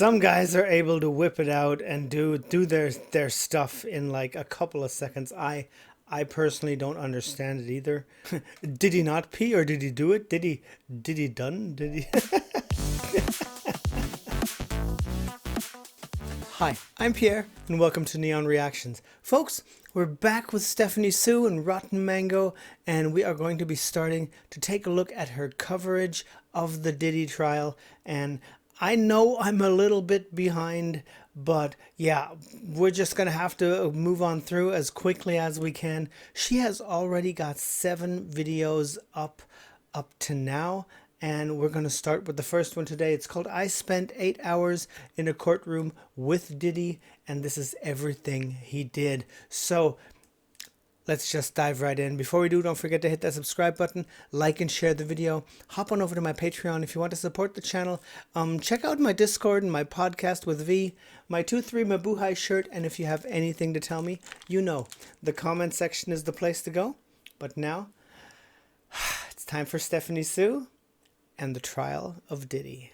Some guys are able to whip it out and do their stuff in like a couple of seconds. I personally don't understand it either. Did he not pee or did he do it? Did he done? Did he? Hi, I'm Pierre, and welcome to Neon Reactions. Folks, we're back with Stephanie Sue and Rotten Mango, and we are going to be starting to take a look at her coverage of the Diddy trial. And I know I'm a little bit behind, but yeah, we're just going to have to move on through as quickly as we can. She has already got 7 videos up to now. And we're going to start with the first one today. It's called I Spent 8 Hours in a Courtroom with Diddy, and this is everything he did. So let's just dive right in. Before we do, don't forget to hit that subscribe button, like and share the video. Hop on over to my Patreon if you want to support the channel. Check out my Discord and my podcast with V, my 2-3 Mabuhay shirt, and if you have anything to tell me, you know, the comment section is the place to go. But now, it's time for Stephanie Sue and the trial of Diddy.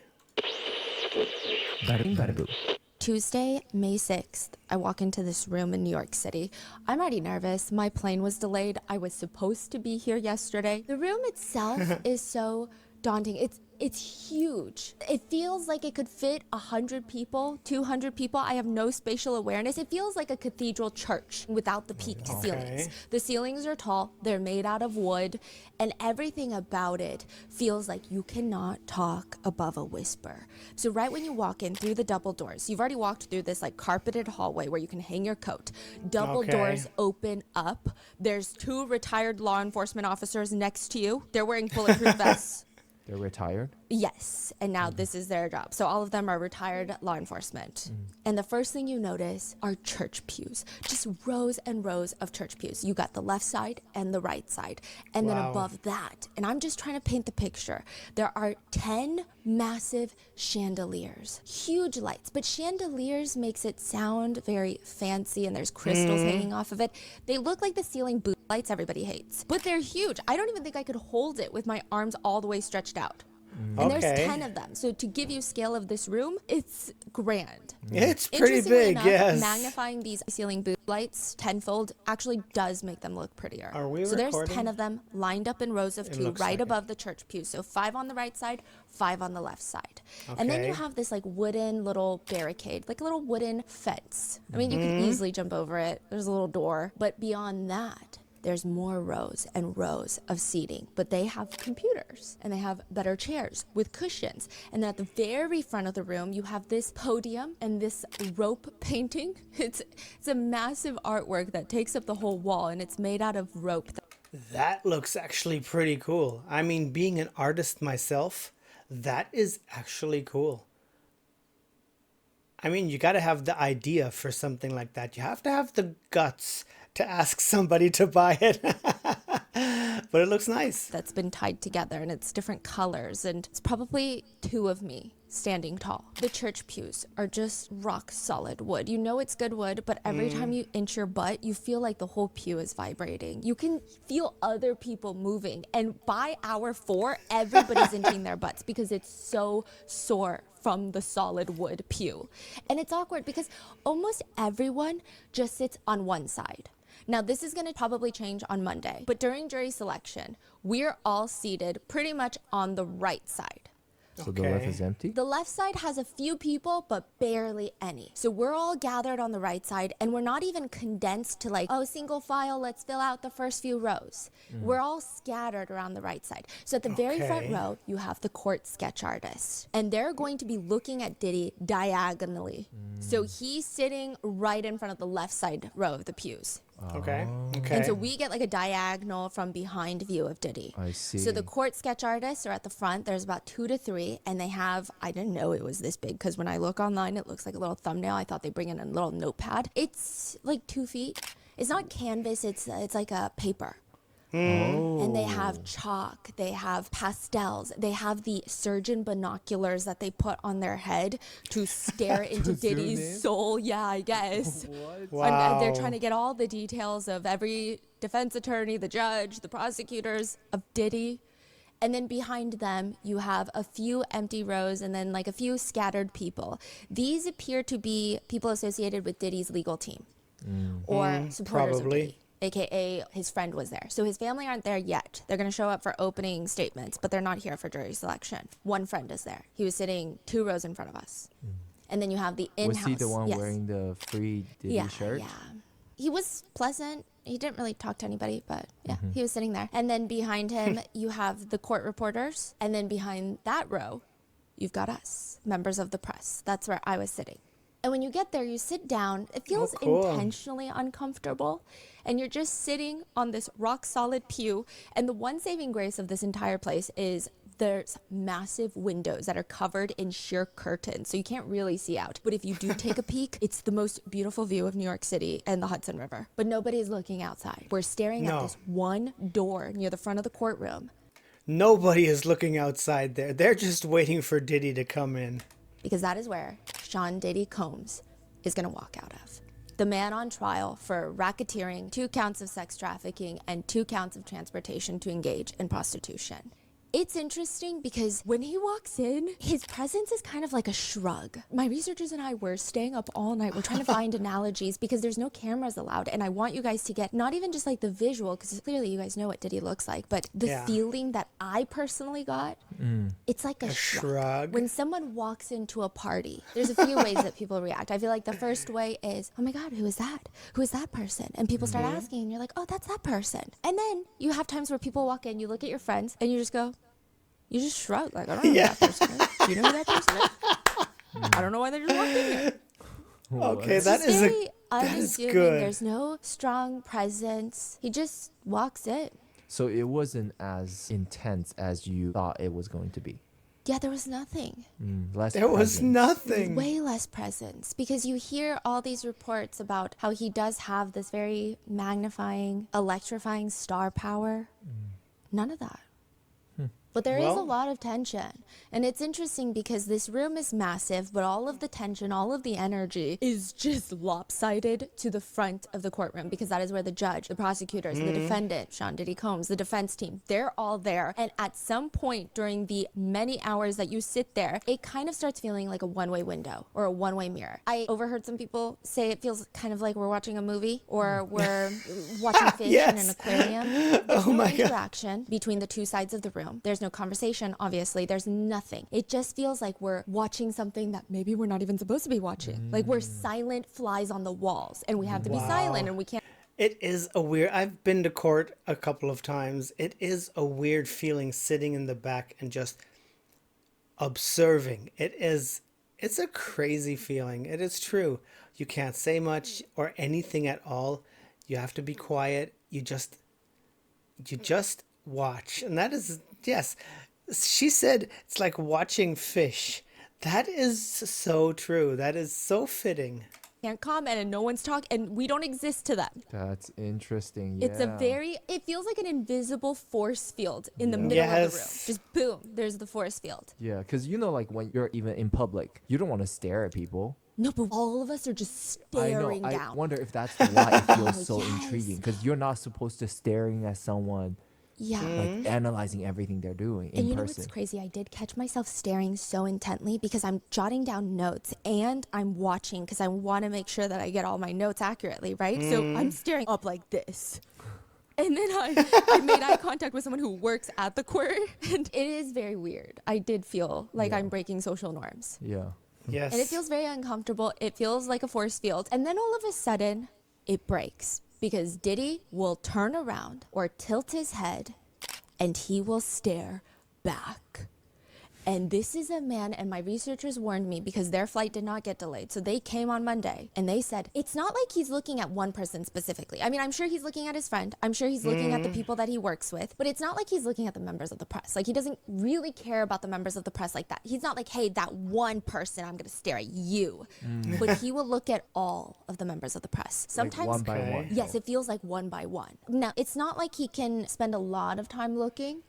Tuesday, May 6th, I walk into this room in New York City. I'm already nervous. My plane was delayed. I was supposed to be here yesterday. The room itself is so daunting. It's huge. It feels like it could fit 100 people, 200 people. I have no spatial awareness. It feels like a cathedral church without the peaked ceilings. The ceilings are tall, they're made out of wood, and everything about it feels like you cannot talk above a whisper. So right when you walk in through the double doors, you've already walked through this like carpeted hallway where you can hang your coat. Double doors open up. There's 2 retired law enforcement officers next to you. They're wearing bulletproof vests. They're retired? Yes, and now this is their job. So all of them are retired law enforcement. And the first thing you notice are church pews. Just rows and rows of church pews. You got the left side and the right side. And then above that, and I'm just trying to paint the picture, there are 10 massive chandeliers. Huge lights, but chandeliers makes it sound very fancy and there's crystals hanging off of it. They look like the ceiling boot lights everybody hates, but they're huge. I don't even think I could hold it with my arms all the way stretched out. And there's 10 of them. So to give you scale of this room, it's grand. It's pretty big, enough, yes. Magnifying these ceiling boot lights tenfold actually does make them look prettier. Are we so recording? There's 10 of them lined up in rows of 2 right above the church pews. So 5 on the right side, 5 on the left side. And then you have this like wooden little barricade, like a little wooden fence. I mean, you can easily jump over it. There's a little door. But beyond that, there's more rows and rows of seating, but they have computers and they have better chairs with cushions. And then at the very front of the room, you have this podium and this rope painting. It's a massive artwork that takes up the whole wall, and it's made out of rope. That looks actually pretty cool. I mean, being an artist myself, that is actually cool. I mean, you got to have the idea for something like that. You have to have the guts to ask somebody to buy it. But it looks nice. That's been tied together, and it's different colors, and it's probably 2 of me standing tall. The church pews are just rock solid wood. You know it's good wood, but every time you inch your butt, you feel like the whole pew is vibrating. You can feel other people moving, and by hour 4, everybody's inching their butts because it's so sore from the solid wood pew. And it's awkward because almost everyone just sits on one side. Now, this is going to probably change on Monday, but during jury selection, we're all seated pretty much on the right side. So the left is empty? The left side has a few people, but barely any. So we're all gathered on the right side, and we're not even condensed to like, oh, single file, let's fill out the first few rows. We're all scattered around the right side. So at the very front row, you have the court sketch artist, and they're going to be looking at Diddy diagonally. So he's sitting right in front of the left side row of the pews. Okay. And so we get like a diagonal from behind view of Diddy. I see. So the court sketch artists are at the front. There's about 2 to 3, and they have, I didn't know it was this big because when I look online, it looks like a little thumbnail. I thought they bring in a little notepad. It's like 2 feet. It's not canvas. It's like a paper. And they have chalk, they have pastels, they have the surgeon binoculars that they put on their head to stare into Diddy's soul. Yeah, I guess. Wow. And they're trying to get all the details of every defense attorney, the judge, the prosecutors of Diddy. And then behind them, you have a few empty rows and then like a few scattered people. These appear to be people associated with Diddy's legal team or supporters probably. of Diddy, aka his friend was there. So his family aren't there yet. They're going to show up for opening statements, but they're not here for jury selection. One friend is there. He was sitting 2 rows in front of us. And then you have the in-house. Was he the one wearing the free Diddy shirt? Yeah. He was pleasant. He didn't really talk to anybody, but yeah, he was sitting there. And then behind him, you have the court reporters. And then behind that row, you've got us, members of the press. That's where I was sitting. And when you get there, you sit down. It feels intentionally uncomfortable. And you're just sitting on this rock solid pew. And the one saving grace of this entire place is there's massive windows that are covered in sheer curtains, so you can't really see out. But if you do take a peek, it's the most beautiful view of New York City and the Hudson River. But nobody's looking outside. We're staring at this one door near the front of the courtroom. Nobody is looking outside there. They're just waiting for Diddy to come in. Because that is where Sean Diddy Combs is going to walk out of. The man on trial for racketeering, 2 counts of sex trafficking, and 2 counts of transportation to engage in prostitution. It's interesting because when he walks in, his presence is kind of like a shrug. My researchers and I were staying up all night. We're trying to find analogies because there's no cameras allowed. And I want you guys to get not even just like the visual, because clearly you guys know what Diddy looks like, but the feeling that I personally got, it's like a shrug. When someone walks into a party, there's a few ways that people react. I feel like the first way is, oh my God, who is that? Who is that person? And people start asking and you're like, oh, that's that person. And then you have times where people walk in, you look at your friends and you just go, you just shrug, like, I don't know who that person is. Do you know who that person is? I don't know why they just walked in here. Okay, That is very good. There's no strong presence. He just walks in. So it wasn't as intense as you thought it was going to be. Yeah, there was nothing. There was nothing. Way less presence because you hear all these reports about how he does have this very magnifying, electrifying star power. None of that. But there is a lot of tension. And it's interesting because this room is massive, but all of the tension, all of the energy is just lopsided to the front of the courtroom because that is where the judge, the prosecutors, the defendant, Sean Diddy Combs, the defense team, they're all there. And at some point during the many hours that you sit there, it kind of starts feeling like a one-way window or a one-way mirror. I overheard some people say it feels kind of like we're watching a movie or we're watching fish in an aquarium. There's no interaction between the 2 sides of the room. There's no conversation, obviously. There's nothing. It just feels like we're watching something that maybe we're not even supposed to be watching. Like we're silent flies on the walls and we have to be silent and we can't. It is a weird, I've been to court a couple of times. It is a weird feeling sitting in the back and just observing. It's a crazy feeling. It is true. You can't say much or anything at all. You have to be quiet. You just watch. And that is, yes, she said it's like watching fish. That is so true. That is so fitting. Can't comment and no one's talking and we don't exist to them. That's interesting. It's it feels like an invisible force field in the middle of the room. Just boom, there's the force field. Yeah, because like when you're even in public, you don't want to stare at people. No, but all of us are just staring down. I wonder if that's why it feels so intriguing because you're not supposed to staring at someone. Yeah. Like analyzing everything they're doing in person. And you know what's crazy? I did catch myself staring so intently because I'm jotting down notes and I'm watching because I want to make sure that I get all my notes accurately, right? So I'm staring up like this. And then I made eye contact with someone who works at the court. And it is very weird. I did feel like I'm breaking social norms. Yeah. Yes. And it feels very uncomfortable. It feels like a force field. And then all of a sudden, it breaks. Because Diddy will turn around or tilt his head and he will stare back. And this is a man, and my researchers warned me because their flight did not get delayed. So they came on Monday and they said, it's not like he's looking at one person specifically. I mean, I'm sure he's looking at his friend. I'm sure he's looking at the people that he works with, but it's not like he's looking at the members of the press. Like he doesn't really care about the members of the press like that. He's not like, hey, that one person, I'm going to stare at you. But he will look at all of the members of the press. Sometimes, like one by one. Yes, it feels like one by one. Now, it's not like he can spend a lot of time looking.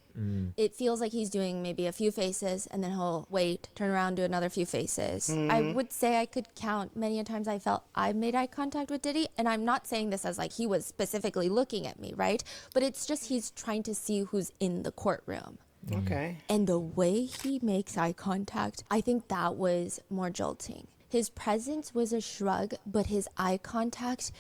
It feels like he's doing maybe a few faces and then he'll wait, turn around, do another few faces. I would say I could count many a times I felt I made eye contact with Diddy. And I'm not saying this as like he was specifically looking at me, right? But it's just he's trying to see who's in the courtroom. Okay. And the way he makes eye contact, I think that was more jolting. His presence was a shrug, but his eye contact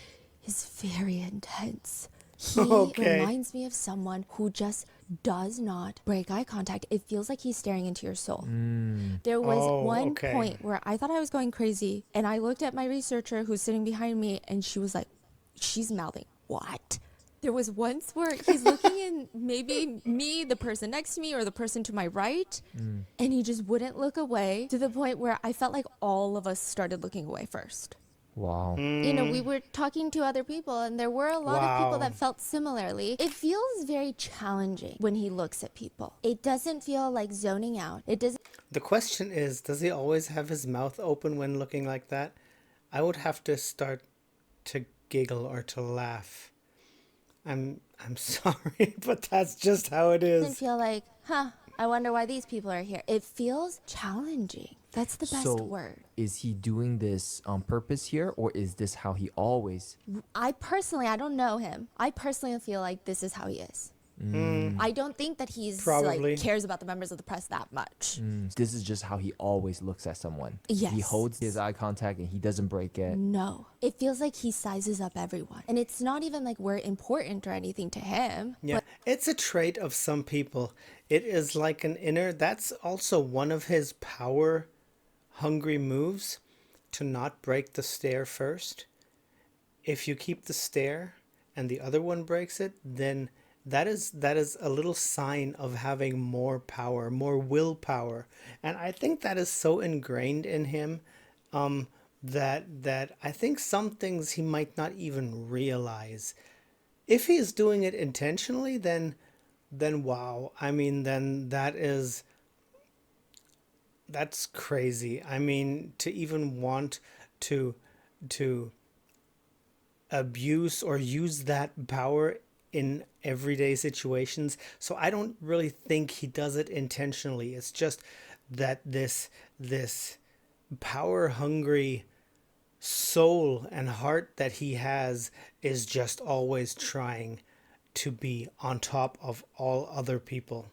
is very intense. He Okay. reminds me of someone who just does not break eye contact. It feels like he's staring into your soul. There was Oh, one okay. point where I thought I was going crazy, and I looked at my researcher who's sitting behind me, and she was like, she's mouthing, "What?" There was once where he's looking in maybe me, the person next to me, or the person to my right, and he just wouldn't look away, to the point where I felt like all of us started looking away first. Wow. You know, we were talking to other people, and there were a lot of people Wow. that felt similarly. It feels very challenging when he looks at people. It doesn't feel like zoning out. It doesn't. The question is, does he always have his mouth open when looking like that? I would have to start to giggle or to laugh. I'm sorry, but that's just how it Doesn't is. feel like, I wonder why these people are here. It feels challenging. That's the best So word. is he doing this on purpose here, or is this how he always? I don't know him. I personally feel like this is how he is. I don't think that he's Probably. like cares about the members of the press that much. This is just how he always looks at someone. Yes. He holds his eye contact and he doesn't break it. No, it feels like he sizes up everyone, and it's not even like we're important or anything to him. Yeah, it's a trait of some people. It is like an inner, that's also one of his power hungry moves, to not break the stare first. If you keep the stare and the other one breaks it, then that is a little sign of having more power, more willpower. And I think that is so ingrained in him, that I think some things he might not even realize. If he is doing it intentionally, then wow. I mean, then that's crazy. I mean, to even want to to abuse or use that power in everyday situations. So I don't really think he does it intentionally. It's just that this power hungry soul and heart that he has is just always trying to be on top of all other people.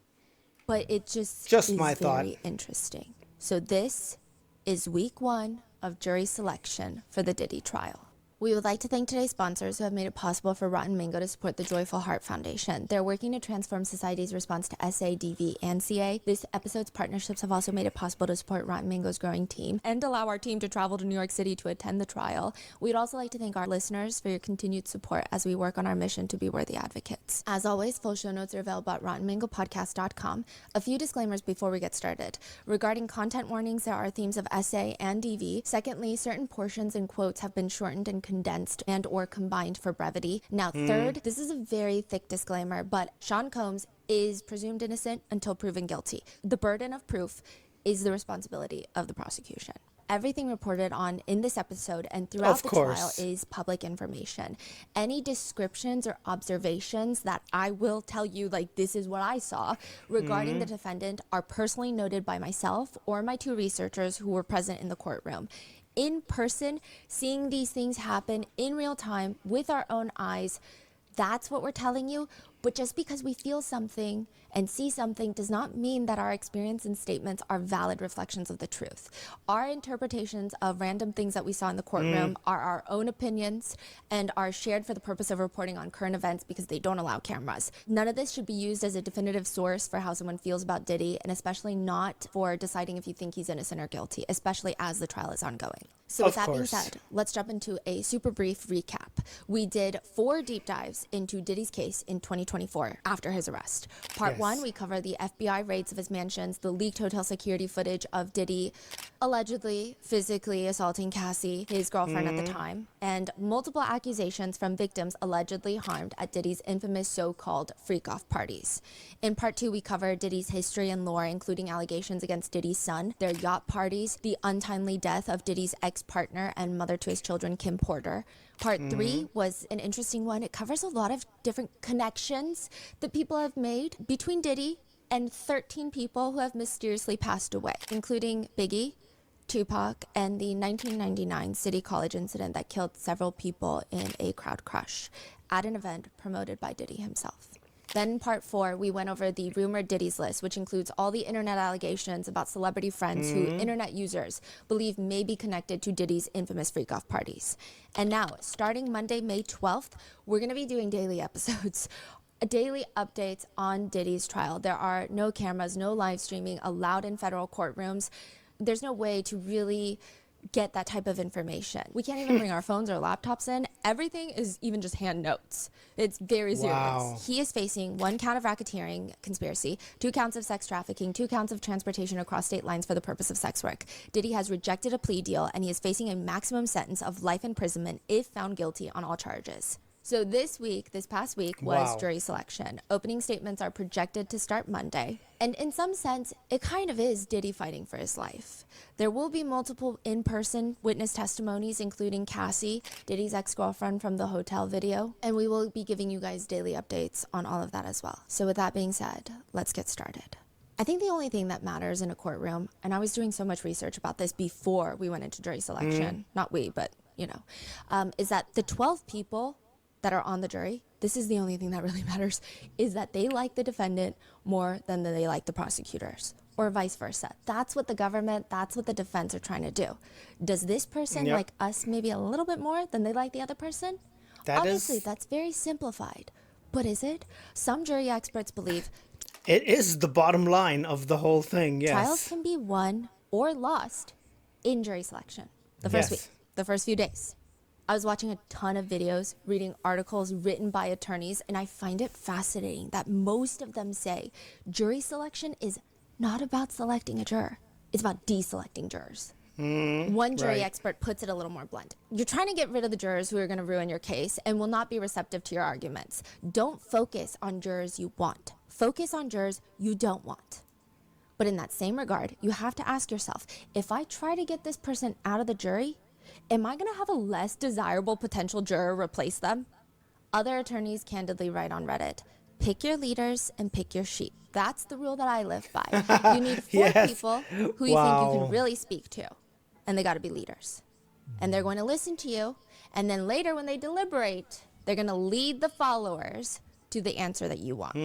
But it just Just is my thought. very interesting. So this is week 1 of jury selection for the Diddy trial. We would like to thank today's sponsors who have made it possible for Rotten Mango to support the Joyful Heart Foundation. They're working to transform society's response to SA, DV, and CA. This episode's partnerships have also made it possible to support Rotten Mango's growing team and allow our team to travel to New York City to attend the trial. We'd also like to thank our listeners for your continued support as we work on our mission to be worthy advocates. As always, full show notes are available at rottenmangopodcast.com. A few disclaimers before we get started. Regarding content warnings, there are themes of SA and DV. Secondly, certain portions and quotes have been shortened and condensed and or combined for brevity. Now, third, this is a very thick disclaimer, but Sean Combs is presumed innocent until proven guilty. The burden of proof is the responsibility of the prosecution. Everything reported on in this episode and throughout the trial is public information. Any descriptions or observations that I will tell you, like this is what I saw, regarding the defendant are personally noted by myself or my 2 researchers who were present in the courtroom. In person, seeing these things happen in real time with our own eyes, that's what we're telling you. But just because we feel something and see something does not mean that our experience and statements are valid reflections of the truth. Our interpretations of random things that we saw in the courtroom are our own opinions and are shared for the purpose of reporting on current events because they don't allow cameras. None of this should be used as a definitive source for how someone feels about Diddy, and especially not for deciding if you think he's innocent or guilty, especially as the trial is ongoing. So with that being said, let's jump into a super brief recap. We did 4 deep dives into Diddy's case in 2024 after his arrest. Part 1, we cover the FBI raids of his mansions, the leaked hotel security footage of Diddy allegedly physically assaulting Cassie, his girlfriend at the time, and multiple accusations from victims allegedly harmed at Diddy's infamous so-called freak-off parties. In Part 2, we cover Diddy's history and lore, including allegations against Diddy's son, their yacht parties, the untimely death of Diddy's ex-partner and mother to his children, Kim Porter. Part 3 was an interesting one. It covers a lot of different connections that people have made between Diddy and 13 people who have mysteriously passed away, including Biggie, Tupac, and the 1999 City College incident that killed several people in a crowd crush at an event promoted by Diddy himself. Then in part 4, we went over the rumored Diddy's list, which includes all the internet allegations about celebrity friends who internet users believe may be connected to Diddy's infamous freak-off parties. And now, starting Monday, May 12th, we're going to be doing daily episodes, daily updates on Diddy's trial. There are no cameras, no live streaming allowed in federal courtrooms. There's no way to really get that type of information. We can't even bring our phones or laptops in. Everything is even just hand notes. It's very serious. Wow. He is facing 1 count of racketeering conspiracy, 2 counts of sex trafficking, 2 counts of transportation across state lines for the purpose of sex work. Diddy has rejected a plea deal, and he is facing a maximum sentence of life imprisonment if found guilty on all charges. So this past week was Wow. jury selection. Opening statements are projected to start Monday. And in some sense, it kind of is Diddy fighting for his life. There will be multiple in-person witness testimonies, including Cassie, Diddy's ex-girlfriend from the hotel video. And we will be giving you guys daily updates on all of that as well. So with that being said, let's get started. I think the only thing that matters in a courtroom, and I was doing so much research about this before we went into jury selection, not we, but you know, is that the 12 people that are on the jury, this is the only thing that really matters, is that they like the defendant more than they like the prosecutors, or vice versa. That's what the government, that's what the defense are trying to do. Does this person like us maybe a little bit more than they like the other person? Obviously, that's very simplified. But is it? Some jury experts believe It is the bottom line of the whole thing, yes. trials can be won or lost in jury selection. The first Yes. week, the first few days. I was watching a ton of videos, reading articles written by attorneys, and I find it fascinating that most of them say jury selection is not about selecting a juror. It's about deselecting jurors. One jury expert puts it a little more blunt. You're trying to get rid of the jurors who are going to ruin your case and will not be receptive to your arguments. Don't focus on jurors you want. Focus on jurors you don't want. But in that same regard, you have to ask yourself, if I try to get this person out of the jury, am I going to have a less desirable potential juror replace them? Other attorneys candidly write on Reddit, pick your leaders and pick your sheep. That's the rule that I live by. You need 4 people who you think you can really speak to, and they got to be leaders. And they're going to listen to you, and then later when they deliberate, they're going to lead the followers to the answer that you want.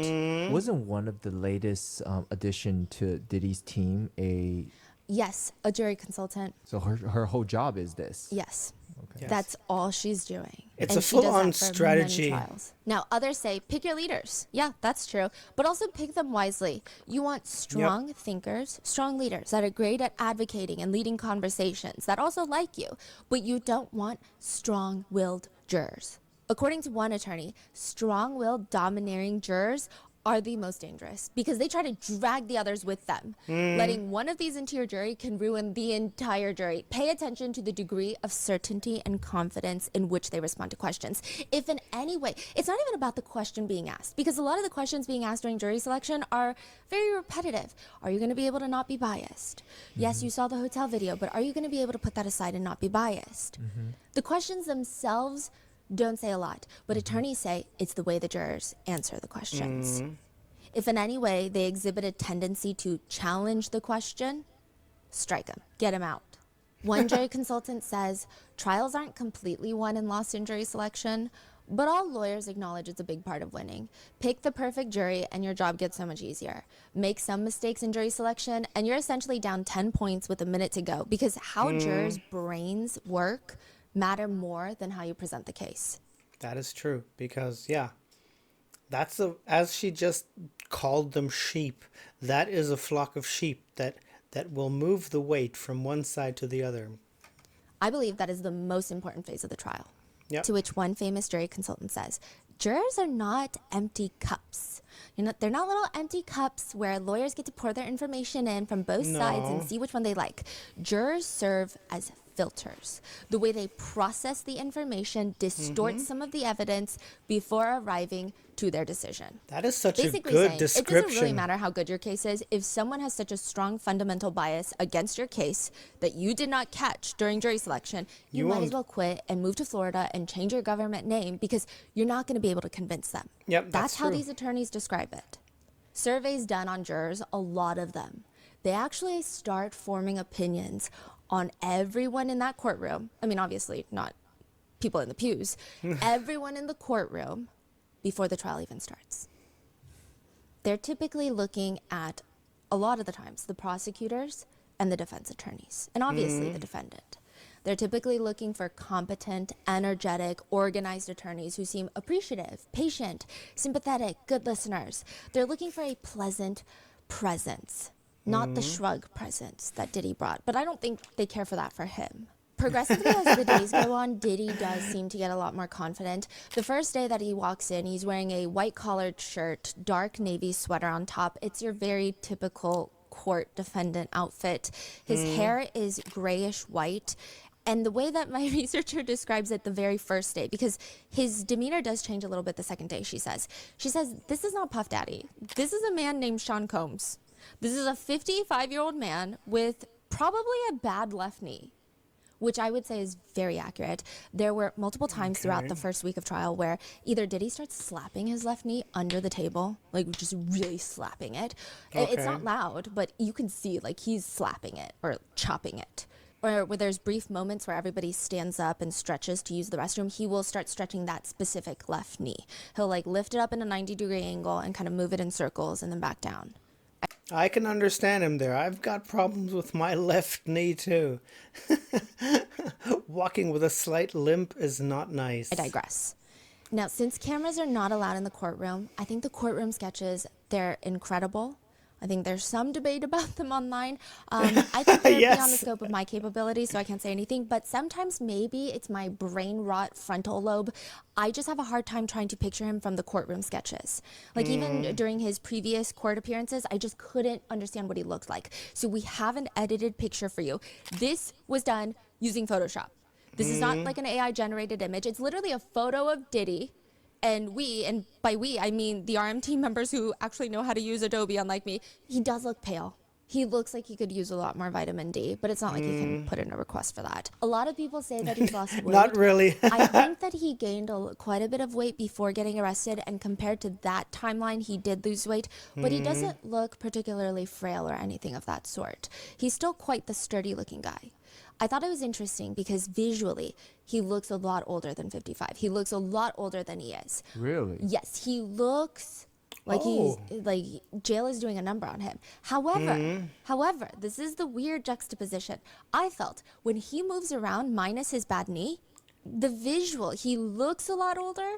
Wasn't one of the latest addition to Diddy's team a... Yes, a jury consultant. So her whole job is this? Yes. Okay. Yes. That's all she's doing. It's And a she does that full-on for many strategy. trials. Now, others say, pick your leaders. Yeah, that's true. But also pick them wisely. You want strong thinkers, strong leaders that are great at advocating and leading conversations, that also like you. But you don't want strong-willed jurors. According to one attorney, strong-willed, domineering jurors are the most dangerous because they try to drag the others with them. Letting one of these into your jury can ruin the entire jury. Pay attention to the degree of certainty and confidence in which they respond to questions. If in any way, it's not even about the question being asked, because a lot of the questions being asked during jury selection are very repetitive. Are you going to be able to not be biased? Yes, you saw the hotel video, but are you going to be able to put that aside and not be biased? The questions themselves don't say a lot, but attorneys say it's the way the jurors answer the questions. If in any way they exhibit a tendency to challenge the question, strike them, get them out. One jury consultant says trials aren't completely won and lost in jury selection, but all lawyers acknowledge it's a big part of winning. Pick the perfect jury and your job gets so much easier. Make some mistakes in jury selection and you're essentially down 10 points with a minute to go, because how jurors' brains work matter more than how you present the case. That is true, because that's as she just called them sheep, that is a flock of sheep that will move the weight from one side to the other. I believe that is the most important phase of the trial. Yep. To which one famous jury consultant says, jurors are not empty cups. They're not little empty cups where lawyers get to pour their information in from both sides and see which one they like. Jurors serve as filters. The way they process the information distorts some of the evidence before arriving to their decision. That is such Basically a good saying, description. it doesn't really matter how good your case is. If someone has such a strong fundamental bias against your case that you did not catch during jury selection, you might as well quit and move to Florida and change your government name, because you're not going to be able to convince them. Yep, That's how true. these attorneys describe it. Surveys done on jurors, a lot of them, they actually start forming opinions on everyone in that courtroom. I mean, obviously not people in the pews. Everyone in the courtroom before the trial even starts. they're typically looking at, a lot of the times, the prosecutors and the defense attorneys, and obviously the defendant. They're typically looking for competent, energetic, organized attorneys who seem appreciative, patient, sympathetic, good listeners. They're looking for a pleasant presence, not the shrug presence that Diddy brought. But I don't think they care for that for him. Progressively, as the days go on, Diddy does seem to get a lot more confident. The first day that he walks in, he's wearing a white-collared shirt, dark navy sweater on top. It's your very typical court defendant outfit. His hair is grayish white. And the way that my researcher describes it the very first day, because his demeanor does change a little bit the second day, she says, this is not Puff Daddy. This is a man named Sean Combs. This is a 55-year-old man with probably a bad left knee, which I would say is very accurate. There were multiple times throughout the first week of trial where either Diddy starts slapping his left knee under the table, like just really slapping it. It's not loud, but you can see like he's slapping it or chopping it. Or where there's brief moments where everybody stands up and stretches to use the restroom, he will start stretching that specific left knee. He'll like lift it up in a 90-degree angle and kind of move it in circles and then back down. I can understand him there. I've got problems with my left knee too. Walking with a slight limp is not nice. I digress. Now, since cameras are not allowed in the courtroom, I think the courtroom sketches, they're incredible. I think there's some debate about them online. I think they're beyond the scope of my capabilities, so I can't say anything. But sometimes maybe it's my brain rot frontal lobe. I just have a hard time trying to picture him from the courtroom sketches. Like even during his previous court appearances, I just couldn't understand what he looked like. So we have an edited picture for you. This was done using Photoshop. This is not like an AI generated image. It's literally a photo of Diddy. And by we, I mean the RM team members who actually know how to use Adobe, unlike me. He does look pale. He looks like he could use a lot more vitamin D, but it's not like you can put in a request for that. A lot of people say that he's lost weight. Not really. I think that he gained quite a bit of weight before getting arrested, and compared to that timeline, he did lose weight, but he doesn't look particularly frail or anything of that sort. He's still quite the sturdy-looking guy. I thought it was interesting because visually, he looks a lot older than 55. He looks a lot older than he is. Really? Yes, he looks like he's like jail is doing a number on him. However, this is the weird juxtaposition. I felt when he moves around minus his bad knee, the visual, he looks a lot older,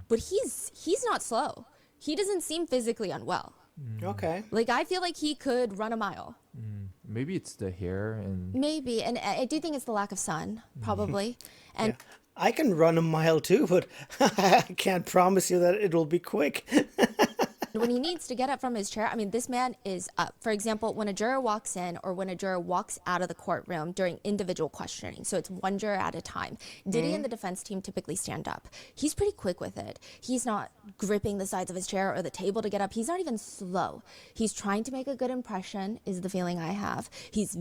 but he's not slow. He doesn't seem physically unwell. Okay. Like I feel like he could run a mile. Maybe it's the hair and Maybe, and I do think it's the lack of sun, probably. And I can run a mile too, but I can't promise you that it'll be quick. when he needs to get up from his chair, I mean, this man is up. For example, when a juror walks in or when a juror walks out of the courtroom during individual questioning, so it's one juror at a time, Diddy and the defense team typically stand up. He's pretty quick with it. He's not gripping the sides of his chair or the table to get up. He's not even slow. He's trying to make a good impression, is the feeling I have. He's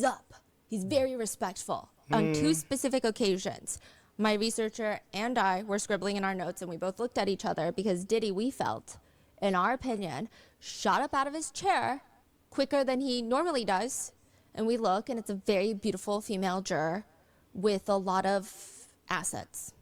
up. He's very respectful. On two specific occasions, my researcher and I were scribbling in our notes, and we both looked at each other because Diddy, we felt, in our opinion, shot up out of his chair quicker than he normally does. And we look, and it's a very beautiful female juror with a lot of assets.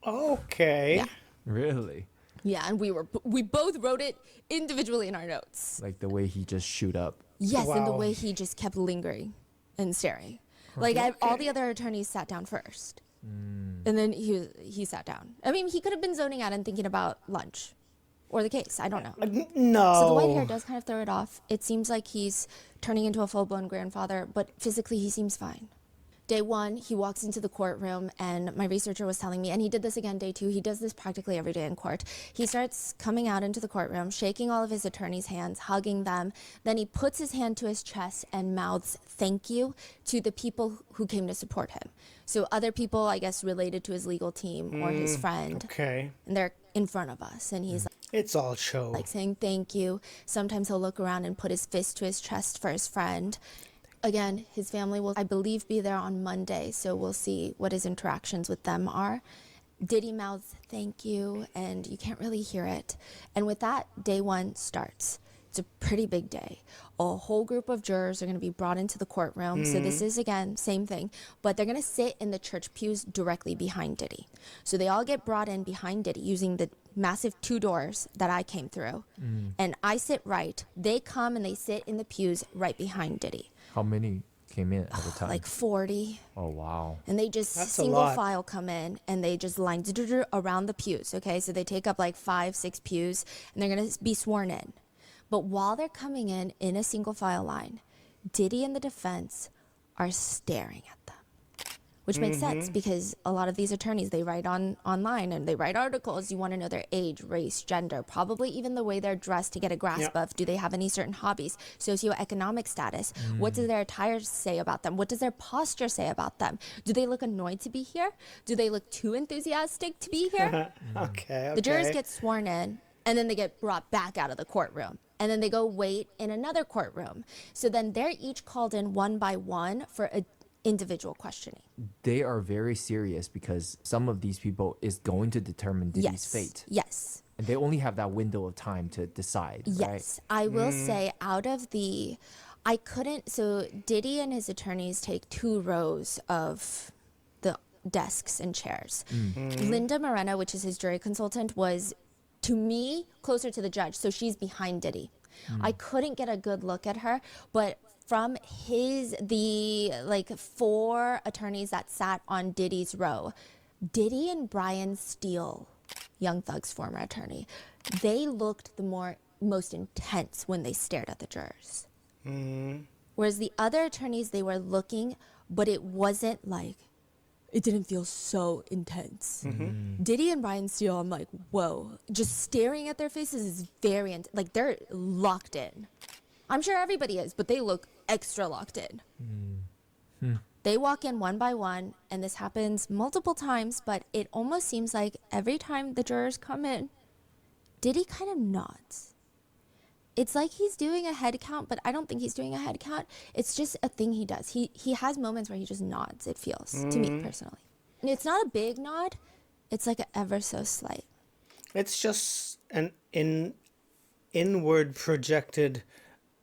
Okay. Yeah. really, Yeah, and we both wrote it individually in our notes. like the way he just shoot up. Yes, and the Wow. way he just kept lingering and staring. Like all the other attorneys sat down first. And then he sat down. I mean, he could have been zoning out and thinking about lunch or the case. I don't know. No. So the white hair does kind of throw it off. It seems like he's turning into a full-blown grandfather, but physically he seems fine. Day one, he walks into the courtroom, and my researcher was telling me, and he did this again day two, he does this practically every day in court. He starts coming out into the courtroom, shaking all of his attorneys' hands, hugging them. Then he puts his hand to his chest and mouths thank you to the people who came to support him. So other people, I guess, related to his legal team or his friend. Okay. And they're in front of us, and he's It's all show. like saying thank you. Sometimes he'll look around and put his fist to his chest for his friend. Again, his family will, I believe, be there on Monday, so we'll see what his interactions with them are. Diddy mouths thank you, and you can't really hear it. And with that, day one starts. It's a pretty big day. A whole group of jurors are going to be brought into the courtroom. So this is, again, same thing. But they're going to sit in the church pews directly behind Diddy. So they all get brought in behind Diddy using the massive 2 doors that I came through. And I sit right. They come and they sit in the pews right behind Diddy. How many came in at a time? Like 40. Oh, wow. And they just That's a single lot. file come in and they just line around the pews. Okay, so they take up like 5, 6 pews and they're gonna be sworn in. But while they're coming in a single file line, Diddy and the defense are staring at them, which makes sense because a lot of these attorneys, they write online and they write articles. You want to know their age, race, gender, probably even the way they're dressed to get a grasp of, do they have any certain hobbies, socioeconomic status? What does their attire say about them? What does their posture say about them? Do they look annoyed to be here? Do they look too enthusiastic to be here? Okay. The jurors get sworn in and then they get brought back out of the courtroom. And then they go wait in another courtroom. So then they're each called in one by one for a individual questioning. They are very serious because some of these people is going to determine Diddy's Yes. fate. Yes. And they only have that window of time to decide, right? Yes. I will say out of the, I couldn't, so Diddy and his attorneys take 2 rows of the desks and chairs. Linda Moreno, which is his jury consultant, was, to me, closer to the judge. So she's behind Diddy. I couldn't get a good look at her, but from the 4 attorneys that sat on Diddy's row, Diddy and Brian Steele, Young Thug's former attorney, they looked the most intense when they stared at the jurors. Whereas the other attorneys, they were looking, but it wasn't like, it didn't feel so intense. Diddy and Brian Steele, I'm like, whoa. Just staring at their faces is very, like they're locked in. I'm sure everybody is, but they look extra locked in. They walk in one by one, and this happens multiple times, but it almost seems like every time the jurors come in, Diddy kind of nods. It's like he's doing a head count, but I don't think he's doing a head count. It's just a thing he does. He has moments where he just nods, it feels, to me personally. And it's not a big nod. It's like an ever so slight. It's just an inward projected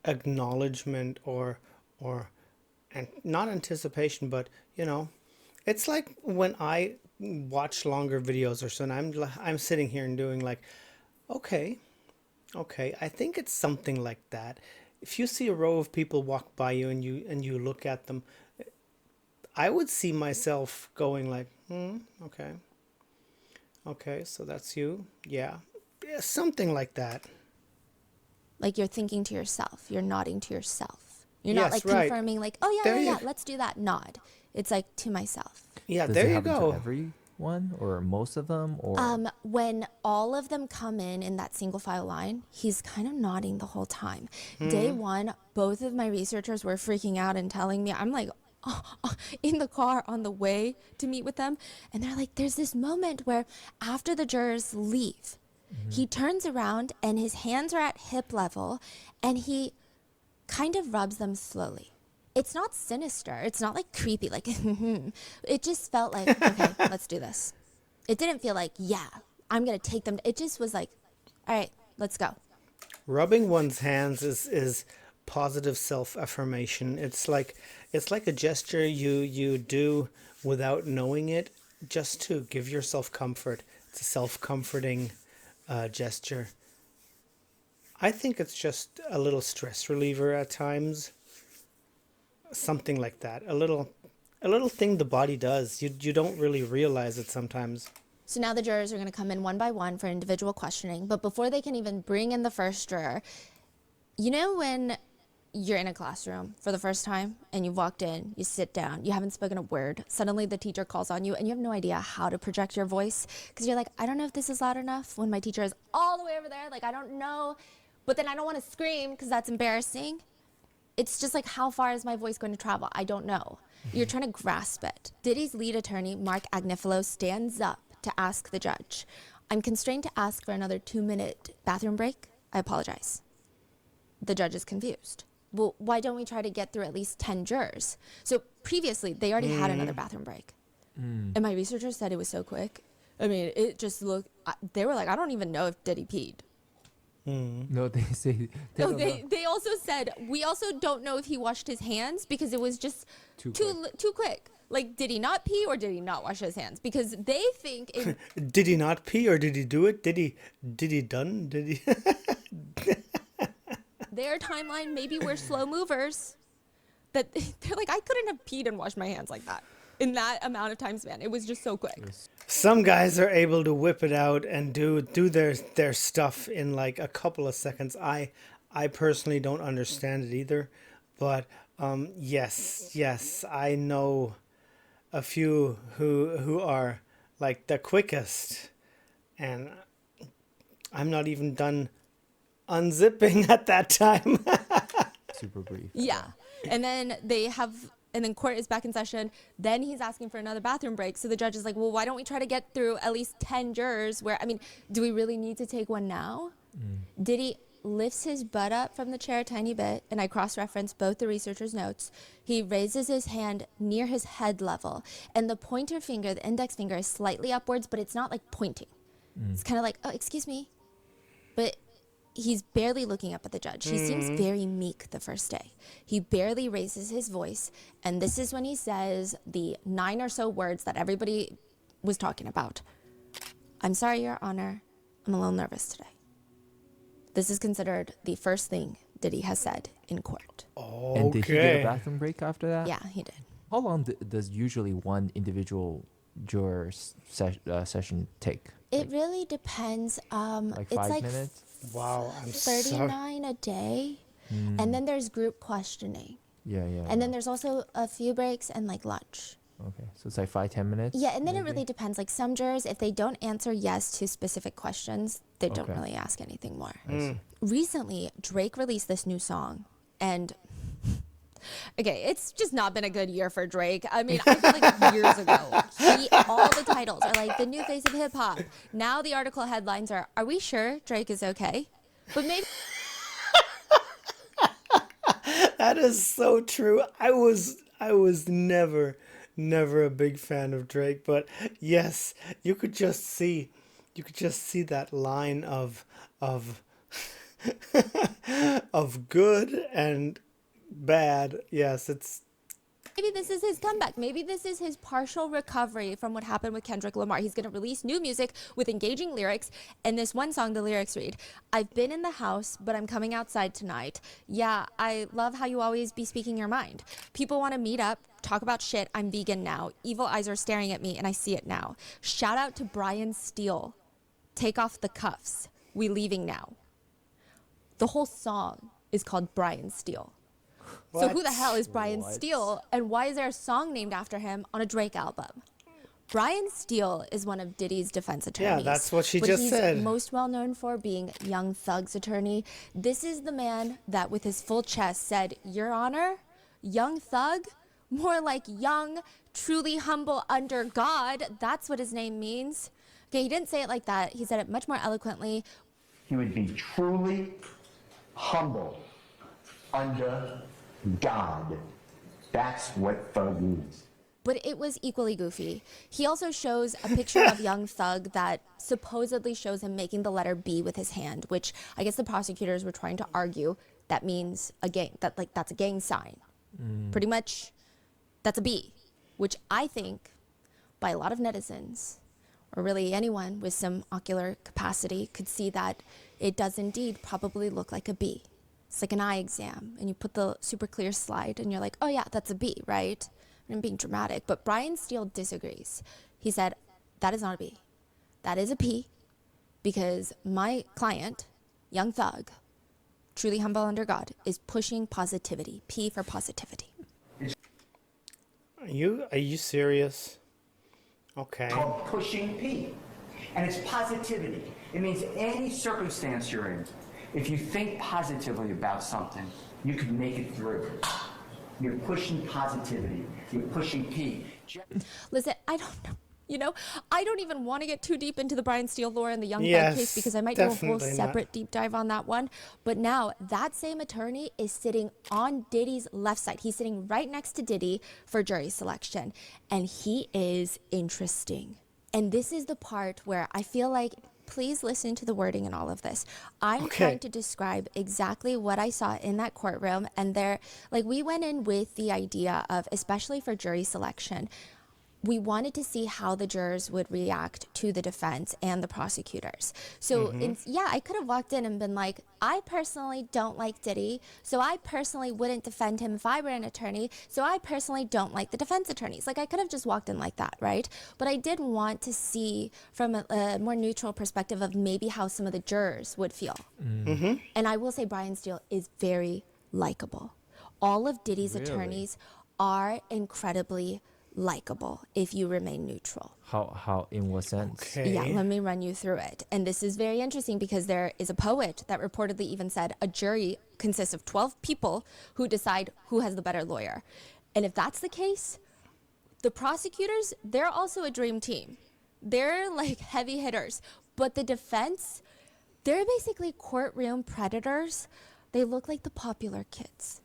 acknowledgement or and not anticipation, but it's like when I watch longer videos or so, and I'm sitting here and doing like, okay, I think it's something like that. If you see a row of people walk by you and you look at them, I would see myself going like, okay, so that's you, yeah, something like that. Like you're thinking to yourself, you're nodding to yourself. You're Yes, not like right. confirming like, oh yeah, let's do that nod. It's like to myself. Yeah, Does there it you happen go. to everyone or most of them? Or When all of them come in that single file line, he's kind of nodding the whole time. Day one, both of my researchers were freaking out and telling me, I'm like, in the car on the way to meet with them. And they're like, there's this moment where after the jurors leave, he turns around and his hands are at hip level and he kind of rubs them slowly. It's not sinister. It's not like creepy, like, it just felt like, okay, let's do this. It didn't feel like, yeah, I'm going to take them. It just was like, all right, let's go. Rubbing one's hands is positive self-affirmation. It's like a gesture you do without knowing it, just to give yourself comfort. It's a self-comforting gesture. I think it's just a little stress reliever at times. Something like that. A little thing the body does. You don't really realize it sometimes. So now the jurors are going to come in one by one for individual questioning. But before they can even bring in the first juror, you know when you're in a classroom for the first time and you've walked in, you sit down, you haven't spoken a word, suddenly the teacher calls on you and you have no idea how to project your voice because you're like, I don't know if this is loud enough when my teacher is all the way over there. Like, I don't know, but then I don't want to scream because that's embarrassing. It's just like, how far is my voice going to travel? I don't know. You're trying to grasp it. Diddy's lead attorney, Mark Agnifilo, stands up to ask the judge, I'm constrained to ask for another 2-minute bathroom break. I apologize. The judge is confused. Well, why don't we try to get through at least 10 jurors? So previously, they already had another bathroom break. And my researchers said it was so quick. I mean, it just looked, they were like, I don't even know if Diddy peed. no, they say No, they also said, we also don't know if he washed his hands because it was just too quick. Like, did he not pee or did he not wash his hands? Because they think in Did he not pee or did he do it? Did he done? Did he? their timeline, maybe we're slow movers. That they're like, I couldn't have peed and washed my hands like that in that amount of time span. It was just so quick. Some guys are able to whip it out and do their stuff in like a couple of seconds. I personally don't understand it either, but yes, I know a few who are like the quickest, and I'm not even done unzipping at that time. Super brief. Yeah. And then court is back in session. Then he's asking for another bathroom break. So the judge is like, well, why don't we try to get through at least 10 jurors where, I mean, do we really need to take one now? Diddy lifts his butt up from the chair a tiny bit, and I cross-reference both the researcher's notes. He raises his hand near his head level, and the pointer finger, the index finger, is slightly upwards, but it's not like pointing. It's kind of like, oh, excuse me. But he's barely looking up at the judge. He seems very meek the first day. He barely raises his voice, and this is when he says the 9 or so words that everybody was talking about. I'm sorry, Your Honor. I'm a little nervous today. This is considered the first thing Diddy has said in court. Okay. And did he get a bathroom break after that? Yeah, he did. How long does usually one individual juror session take? It really depends. Like it's 5 like minutes? Wow, I'm sorry. 39 a day. And then there's group questioning. Yeah. And then there's also a few breaks and like lunch. Okay, so it's like 5-10 minutes? Yeah, and then maybe? it really depends. Like some jurors, if they don't answer yes to specific questions, they don't Okay. really ask anything more. I see. Recently, Drake released this new song, and okay, it's just not been a good year for Drake. I mean, I feel like years ago, all the titles are like the new face of hip hop. Now the article headlines are we sure Drake is okay? But maybe That is so true. I was never a big fan of Drake, but yes, you could just see that line of of good and bad. Yes, it's maybe this is his comeback. Maybe this is his partial recovery from what happened with Kendrick Lamar. He's going to release new music with engaging lyrics. And this one song, the lyrics read, I've been in the house, but I'm coming outside tonight. Yeah, I love how you always be speaking your mind. People want to meet up, talk about shit. I'm vegan now. Evil eyes are staring at me, and I see it now. Shout out to Brian Steele. Take off the cuffs. We leaving now. The whole song is called Brian Steele. So who the hell is Brian Steele, and why is there a song named after him on a Drake album? Brian Steele is one of Diddy's defense attorneys. Yeah, that's what she but just he's said. Most well known for being Young Thug's attorney. This is the man that, with his full chest, said, Your Honor, Young Thug, more like young, truly humble under God. That's what his name means. Okay, he didn't say it like that. He said it much more eloquently. He would be truly humble under God. That's what thug means. But it was equally goofy. He also shows a picture of Young Thug that supposedly shows him making the letter B with his hand, which I guess the prosecutors were trying to argue that means a gang, that's a gang sign. Pretty much, that's a B, which I think by a lot of netizens, or really anyone with some ocular capacity, could see that it does indeed probably look like a B. It's like an eye exam, and you put the super clear slide, and you're like, oh yeah, that's a B, right? I'm being dramatic, but Brian Steele disagrees. He said, that is not a B. That is a P, because my client, Young Thug, truly humble under God, is pushing positivity. P for positivity. Are you serious? Okay. Called pushing P. And it's positivity. It means any circumstance you're in, if you think positively about something, you can make it through. You're pushing positivity. You're pushing P. Listen, I don't know. You know, I don't even want to get too deep into the Brian Steele lore and the Young Yes, Thug case because I might do a whole definitely not. separate deep dive on that one. But now that same attorney is sitting on Diddy's left side. He's sitting right next to Diddy for jury selection. And he is interesting. And this is the part where I feel like please listen to the wording in all of this. I'm Okay. trying to describe exactly what I saw in that courtroom. And there, like, we went in with the idea of, especially for jury selection, we wanted to see how the jurors would react to the defense and the prosecutors. So, I could have walked in and been like, I personally don't like Diddy, so I personally wouldn't defend him if I were an attorney, so I personally don't like the defense attorneys. Like, I could have just walked in like that, right? But I did want to see from a more neutral perspective of maybe how some of the jurors would feel. And I will say Brian Steele is very likable. All of Diddy's attorneys are incredibly likable if you remain neutral. How in what sense? Okay. Yeah, let me run you through it. And this is very interesting because there is a poet that reportedly even said a jury consists of 12 people who decide who has the better lawyer. And if that's the case, the prosecutors, they're also a dream team. They're like heavy hitters. But the defense, they're basically courtroom predators. They look like the popular kids.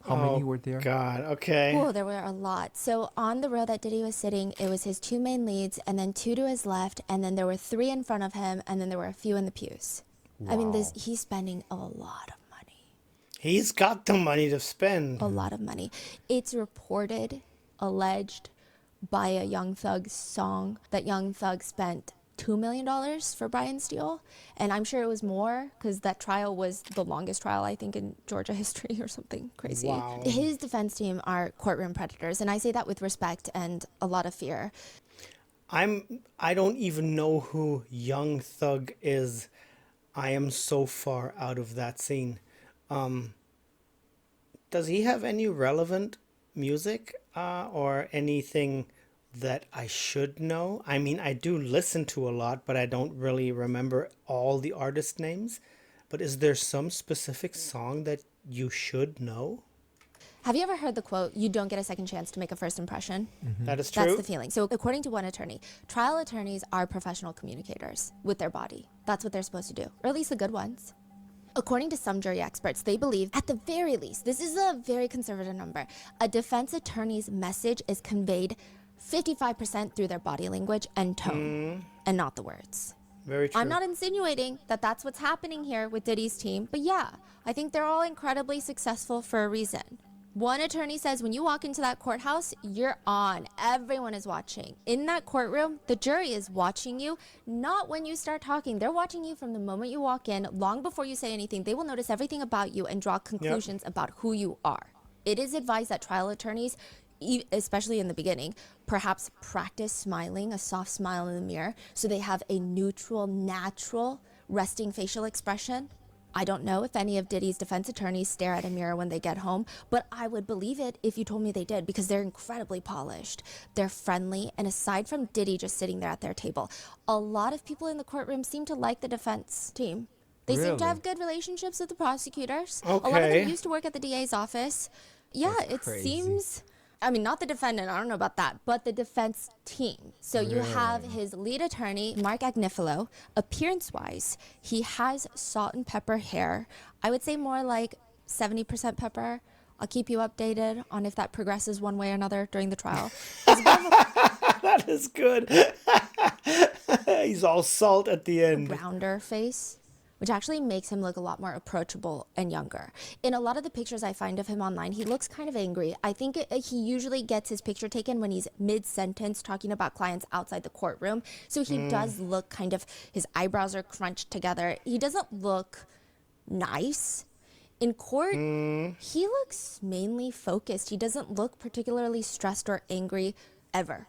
How many were there? God, okay. Oh, there were a lot. So on the row that Diddy was sitting, it was his two main leads, and then two to his left, and then there were three in front of him, and then there were a few in the pews. I mean, he's spending a lot of money. He's got the money to spend. A lot of money. It's reported, alleged by a Young Thug song that Young Thug spent $2 million for Brian Steele. And I'm sure it was more because that trial was the longest trial, I think, in Georgia history or something crazy. Wow. His defense team are courtroom predators. And I say that with respect and a lot of fear. I don't even know who Young Thug is. I am so far out of that scene. Does he have any relevant music or anything that I should know? I mean, I do listen to a lot, but I don't really remember all the artist names. But is there some specific song that you should know? Have you ever heard the quote, you don't get a second chance to make a first impression? That is true. That's the feeling. So according to one attorney, trial attorneys are professional communicators with their body. That's what they're supposed to do, or at least the good ones. According to some jury experts, they believe, at the very least, this is a very conservative number, a defense attorney's message is conveyed 55% through their body language and tone, and not the words. Very true. I'm not insinuating that that's what's happening here with Diddy's team, but yeah, I think they're all incredibly successful for a reason. One attorney says when you walk into that courthouse, you're on. Everyone is watching. In that courtroom, the jury is watching you, not when you start talking. They're watching you from the moment you walk in, long before you say anything. They will notice everything about you and draw conclusions about who you are. It is advised that trial attorneys, especially in the beginning, perhaps practice smiling, a soft smile in the mirror, so they have a neutral, natural, resting facial expression. I don't know if any of Diddy's defense attorneys stare at a mirror when they get home, but I would believe it if you told me they did because they're incredibly polished. They're friendly, and aside from Diddy just sitting there at their table, a lot of people in the courtroom seem to like the defense team. They seem to have good relationships with the prosecutors. A lot of Okay. them used to work at the DA's office. Yeah, That's it crazy. seems... I mean, not the defendant, I don't know about that, but the defense team. So you have his lead attorney, Mark Agnifilo. Appearance-wise, he has salt and pepper hair. I would say more like 70% pepper. I'll keep you updated on if that progresses one way or another during the trial. That is good. He's all salt at the end. Rounder face, which actually makes him look a lot more approachable and younger. In a lot of the pictures I find of him online, he looks kind of angry. I think he usually gets his picture taken when he's mid-sentence talking about clients outside the courtroom. So he does look kind of, his eyebrows are crunched together. He doesn't look nice. In court, he looks mainly focused. He doesn't look particularly stressed or angry ever.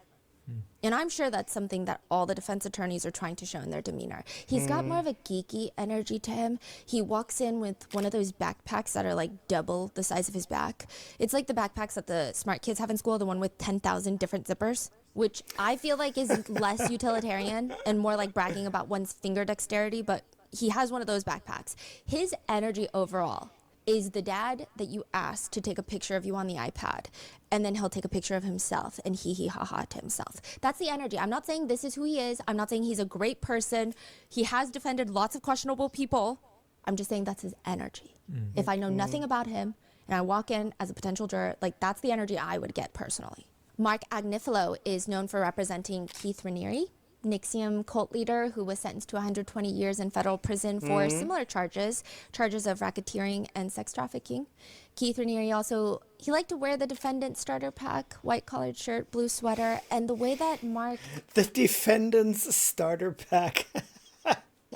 And I'm sure that's something that all the defense attorneys are trying to show in their demeanor. He's got more of a geeky energy to him. He walks in with one of those backpacks that are like double the size of his back. It's like the backpacks that the smart kids have in school, the one with 10,000 different zippers, which I feel like is less utilitarian and more like bragging about one's finger dexterity, but he has one of those backpacks. His energy overall is the dad that you ask to take a picture of you on the iPad, and then he'll take a picture of himself and hee ha ha to himself. That's the energy. I'm not saying this is who he is. I'm not saying he's a great person. He has defended lots of questionable people. I'm just saying that's his energy. If I know nothing about him and I walk in as a potential juror, like that's the energy I would get personally. Mark Agnifilo is known for representing Keith Raniere. NXIVM cult leader who was sentenced to 120 years in federal prison for similar charges of racketeering and sex trafficking. Keith Raniere also, he liked to wear the defendant's starter pack, white collared shirt, blue sweater, and the way that Mark The defendant's starter pack.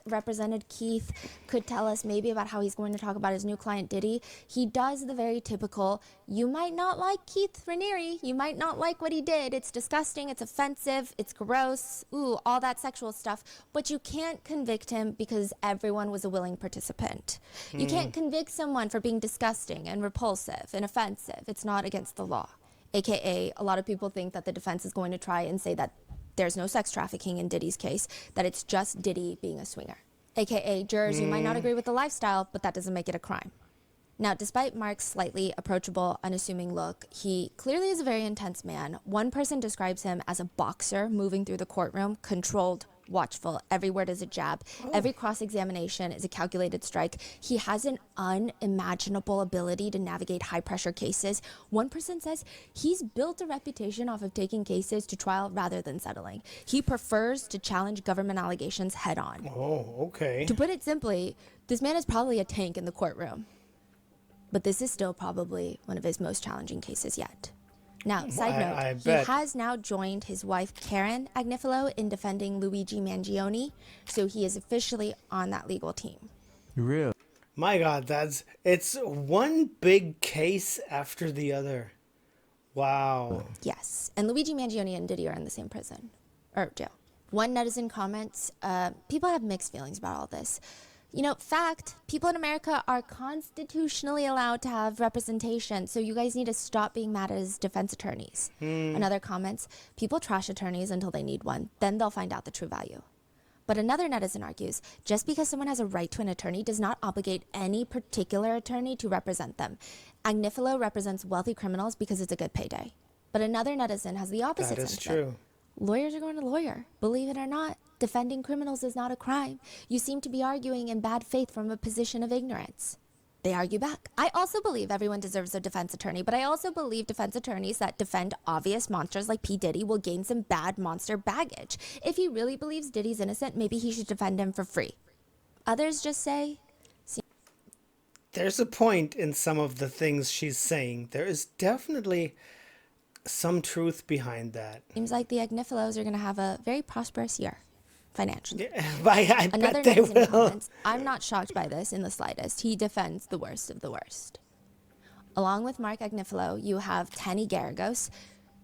represented Keith could tell us maybe about how he's going to talk about his new client Diddy. He does the very typical, you might not like Keith Raniere, you might not like what he did, it's disgusting, it's offensive, it's gross, ooh, all that sexual stuff, but you can't convict him because everyone was a willing participant. You can't convict someone for being disgusting and repulsive and offensive. It's not against the law. AKA, a lot of people think that the defense is going to try and say that there's no sex trafficking in Diddy's case, that it's just Diddy being a swinger. AKA, jurors, you might not agree with the lifestyle, but that doesn't make it a crime. Now, despite Mark's slightly approachable, unassuming look, he clearly is a very intense man. One person describes him as a boxer moving through the courtroom, controlled, watchful, every word is a jab, every cross-examination is a calculated strike. He has an unimaginable ability to navigate high-pressure cases. One person says he's built a reputation off of taking cases to trial rather than settling. He prefers to challenge government allegations head-on. Oh, okay. To put it simply, this man is probably a tank in the courtroom. But this is still probably one of his most challenging cases yet. Now, side note, he has now joined his wife Karen Agnifilo in defending Luigi Mangione, so he is officially on that legal team. Really? My God, it's one big case after the other. Wow. Yes, and Luigi Mangione and Diddy are in the same prison, or jail. One netizen comments, people have mixed feelings about all this. You know, fact, people in America are constitutionally allowed to have representation, so you guys need to stop being mad as defense attorneys. Another comments, people trash attorneys until they need one, then they'll find out the true value. But another netizen argues, just because someone has a right to an attorney does not obligate any particular attorney to represent them. Agnifilo represents wealthy criminals because it's a good payday. But another netizen has the opposite That is sentiment. true. Lawyers are going to lawyer. Believe it or not, defending criminals is not a crime. You seem to be arguing in bad faith from a position of ignorance. They argue back. I also believe everyone deserves a defense attorney, but I also believe defense attorneys that defend obvious monsters like P. Diddy will gain some bad monster baggage. If he really believes Diddy's innocent, maybe he should defend him for free. Others just say, There's a point in some of the things she's saying. There is definitely some truth behind that. seems like the Agnifilos are going to have a very prosperous year financially. I Another bet they netizen will. comments, I'm not shocked by this in the slightest. He defends the worst of the worst. Along with Mark Agnifilo, you have Tenny Garagos.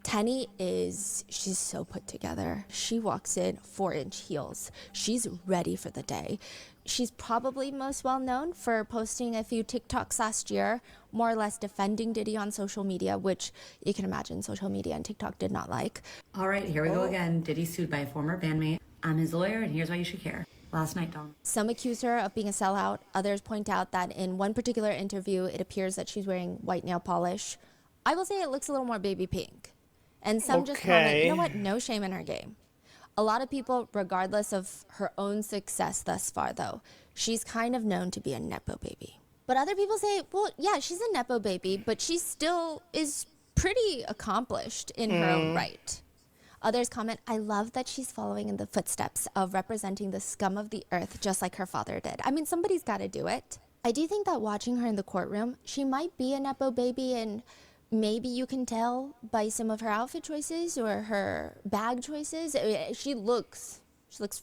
Tenny she's so put together. She walks in 4-inch heels. She's ready for the day. She's probably most well known for posting a few TikToks last year, more or less defending Diddy on social media, which you can imagine social media and TikTok did not like. All right, here we go again. Diddy sued by a former bandmate. I'm his lawyer, and here's why you should care. Last night, Dom. Some accuse her of being a sellout. Others point out that in one particular interview, it appears that she's wearing white nail polish. I will say it looks a little more baby pink. And some just comment, you know what? No shame in her game. A lot of people, regardless of her own success thus far, though, she's kind of known to be a Nepo baby. But other people say, well, yeah, she's a Nepo baby, but she still is pretty accomplished in her own right. Others comment, I love that she's following in the footsteps of representing the scum of the earth, just like her father did. I mean, somebody's got to do it. I do think that watching her in the courtroom, she might be a Nepo baby, and maybe you can tell by some of her outfit choices or her bag choices. She looks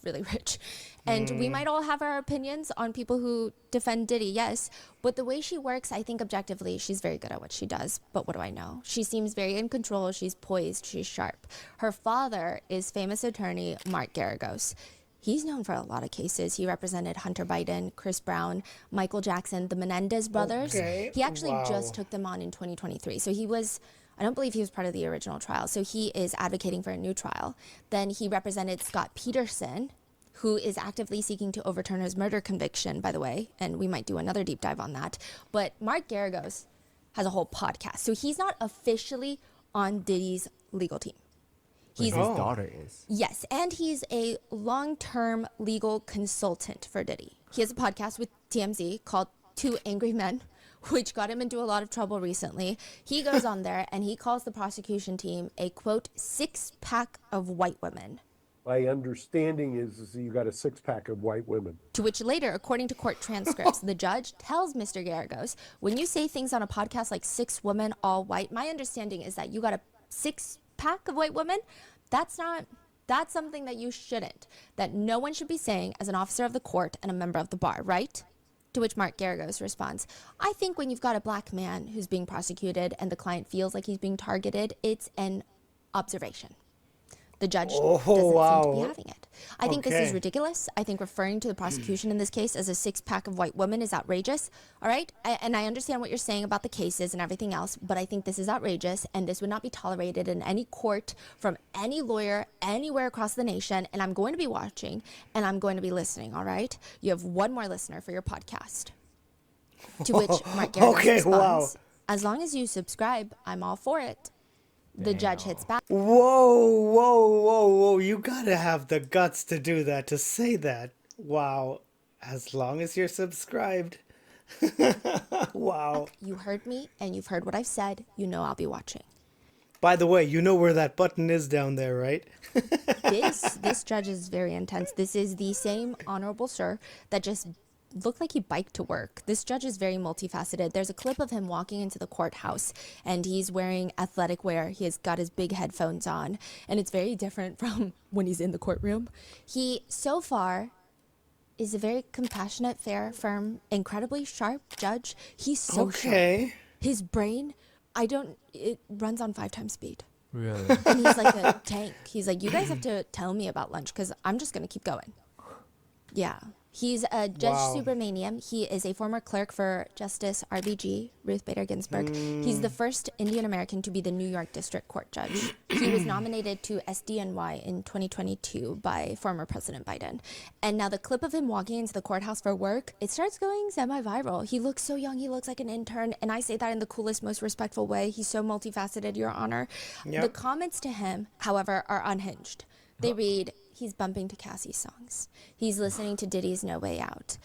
really rich. And we might all have our opinions on people who defend Diddy, yes. But the way she works, I think objectively, she's very good at what she does. But what do I know? She seems very in control. She's poised. She's sharp. Her father is famous attorney Mark Garagos. He's known for a lot of cases. He represented Hunter Biden, Chris Brown, Michael Jackson, the Menendez brothers. Okay. He actually Wow. just took them on in 2023. So I don't believe he was part of the original trial. So he is advocating for a new trial. Then he represented Scott Peterson, who is actively seeking to overturn his murder conviction, by the way. And we might do another deep dive on that. But Mark Garagos has a whole podcast. So he's not officially on Diddy's legal team. His daughter is. Yes, and he's a long-term legal consultant for Diddy. He has a podcast with TMZ called Two Angry Men, which got him into a lot of trouble recently. He goes on there and he calls the prosecution team a, quote, six-pack of white women. My understanding is you got a six-pack of white women. To which later, according to court transcripts, the judge tells Mr. Garagos, when you say things on a podcast like 6 women, all white, my understanding is that you got a 6-pack of white women. That's something that you shouldn't, that no one should be saying as an officer of the court and a member of the bar, right? To which Mark Garagos responds, I think when you've got a black man who's being prosecuted and the client feels like he's being targeted, it's an observation. The judge doesn't seem to be having it. I think this is ridiculous. I think referring to the prosecution in this case as a 6-pack of white women is outrageous. All right? And I understand what you're saying about the cases and everything else, but I think this is outrageous, and this would not be tolerated in any court from any lawyer anywhere across the nation. And I'm going to be watching, and I'm going to be listening, all right? You have one more listener for your podcast. To which Mark Garagos responds, as long as you subscribe, I'm all for it. The judge hits back. Whoa. You gotta have the guts to do that, to say that. Wow. As long as you're subscribed. Wow. You heard me, and you've heard what I've said. You know I'll be watching. By the way, you know where that button is down there, right? This judge is very intense. This is the same honorable sir that just looked like he biked to work. This judge is very multifaceted. There's a clip of him walking into the courthouse, and he's wearing athletic wear. He has got his big headphones on, and it's very different from when he's in the courtroom. He, so far, is a very compassionate, fair, firm, incredibly sharp judge. He's so sharp. His brain, it runs on 5 times speed. Really? And he's like a tank. He's like, you guys have to tell me about lunch because I'm just going to keep going. Yeah. He's a Judge Supermanium. He is a former clerk for Justice RBG, Ruth Bader Ginsburg. He's the first Indian American to be the New York District Court judge. He was nominated to SDNY in 2022 by former President Biden. And now the clip of him walking into the courthouse for work, it starts going semi-viral. He looks so young. He looks like an intern. And I say that in the coolest, most respectful way. He's so multifaceted, Your Honor. Yep. The comments to him, however, are unhinged. They read, he's bumping to Cassie's songs. He's listening to Diddy's No Way Out.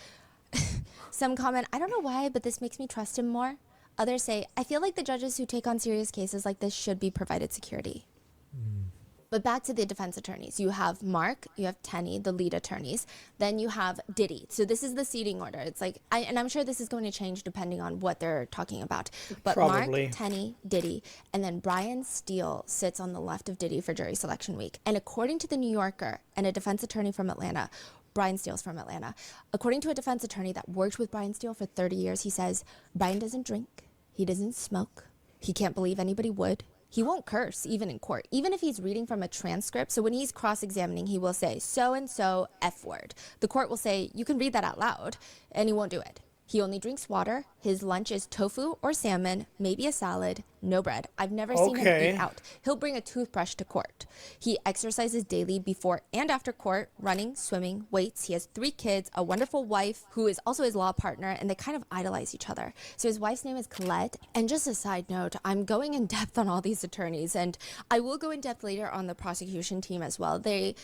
Some comment, I don't know why, but this makes me trust him more. Others say, I feel like the judges who take on serious cases like this should be provided security. But back to the defense attorneys. You have Mark, you have Tenny, the lead attorneys. Then you have Diddy. So this is the seating order. It's like, and I'm sure this is going to change depending on what they're talking about. But probably. Mark, Tenny, Diddy, and then Brian Steele sits on the left of Diddy for jury selection week. And according to the New Yorker and a defense attorney from Atlanta, Brian Steele's from Atlanta. According to a defense attorney that worked with Brian Steele for 30 years, he says, Brian doesn't drink, he doesn't smoke, he can't believe anybody would. He won't curse, even in court, even if he's reading from a transcript. So when he's cross-examining, he will say, so-and-so F word. The court will say, you can read that out loud, and he won't do it. He only drinks water. His lunch is tofu or salmon, maybe a salad, no bread. I've never seen him eat out. He'll bring a toothbrush to court. He exercises daily before and after court, running, swimming, weights. He has 3 kids, a wonderful wife who is also his law partner, and they kind of idolize each other. So his wife's name is Colette. And just a side note, I'm going in depth on all these attorneys, and I will go in depth later on the prosecution team as well. I'm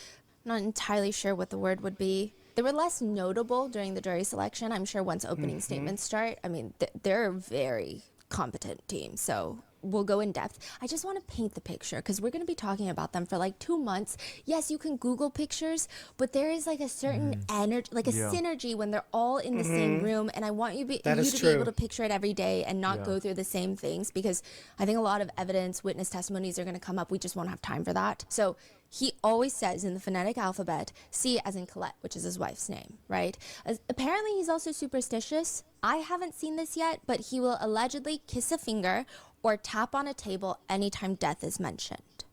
not entirely sure what the word would be. They were less notable during the jury selection. I'm sure once opening statements start, I mean, they're a very competent team. So we'll go in depth. I just want to paint the picture because we're going to be talking about them for like 2 months. Yes, you can Google pictures, but there is like a certain energy, like a synergy when they're all in the same room. And I want you to be able to picture it every day and not go through the same things because I think a lot of evidence, witness testimonies are going to come up. We just won't have time for that. So he always says in the phonetic alphabet, C as in Colette, which is his wife's name, right? Apparently, he's also superstitious. I haven't seen this yet, but he will allegedly kiss a finger or tap on a table anytime death is mentioned.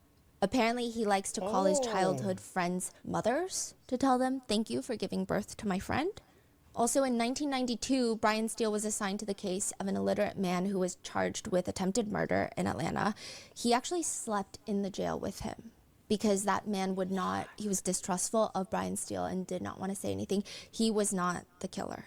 Apparently, he likes to call his childhood friends mothers to tell them, thank you for giving birth to my friend. Also, in 1992, Brian Steele was assigned to the case of an illiterate man who was charged with attempted murder in Atlanta. He actually slept in the jail with him, because that man he was distrustful of Brian Steele and did not want to say anything. He was not the killer,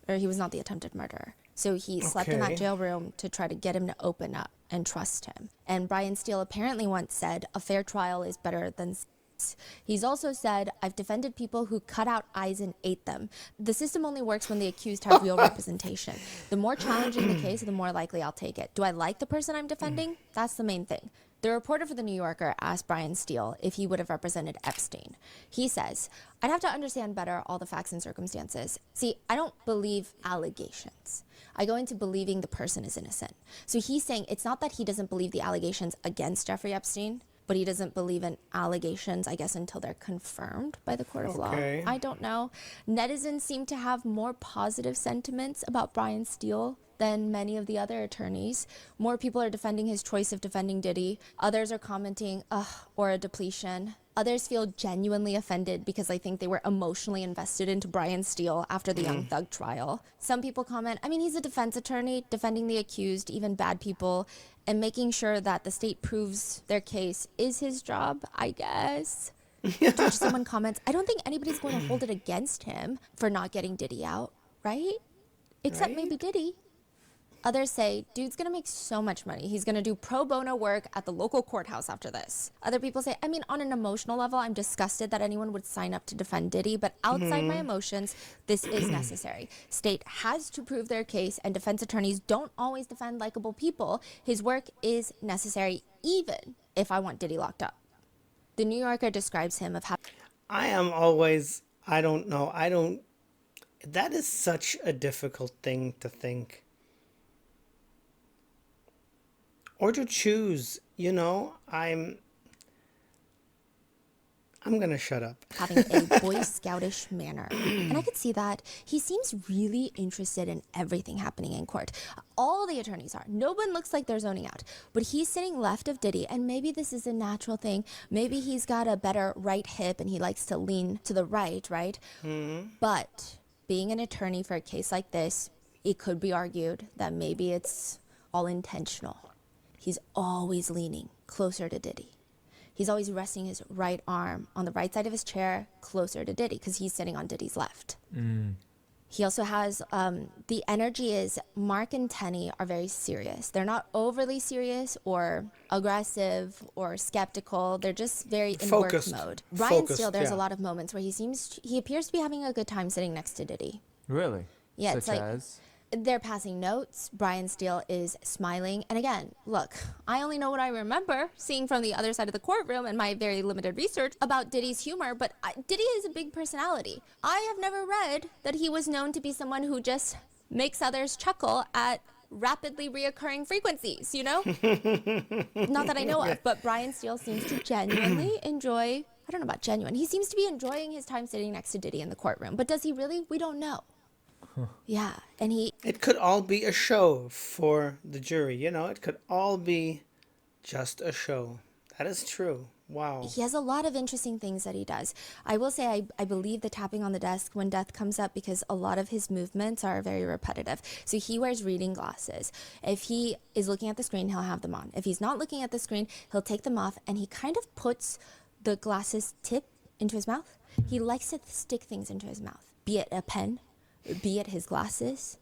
or he was not the attempted murderer. So he slept in that jail room to try to get him to open up and trust him. And Brian Steele apparently once said, a fair trial is better than sex. He's also said, I've defended people who cut out eyes and ate them. The system only works when the accused have real representation. The more challenging the case, the more likely I'll take it. Do I like the person I'm defending? That's the main thing. The reporter for The New Yorker asked Brian Steele if he would have represented Epstein. He says, "I'd have to understand better all the facts and circumstances. See, I don't believe allegations. I go into believing the person is innocent." So he's saying it's not that he doesn't believe the allegations against Jeffrey Epstein, but he doesn't believe in allegations, I guess, until they're confirmed by the court of law. I don't know. Netizens seem to have more positive sentiments about Brian Steele than many of the other attorneys. More people are defending his choice of defending Diddy. Others are commenting, ugh, or a depletion. Others feel genuinely offended because I think they were emotionally invested into Brian Steele after the Young Thug trial. Some people comment, I mean, he's a defense attorney defending the accused, even bad people, and making sure that the state proves their case is his job, I guess. To which someone comments, I don't think anybody's going to hold it against him for not getting Diddy out, right? Except maybe Diddy. Others say, dude's gonna make so much money. He's gonna do pro bono work at the local courthouse after this. Other people say, I mean, on an emotional level, I'm disgusted that anyone would sign up to defend Diddy, but outside my emotions, this is necessary. State has to prove their case, and defense attorneys don't always defend likable people. His work is necessary, even if I want Diddy locked up. The New Yorker describes him of how I don't know. That is such a difficult thing to think. Or to choose, you know, I'm gonna shut up. having a Boy Scoutish manner. And I could see that. He seems really interested in everything happening in court. All the attorneys are. No one looks like they're zoning out. But he's sitting left of Diddy, and maybe this is a natural thing. Maybe he's got a better right hip and he likes to lean to the right, right? But being an attorney for a case like this, it could be argued that maybe it's all intentional. He's always leaning closer to Diddy. He's always resting his right arm on the right side of his chair closer to Diddy because he's sitting on Diddy's left. He also has, the energy is Mark and Tenny are very serious. They're not overly serious or aggressive or skeptical. They're just very in Focused. work mode. Ryan Focused, Steele, there's yeah. a lot of moments where he appears to be having a good time sitting next to Diddy. Really? Yeah, Such it's like as? they're passing notes. Brian Steele is smiling. And again, look, I only know what I remember seeing from the other side of the courtroom and my very limited research about Diddy's humor, but Diddy is a big personality. I have never read that he was known to be someone who just makes others chuckle at rapidly reoccurring frequencies, you know? Not that I know of, but Brian Steele seems to genuinely enjoy, I don't know about genuine, he seems to be enjoying his time sitting next to Diddy in the courtroom. But does he really? We don't know. Yeah, and It could all be a show for the jury, you know? It could all be just a show. That is true. Wow. he has a lot of interesting things that he does. I will say I believe the tapping on the desk when death comes up because a lot of his movements are very repetitive. So he wears reading glasses. If he is looking at the screen, he'll have them on. If he's not looking at the screen, he'll take them off, and he kind of puts the glasses tip into his mouth. He likes to stick things into his mouth, be it a pen, be it his glasses.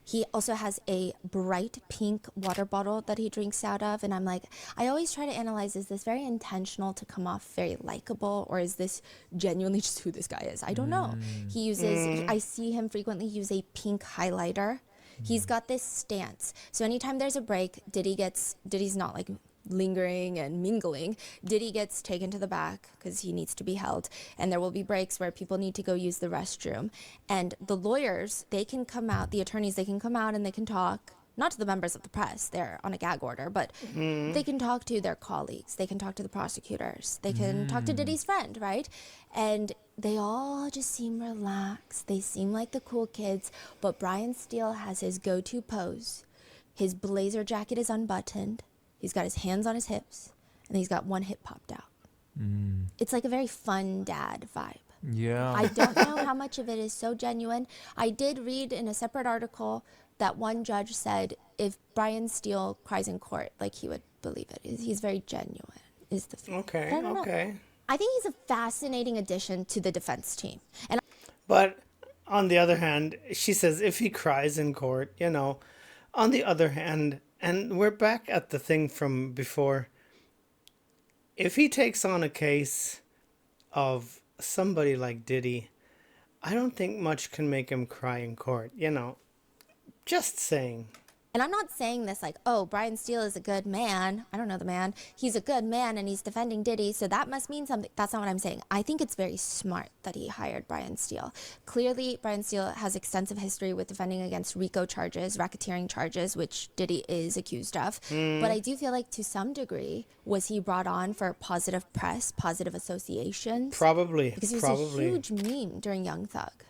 He also has a bright pink water bottle that he drinks out of. And I'm like, I always try to analyze, is this very intentional to come off very likable, or is this genuinely just who this guy is? I don't know. He uses, I see him frequently use a pink highlighter. He's got this stance. So anytime there's a break, Diddy's not like lingering and mingling. Diddy gets taken to the back because he needs to be held, and there will be breaks where people need to go use the restroom, and the lawyers, they can come out, the attorneys, they can come out and they can talk, not to the members of the press, they're on a gag order, but they can talk to their colleagues, they can talk to the prosecutors, they can talk to Diddy's friend, right? And they all just seem relaxed, they seem like the cool kids. But Brian Steele has his go-to pose. His blazer jacket is unbuttoned. He's got his hands on his hips, and he's got one hip popped out. It's like a very fun dad vibe. Yeah. I don't know how much of it is so genuine. I did read in a separate article that one judge said if Brian Steele cries in court, like, he would believe it. He's very genuine, is the feeling. Okay, But I don't know. okay. I think he's a fascinating addition to the defense team. And But on the other hand, she says if he cries in court, you know, on the other hand, and we're back at the thing from before, if he takes on a case of somebody like Diddy, I don't think much can make him cry in court, you know. Just saying. And I'm not saying this like, oh, Brian Steele is a good man. I don't know the man. He's a good man and he's defending Diddy, so that must mean something. That's not what I'm saying. I think it's very smart that he hired Brian Steele. Clearly, Brian Steele has extensive history with defending against RICO charges, racketeering charges, which Diddy is accused of. But I do feel like to some degree, was he brought on for positive press, positive associations? Probably. Because he was a huge meme during Young Thug.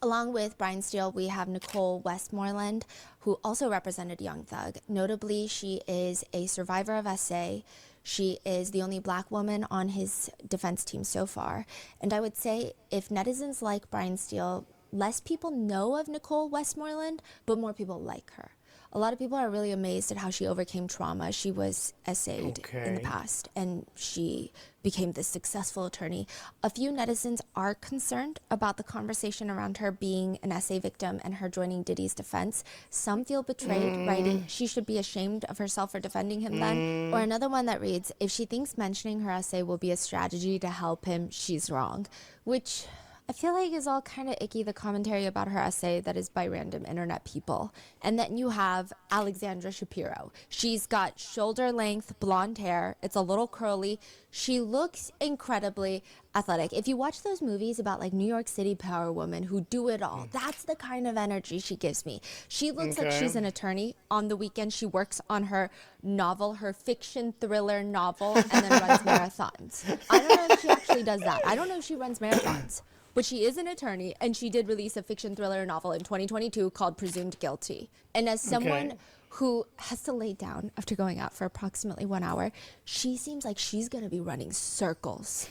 Along with Brian Steele, we have Nicole Westmoreland, who also represented Young Thug. Notably, she is a survivor of SA. She is the only black woman on his defense team so far. And I would say if netizens like Brian Steele, less people know of Nicole Westmoreland, but more people like her. A lot of people are really amazed at how she overcame trauma. She was SA'd in the past, and she became this successful attorney. A few netizens are concerned about the conversation around her being an SA victim and her joining Diddy's defense. Some feel betrayed, writing, she should be ashamed of herself for defending him then. Or another one that reads, if she thinks mentioning her SA will be a strategy to help him, she's wrong. Which I feel like is all kind of icky, the commentary about her essay that is by random internet people. And then you have Alexandra Shapiro. She's got shoulder length blonde hair. It's a little curly. She looks incredibly athletic. If you watch those movies about like New York City power women who do it all, that's the kind of energy she gives me. She looks like she's an attorney. On the weekend, she works on her novel, her fiction thriller novel, and then runs marathons. I don't know if she actually does that. I don't know if she runs marathons. But she is an attorney, and she did release a fiction thriller novel in 2022 called Presumed Guilty. And as someone who has to lay down after going out for approximately 1 hour, she seems like she's going to be running circles.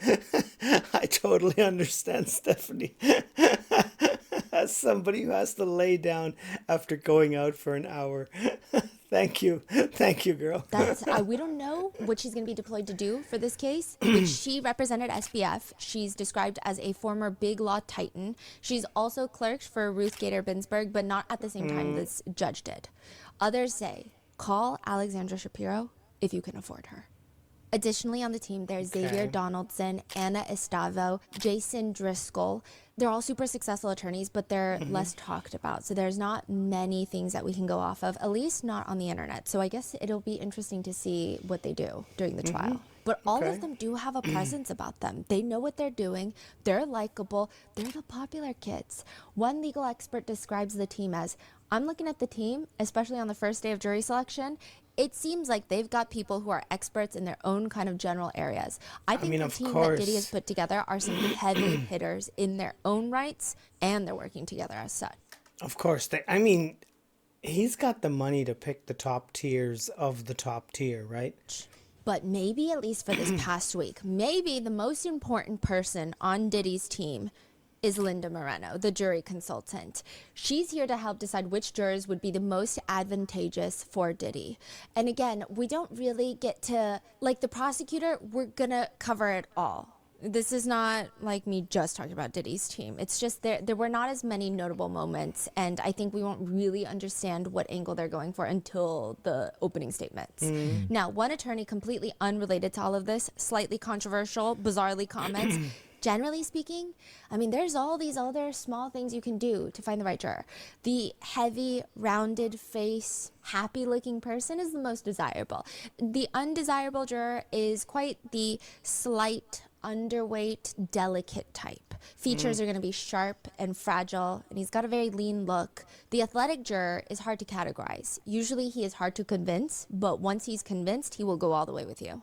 I totally understand, Stephanie. As somebody who has to lay down after going out for an hour. Thank you, girl. That's we don't know what she's going to be deployed to do for this case, which she represented SBF. She's described as a former big law titan. She's also clerked for Ruth Gator Ginsburg, but not at the same time this judge did. Others say, call Alexandra Shapiro if you can afford her. Additionally, on the team, there's Xavier Donaldson, Anna Estavo, Jason Driscoll. They're all super successful attorneys, but they're less talked about. So there's not many things that we can go off of, at least not on the internet. So I guess it'll be interesting to see what they do during the trial. But all of them do have a presence about them. They know what they're doing. They're likable. They're the popular kids. One legal expert describes the team as, I'm looking at the team, especially on the first day of jury selection, it seems like they've got people who are experts in their own kind of general areas. I think the team that Diddy has put together are some heavy hitters in their own rights, and they're working together as such. Of course. He's got the money to pick the top tiers of the top tier, right? But maybe, at least for this past week, maybe the most important person on Diddy's team is Linda Moreno, the jury consultant. She's here to help decide which jurors would be the most advantageous for Diddy. And again, we don't really get to, like the prosecutor, we're gonna cover it all. This is not like me just talking about Diddy's team. It's just there were not as many notable moments, and I think we won't really understand what angle they're going for until the opening statements. Now, one attorney completely unrelated to all of this, slightly controversial, bizarrely comments, generally speaking, there's all these other small things you can do to find the right juror. The heavy, rounded face, happy-looking person is the most desirable. The undesirable juror is quite the slight, underweight, delicate type. Features are going to be sharp and fragile, and he's got a very lean look. The athletic juror is hard to categorize. Usually he is hard to convince, but once he's convinced, he will go all the way with you.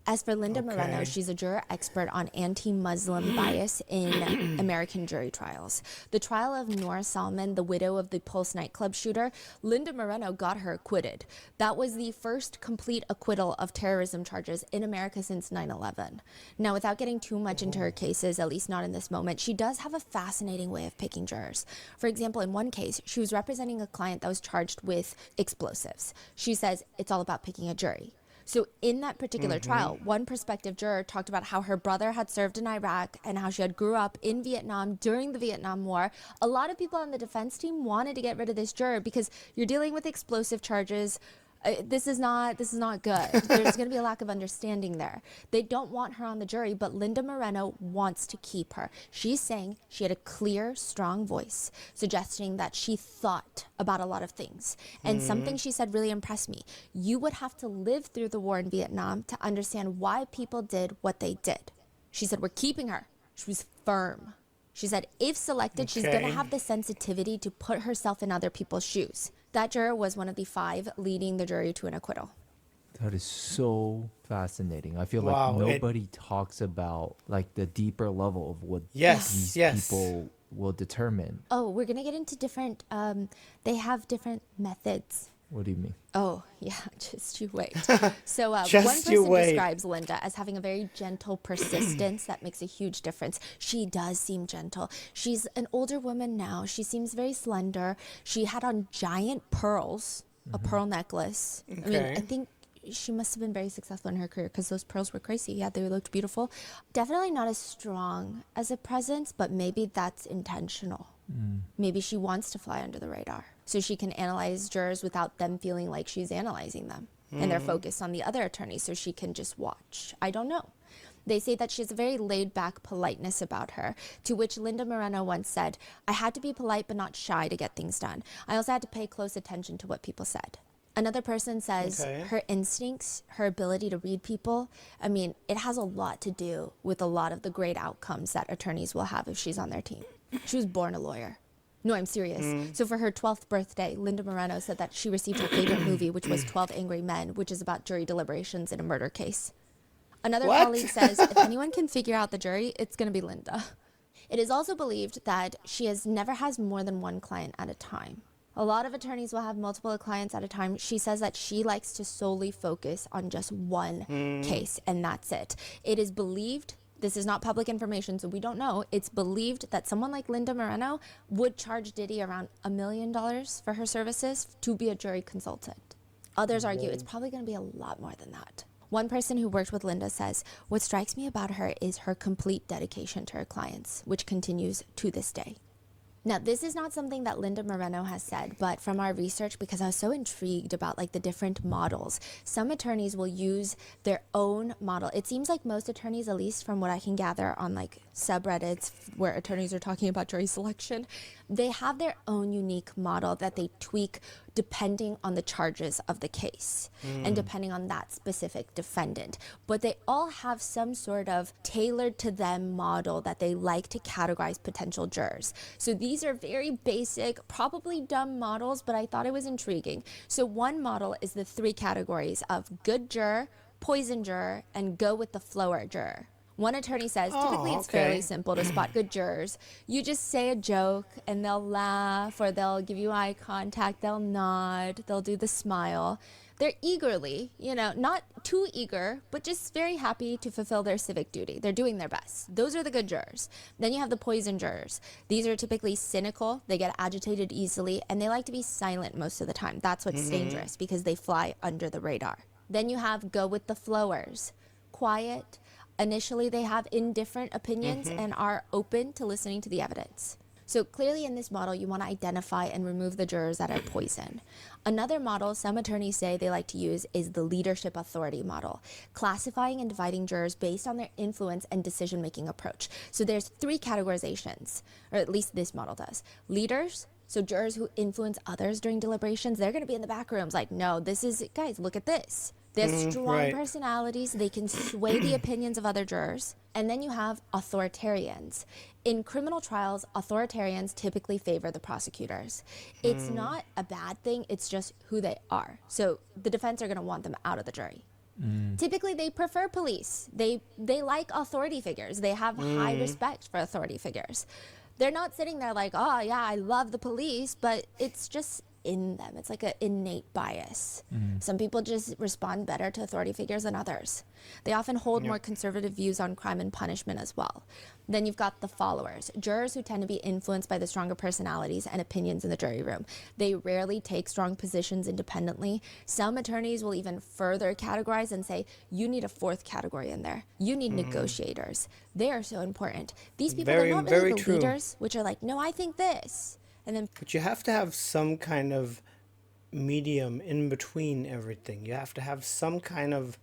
As for Linda Moreno, she's a juror expert on anti-Muslim bias in American jury trials. The trial of Noor Salman, the widow of the Pulse nightclub shooter, Linda Moreno got her acquitted. That was the first complete acquittal of terrorism charges in America since 9/11. Now, without getting too much into her cases, at least not in this moment, she does have a fascinating way of picking jurors. For example, in one case, she was representing a client that was charged with explosives. She says it's all about picking a jury. So in that particular trial, one prospective juror talked about how her brother had served in Iraq and how she had grew up in Vietnam during the Vietnam War. A lot of people on the defense team wanted to get rid of this juror because you're dealing with explosive charges. This is not good. There's going to be a lack of understanding there. They don't want her on the jury, but Linda Moreno wants to keep her. She's saying she had a clear, strong voice, suggesting that she thought about a lot of things. And something she said really impressed me. You would have to live through the war in Vietnam to understand why people did what they did. She said, we're keeping her. She was firm. She said, if selected, she's going to have the sensitivity to put herself in other people's shoes. That juror was one of the 5 leading the jury to an acquittal. That is so fascinating. I feel Wow, like nobody talks about like the deeper level of what Yes, these people will determine. Oh, we're going to get into different, they have different methods. What do you mean? Oh, yeah, just you wait. So one Just you person wait. describes Linda as having a very gentle persistence that makes a huge difference. She does seem gentle. She's an older woman now. She seems very slender. She had on giant pearls, a pearl necklace. I mean, Okay. I think she must have been very successful in her career because those pearls were crazy. Yeah, they looked beautiful. Definitely not as strong as a presence, but maybe that's intentional. Maybe she wants to fly under the radar so she can analyze jurors without them feeling like she's analyzing them. And they're focused on the other attorney so she can just watch. I don't know. They say that she has a very laid-back politeness about her, to which Linda Moreno once said, I had to be polite but not shy to get things done. I also had to pay close attention to what people said. Another person says her instincts, her ability to read people, I mean, it has a lot to do with a lot of the great outcomes that attorneys will have if she's on their team. She was born a lawyer. No, I'm serious. So for her 12th birthday, Linda Moreno said that she received her favorite movie, which was 12 Angry Men, which is about jury deliberations in a murder case. Another colleague says, if anyone can figure out the jury, it's going to be Linda. It is also believed that she never has more than one client at a time. A lot of attorneys will have multiple clients at a time. She says that she likes to solely focus on just one case, and that's it. It is believed, this is not public information, so we don't know, it's believed that someone like Linda Moreno would charge Diddy around $1 million for her services to be a jury consultant. Others argue it's probably going to be a lot more than that. One person who worked with Linda says, what strikes me about her is her complete dedication to her clients, which continues to this day. Now, this is not something that Linda Moreno has said, but from our research, because I was so intrigued about like the different models, some attorneys will use their own model. It seems like most attorneys, at least from what I can gather on like subreddits where attorneys are talking about jury selection, they have their own unique model that they tweak depending on the charges of the case and depending on that specific defendant. But they all have some sort of tailored to them model that they like to categorize potential jurors. So these are very basic, probably dumb models, but I thought it was intriguing. So one model is the 3 categories of good juror, poison juror, and go with the flower juror. One attorney says, typically it's fairly simple to spot good jurors. You just say a joke and they'll laugh or they'll give you eye contact, they'll nod, they'll do the smile. They're eagerly, not too eager, but just very happy to fulfill their civic duty. They're doing their best. Those are the good jurors. Then you have the poison jurors. These are typically cynical, they get agitated easily, and they like to be silent most of the time. That's what's dangerous because they fly under the radar. Then you have go with the flowers. Quiet. Initially, they have indifferent opinions and are open to listening to the evidence. So clearly in this model, you want to identify and remove the jurors that are poison. Another model some attorneys say they like to use is the leadership authority model, classifying and dividing jurors based on their influence and decision-making approach. So there's 3 categorizations, or at least this model does. Leaders, so jurors who influence others during deliberations, they're going to be in the back rooms like, no, guys, look at this. They have strong personalities. They can sway the opinions of other jurors. And then you have authoritarians. In criminal trials, authoritarians typically favor the prosecutors. It's not a bad thing. It's just who they are. So the defense are going to want them out of the jury. Typically, they prefer police. They like authority figures. They have high respect for authority figures. They're not sitting there like, oh, yeah, I love the police, but it's just in them. It's like an innate bias. Some people just respond better to authority figures than others. They often hold more conservative views on crime and punishment as well. Then you've got the followers, jurors who tend to be influenced by the stronger personalities and opinions in the jury room. They rarely take strong positions independently. Some attorneys will even further categorize and say, you need a 4th category in there. You need negotiators. They are so important. These people are not really the leaders, which are like, no, I think this. And then, But you have to have some kind of medium in between everything. You have to have some kind of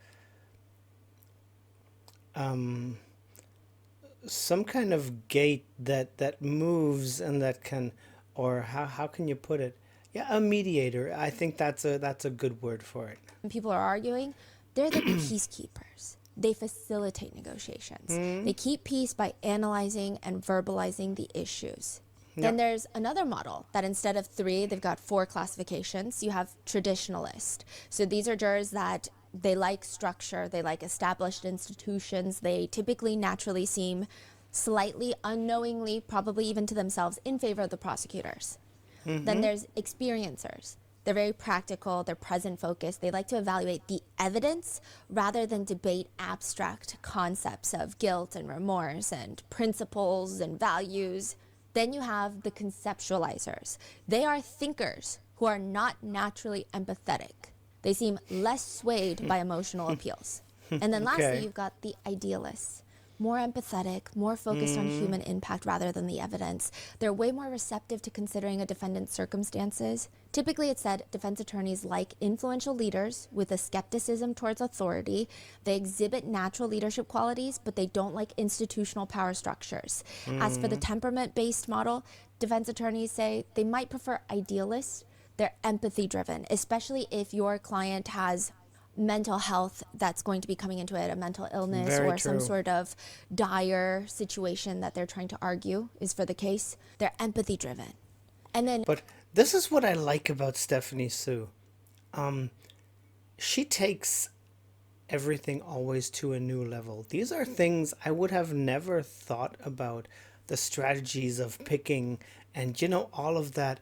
gate that moves and that can, or how can you put it? Yeah, a mediator. I think that's a good word for it. When people are arguing, they're the peacekeepers. They facilitate negotiations. They keep peace by analyzing and verbalizing the issues. Then there's another model that instead of 3, they've got 4 classifications. You have traditionalist. So these are jurors that they like structure, they like established institutions, they typically naturally seem slightly unknowingly, probably even to themselves, in favor of the prosecutors. Then there's experiencers. They're very practical, they're present focused, they like to evaluate the evidence rather than debate abstract concepts of guilt and remorse and principles and values. Then you have the conceptualizers. They are thinkers who are not naturally empathetic. They seem less swayed by emotional appeals. And then lastly, you've got the idealists. More empathetic, more focused on human impact rather than the evidence. They're way more receptive to considering a defendant's circumstances. Typically, it's said defense attorneys like influential leaders with a skepticism towards authority. They exhibit natural leadership qualities, but they don't like institutional power structures. As for the temperament-based model, defense attorneys say they might prefer idealists. They're empathy-driven, especially if your client has mental health that's going to be coming into it, a mental illness Very or some true. sort of dire situation that they're trying to argue is for the case. They're empathy driven. And then But this is what I like about Stephanie Sue. She takes everything always to a new level. These are things I would have never thought about, the strategies of picking and all of that.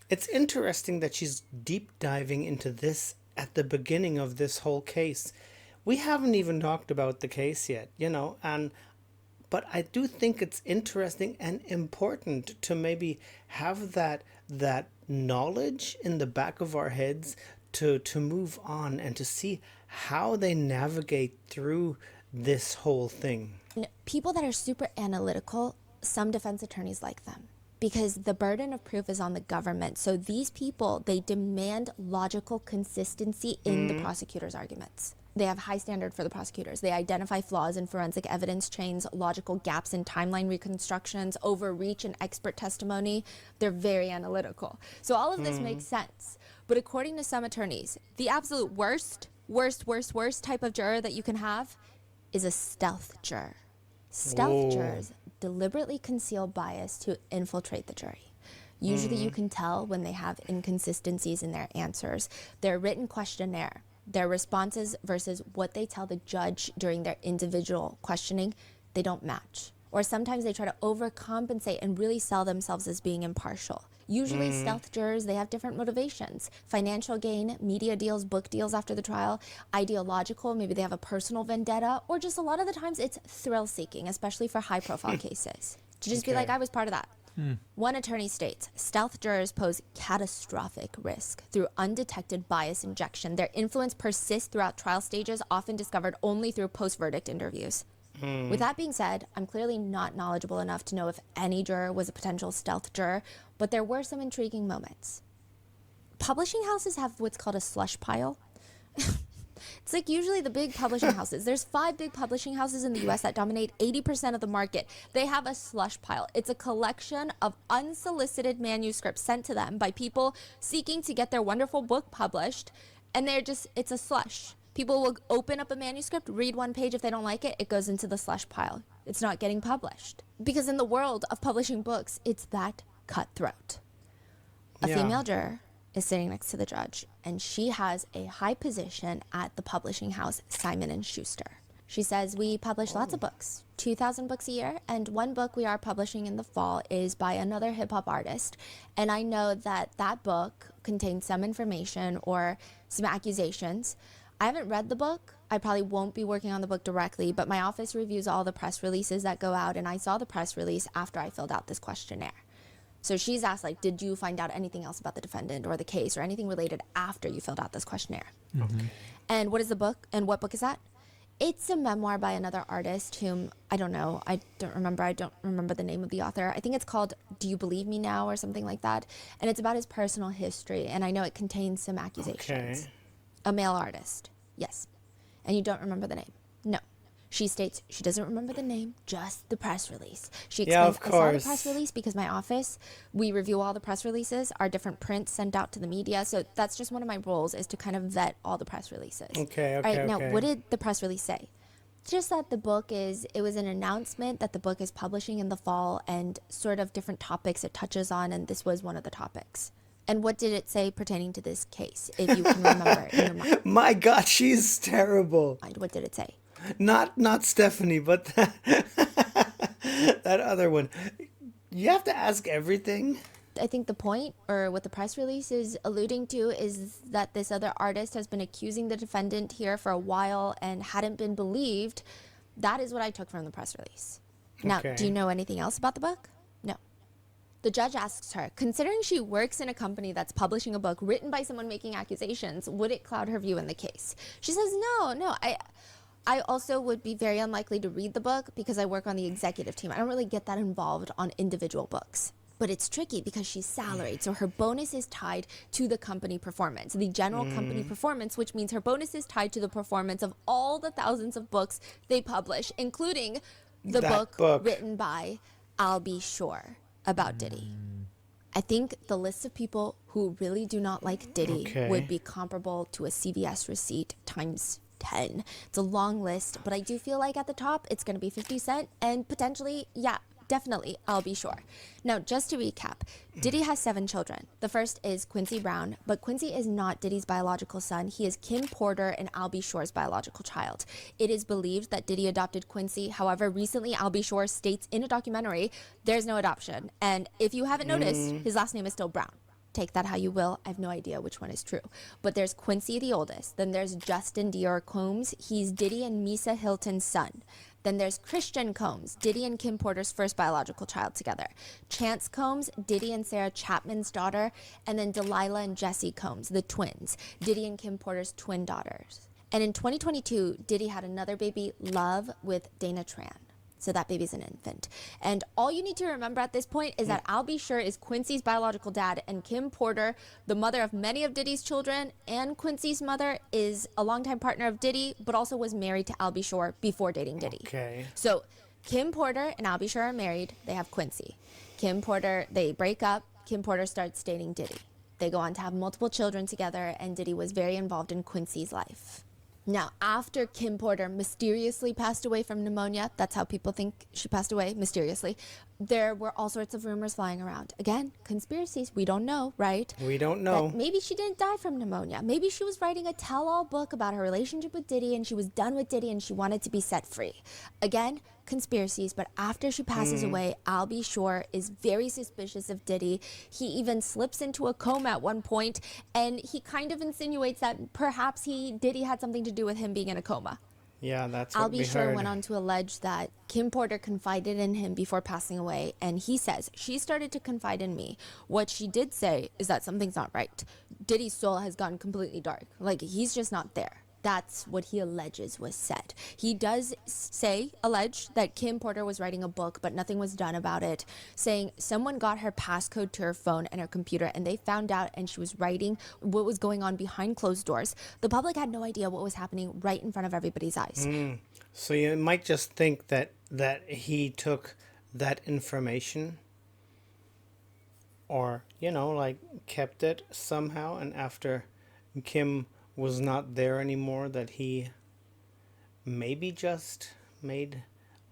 It's interesting that she's deep diving into this at the beginning of this whole case. We haven't even talked about the case yet, but I do think it's interesting and important to maybe have that knowledge in the back of our heads to move on and to see how they navigate through this whole thing. people that are super analytical, some defense attorneys like them, because the burden of proof is on the government. So these people, they demand logical consistency in the prosecutor's arguments. They have high standard for the prosecutors. They identify flaws in forensic evidence chains, logical gaps in timeline reconstructions, overreach in expert testimony. They're very analytical. So all of this makes sense. But according to some attorneys, the absolute worst type of juror that you can have is a stealth juror. Stealth jurors deliberately conceal bias to infiltrate the jury. Usually you can tell when they have inconsistencies in their answers. Their written questionnaire, their responses versus what they tell the judge during their individual questioning, they don't match. Or sometimes they try to overcompensate and really sell themselves as being impartial. Usually stealth jurors, they have different motivations. Financial gain, media deals, book deals after the trial, ideological, maybe they have a personal vendetta, or just a lot of the times it's thrill seeking, especially for high profile cases. To just be like, I was part of that. One attorney states, stealth jurors pose catastrophic risk through undetected bias injection. Their influence persists throughout trial stages, often discovered only through post-verdict interviews. With that being said, I'm clearly not knowledgeable enough to know if any juror was a potential stealth juror, but there were some intriguing moments. Publishing houses have what's called a slush pile. It's like usually the big publishing houses. There's 5 big publishing houses in the US that dominate 80% of the market. They have a slush pile. It's a collection of unsolicited manuscripts sent to them by people seeking to get their wonderful book published. And it's a slush. People will open up a manuscript, read one page. If they don't like it, it goes into the slush pile. It's not getting published. Because in the world of publishing books, it's that cutthroat. A female juror is sitting next to the judge, and she has a high position at the publishing house Simon & Schuster. She says, we publish lots of books, 2,000 books a year, and one book we are publishing in the fall is by another hip-hop artist, and I know that that book contains some information or some accusations. I haven't read the book. I probably won't be working on the book directly, but my office reviews all the press releases that go out, and I saw the press release after I filled out this questionnaire. So she's asked, did you find out anything else about the defendant or the case or anything related after you filled out this questionnaire? And what is the book? And what book is that? It's a memoir by another artist whom I don't know. I don't remember the name of the author. I think it's called Do You Believe Me Now or something like that. And it's about his personal history. And I know it contains some accusations. Okay. A male artist. Yes. And you don't remember the name. No. She states she doesn't remember the name, just the press release. She explains, Yeah, of I saw the course. press release because my office, we review all the press releases, our different prints sent out to the media. So that's just one of my roles, is to kind of vet all the press releases. Okay, All right, now, okay. what did the press release say? Just that it was an announcement that the book is publishing in the fall and sort of different topics it touches on, and this was one of the topics. And what did it say pertaining to this case, if you can remember in your mind? My God, she's terrible. What did it say? Not Stephanie, but that other one. You have to ask everything. I think the point, or what the press release is alluding to, is that this other artist has been accusing the defendant here for a while and hadn't been believed. That is what I took from the press release. Now, Okay. do you know anything else about the book? No. The judge asks her, considering she works in a company that's publishing a book written by someone making accusations, would it cloud her view in the case? She says, no. I also would be very unlikely to read the book because I work on the executive team. I don't really get that involved on individual books. But it's tricky because she's salaried, so her bonus is tied to the company performance, the general company performance, which means her bonus is tied to the performance of all the thousands of books they publish, including the That book book. written by I'll Be Sure about Diddy. I think the list of people who really do not like Diddy Okay. would be comparable to a CVS receipt times 10. It's a long list, but I do feel like at the top it's going to be 50 Cent and potentially, yeah, definitely, I'll Be Sure. Now, just to recap, Diddy has 7 children. The first is Quincy Brown, but Quincy is not Diddy's biological son. He is Kim Porter and I'll Be Sure's biological child. It is believed that Diddy adopted Quincy. However, recently I'll Be Sure states in a documentary, there's no adoption. And if you haven't noticed, his last name is still Brown. Take that how you will. I have no idea which one is true. But there's Quincy, the oldest. Then there's Justin Dior Combs. He's Diddy and Misa Hilton's son. Then there's Christian Combs, Diddy and Kim Porter's first biological child together. Chance Combs, Diddy and Sarah Chapman's daughter. And then Delilah and Jesse Combs, the twins, Diddy and Kim Porter's twin daughters. And in 2022, Diddy had another baby, Love, with Dana Tran. So that baby's an infant. And all you need to remember at this point is that I'll Be Sure is Quincy's biological dad, and Kim Porter, the mother of many of Diddy's children, and Quincy's mother, is a longtime partner of Diddy, but also was married to I'll Be Sure before dating Diddy. Okay. So Kim Porter and I'll Be Sure are married. They have Quincy. Kim Porter, they break up. Kim Porter starts dating Diddy. They go on to have multiple children together, and Diddy was very involved in Quincy's life. Now, after Kim Porter mysteriously passed away from pneumonia, that's how people think she passed away, mysteriously, there were all sorts of rumors flying around. Again, conspiracies, we don't know, right? We don't know. That maybe she didn't die from pneumonia. Maybe she was writing a tell-all book about her relationship with Diddy and she was done with Diddy and she wanted to be set free. Again, conspiracies, but after she passes away, I'll Be Sure is very suspicious of Diddy. He even slips into a coma at one point, and he kind of insinuates that perhaps Diddy had something to do with him being in a coma. Yeah, that's I'll what Be we Sure heard. went on to allege that Kim Porter confided in him before passing away, and he says, she started to confide in me. What she did say is that something's not right. Diddy's soul has gone completely dark. Like, he's just not there. That's what he alleges was said. He does allege that Kim Porter was writing a book, but nothing was done about it, saying someone got her passcode to her phone and her computer, and they found out, and she was writing what was going on behind closed doors. The public had no idea what was happening right in front of everybody's eyes. So you might just think that he took that information or, like kept it somehow, and after Kim was not there anymore, that he maybe just made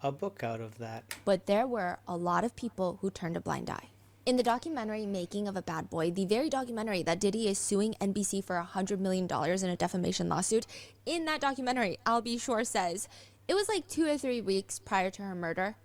a book out of that. But there were a lot of people who turned a blind eye. In the documentary Making of a Bad Boy, the very documentary that Diddy is suing NBC for $100 million in a defamation lawsuit, in that documentary, I'll Be Sure says, it was like 2 or 3 weeks prior to her murder.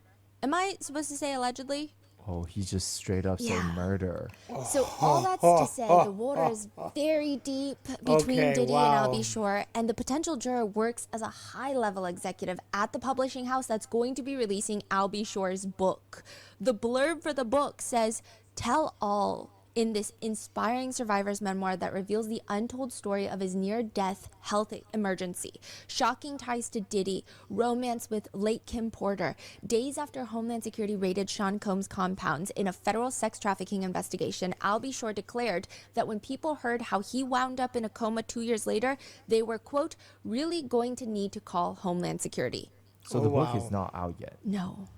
Am I supposed to say allegedly? Oh, he just straight up said Yeah. murder. So all that's to say, the water is very deep between Okay, Diddy wow. and I'll Be Sure, and the potential juror works as a high-level executive at the publishing house that's going to be releasing I'll Be Sure's book. The blurb for the book says, "Tell all in this inspiring survivor's memoir that reveals the untold story of his near-death health emergency, shocking ties to Diddy, romance with late Kim Porter, days after Homeland Security raided Sean Combs' compounds in a federal sex trafficking investigation, Albie Shore declared that when people heard how he wound up in a coma 2 years later, they were, quote, really going to need to call Homeland Security. So Oh, the book wow. is not out yet. No.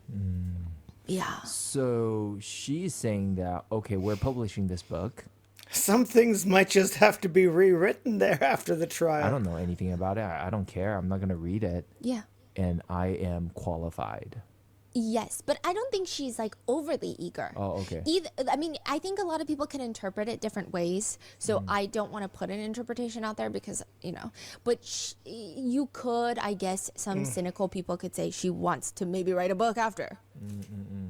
Yeah. So she's saying that, okay, we're publishing this book. Some things might just have to be rewritten there after the trial. I don't know anything about it. I don't care. I'm not going to read it. Yeah. And I am qualified. Yes, but I don't think she's like overly eager. Oh, okay. Either, I mean, I think a lot of people can interpret it different ways. So I don't want to put an interpretation out there because, you know, but you could, I guess, some cynical people could say she wants to maybe write a book after.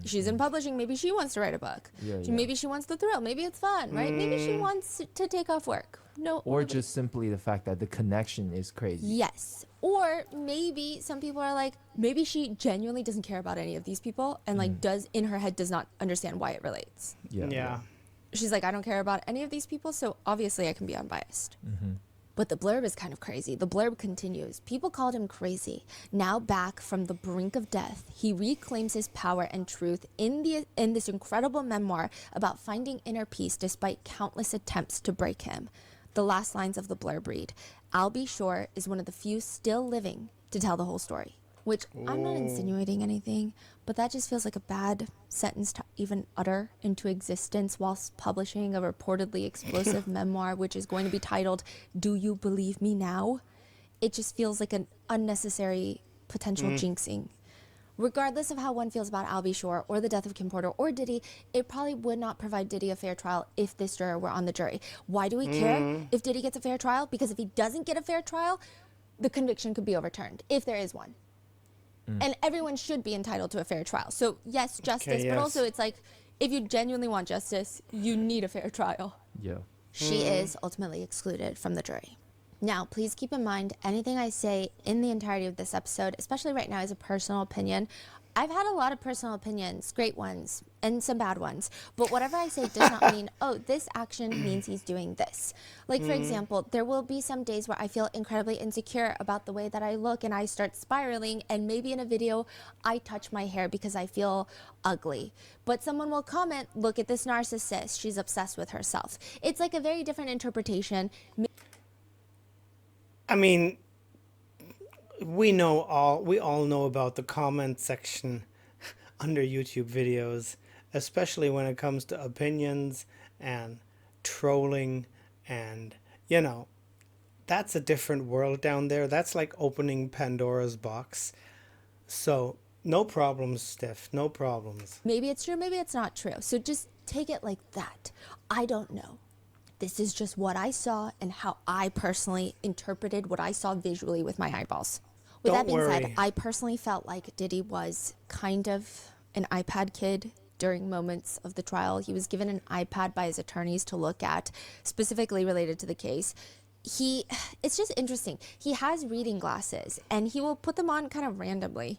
She's in publishing. Maybe she wants to write a book. Yeah. Maybe she wants the thrill. Maybe it's fun, right? Maybe she wants to take off work. No. Or just simply the fact that the connection is crazy. Yes. Or maybe some people are like, maybe she genuinely doesn't care about any of these people and like does in her head does not understand why it relates. Yeah. She's like, I don't care about any of these people, so obviously I can be unbiased. But the blurb is kind of crazy. The blurb continues. People called him crazy. Now back from the brink of death, he reclaims his power and truth in this incredible memoir about finding inner peace despite countless attempts to break him. The last lines of the blurb read, Albie Shore is one of the few still living to tell the whole story. Which, I'm not insinuating anything, but that just feels like a bad sentence to even utter into existence whilst publishing a reportedly explosive memoir, which is going to be titled, Do You Believe Me Now? It just feels like an unnecessary potential jinxing. Regardless of how one feels about Albie Shore or the death of Kim Porter or Diddy, it probably would not provide Diddy a fair trial if this juror were on the jury. Why do we care if Diddy gets a fair trial? Because if he doesn't get a fair trial, the conviction could be overturned, if there is one. And everyone should be entitled to a fair trial. So yes, justice, but also it's like, if you genuinely want justice, you need a fair trial. Yeah. She is ultimately excluded from the jury. Now, please keep in mind, anything I say in the entirety of this episode, especially right now, is a personal opinion. I've had a lot of personal opinions, great ones, and some bad ones. But whatever I say does not mean, oh, this action means he's doing this. Like, for example, there will be some days where I feel incredibly insecure about the way that I look and I start spiraling. And maybe in a video, I touch my hair because I feel ugly. But someone will comment, look at this narcissist. She's obsessed with herself. It's like a very different interpretation. I mean, we all know about the comment section under YouTube videos, especially when it comes to opinions and trolling, and you know, that's a different world down there. That's like opening Pandora's box. So no problems, Steph, no problems. Maybe it's true, maybe it's not true. So just take it like that. I don't know. This is just what I saw and how I personally interpreted what I saw visually with my eyeballs. With that being said, I personally felt like Diddy was kind of an iPad kid during moments of the trial. He was given an iPad by his attorneys to look at, specifically related to the case. It's just interesting. He has reading glasses and he will put them on kind of randomly.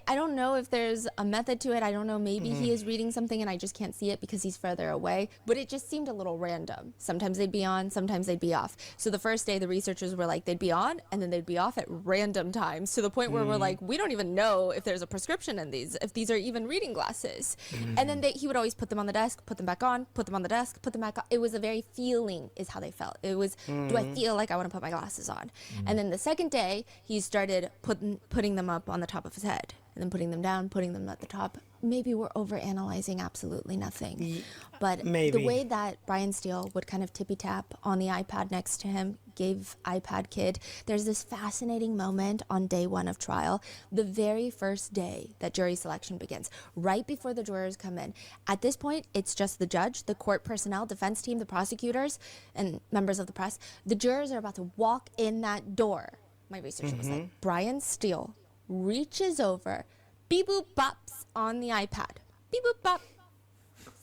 I don't know if there's a method to it. I don't know. Maybe he is reading something and I just can't see it because he's further away. But it just seemed a little random. Sometimes they'd be on, sometimes they'd be off. So the first day, the researchers were like, they'd be on and then they'd be off at random times, to the point where we're like, we don't even know if there's a prescription in these, if these are even reading glasses. And then he would always put them on the desk, put them back on, put them on the desk, put them back on. It was a very feeling is how they felt. It was, do I feel like I want to put my glasses on? And then the second day, he started putting them up on the top of his head. And then putting them down, putting them at the top. Maybe we're overanalyzing absolutely nothing. But the way that Brian Steele would kind of tippy-tap on the iPad next to him gave iPad Kid, there's this fascinating moment on day one of trial, the very first day that jury selection begins, right before the jurors come in. At this point, it's just the judge, the court personnel, defense team, the prosecutors, and members of the press. The jurors are about to walk in that door. My researcher was like, Brian Steele reaches over, beep boop bops on the iPad. Beep boop bop.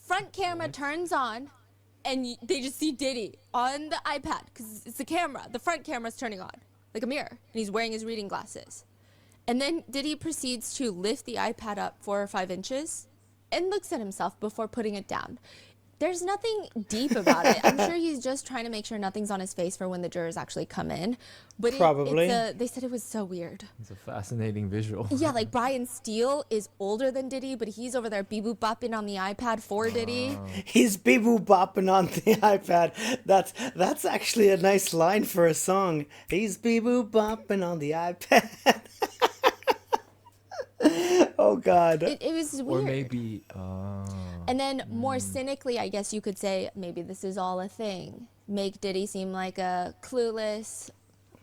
Front camera turns on, and they just see Diddy on the iPad because it's the camera. The front camera's turning on like a mirror, and he's wearing his reading glasses. And then Diddy proceeds to lift the iPad up 4 or 5 inches and looks at himself before putting it down. There's nothing deep about it. I'm sure he's just trying to make sure nothing's on his face for when the jurors actually come in. But Probably. they said it was so weird. It's a fascinating visual. Yeah, like Brian Steele is older than Diddy, but he's over there bee-boop bopping on the iPad for Diddy. He's bee-boo bopping on the iPad. That's actually a nice line for a song. He's bee-boo bopping on the iPad. Oh, God. It was weird. Or maybe. And then more cynically, I guess you could say maybe this is all a thing. Make Diddy seem like a clueless,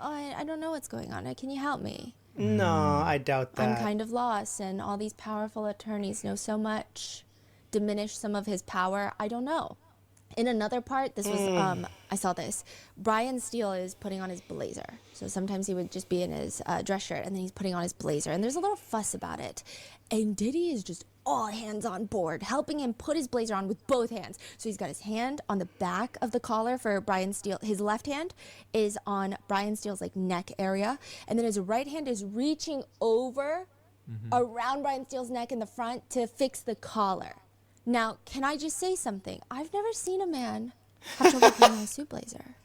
I don't know what's going on. Can you help me? No, I doubt that. I'm kind of lost, and all these powerful attorneys know so much. Diminish some of his power. I don't know. In another part, this was, I saw this. Brian Steele is putting on his blazer. So sometimes he would just be in his dress shirt, and then he's putting on his blazer. And there's a little fuss about it. And Diddy is just all hands on board, helping him put his blazer on with both hands. So he's got his hand on the back of the collar for Brian Steele. His left hand is on Brian Steele's like neck area. And then his right hand is reaching over around Brian Steele's neck in the front to fix the collar. Now, can I just say something? I've never seen a man have trouble putting on a suit blazer.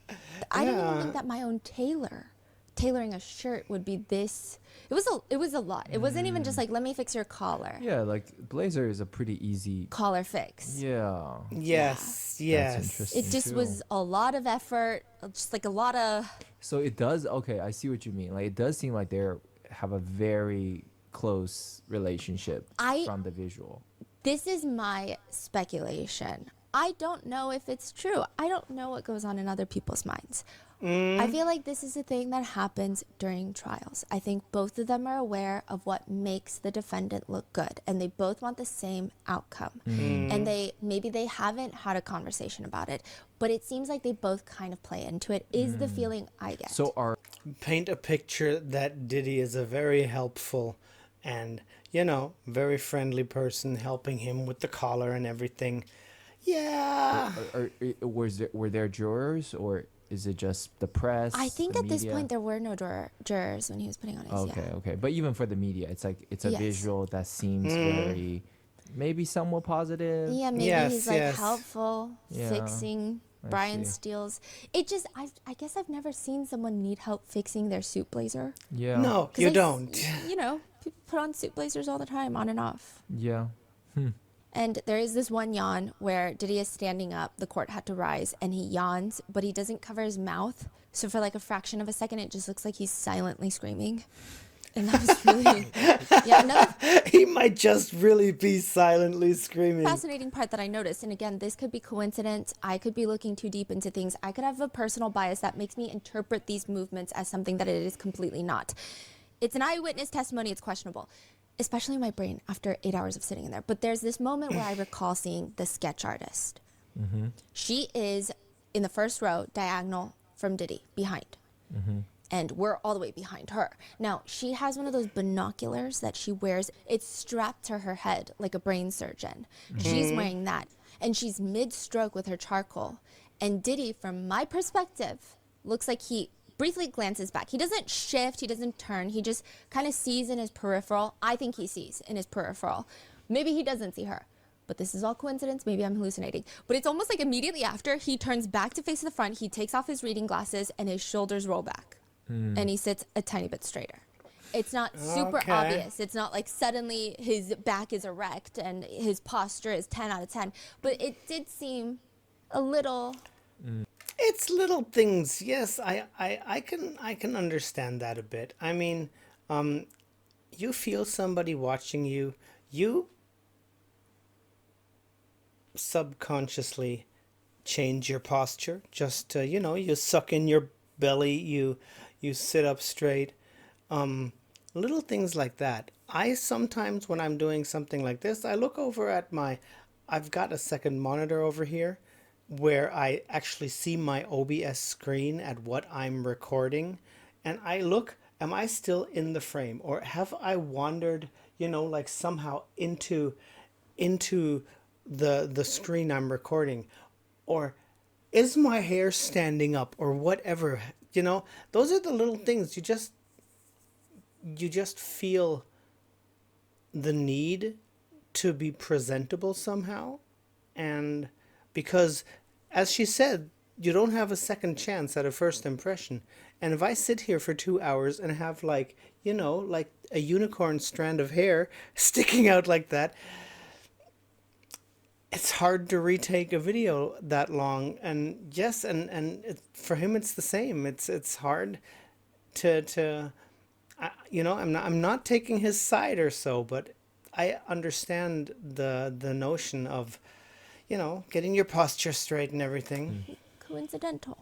I didn't even think that my own tailoring a shirt would be this. It was a lot. It wasn't even just like, let me fix your collar. Yeah, like blazer is a pretty easy. Collar fix. Yeah. Yes, That's yes. interesting. It just too. was a lot of effort, just like a lot of. So it does. Okay, I see what you mean. Like it does seem like they have a very close relationship from the visual. This is my speculation. I don't know if it's true. I don't know what goes on in other people's minds. I feel like this is a thing that happens during trials. I think both of them are aware of what makes the defendant look good, and they both want the same outcome. And maybe they haven't had a conversation about it, but it seems like they both kind of play into it, is the feeling I get. So Paint a picture that Diddy is a very helpful and, very friendly person, helping him with the collar and everything. Yeah. were there jurors, or is it just the press? I think the at this media? point there were no jurors when he was putting on his. Okay. But even for the media, it's like it's a Yes. visual that seems very, maybe somewhat positive. Yeah, maybe Yes, he's like yes. helpful Yeah, fixing Brian see. Steele's. It just, I guess I've never seen someone need help fixing their suit blazer. Yeah. No, 'Cause you don't. People put on suit blazers all the time, on and off. Yeah. And there is this one yawn where Diddy is standing up, the court had to rise, and he yawns, but he doesn't cover his mouth. So for like a fraction of a second, it just looks like he's silently screaming. And that was really, another He might just really be silently screaming. fascinating part that I noticed, and again, this could be coincidence. I could be looking too deep into things. I could have a personal bias that makes me interpret these movements as something that it is completely not. It's an eyewitness testimony. It's questionable, especially in my brain after 8 hours of sitting in there. But there's this moment where I recall seeing the sketch artist. She is in the first row, diagonal from Diddy, behind. And we're all the way behind her. Now, she has one of those binoculars that she wears. It's strapped to her head like a brain surgeon. She's wearing that. And she's mid-stroke with her charcoal. And Diddy, from my perspective, looks like he briefly glances back. He doesn't shift. He doesn't turn. He just kind of sees in his peripheral. I think he sees in his peripheral. Maybe he doesn't see her. But this is all coincidence. Maybe I'm hallucinating. But it's almost like immediately after, he turns back to face the front. He takes off his reading glasses and his shoulders roll back. And he sits a tiny bit straighter. It's not super Okay. obvious. It's not like suddenly his back is erect and his posture is 10 out of 10. But it did seem a little... It's little things. Yes, I can understand that a bit. I mean, you feel somebody watching you, you subconsciously change your posture. Just you suck in your belly, you sit up straight. Little things like that. I sometimes, when I'm doing something like this, I look over at I've got a second monitor over here where I actually see my OBS screen at what I'm recording, and I look, am I still in the frame, or have I wandered, like somehow into the screen I'm recording, or is my hair standing up, or whatever. Those are the little things you just feel the need to be presentable somehow. And because, as she said, you don't have a second chance at a first impression. And if I sit here for 2 hours and have like, like a unicorn strand of hair sticking out like that, it's hard to retake a video that long. And yes, for him it's the same. It's hard to I'm not taking his side or so, but I understand the notion of, getting your posture straight and everything. Coincidental.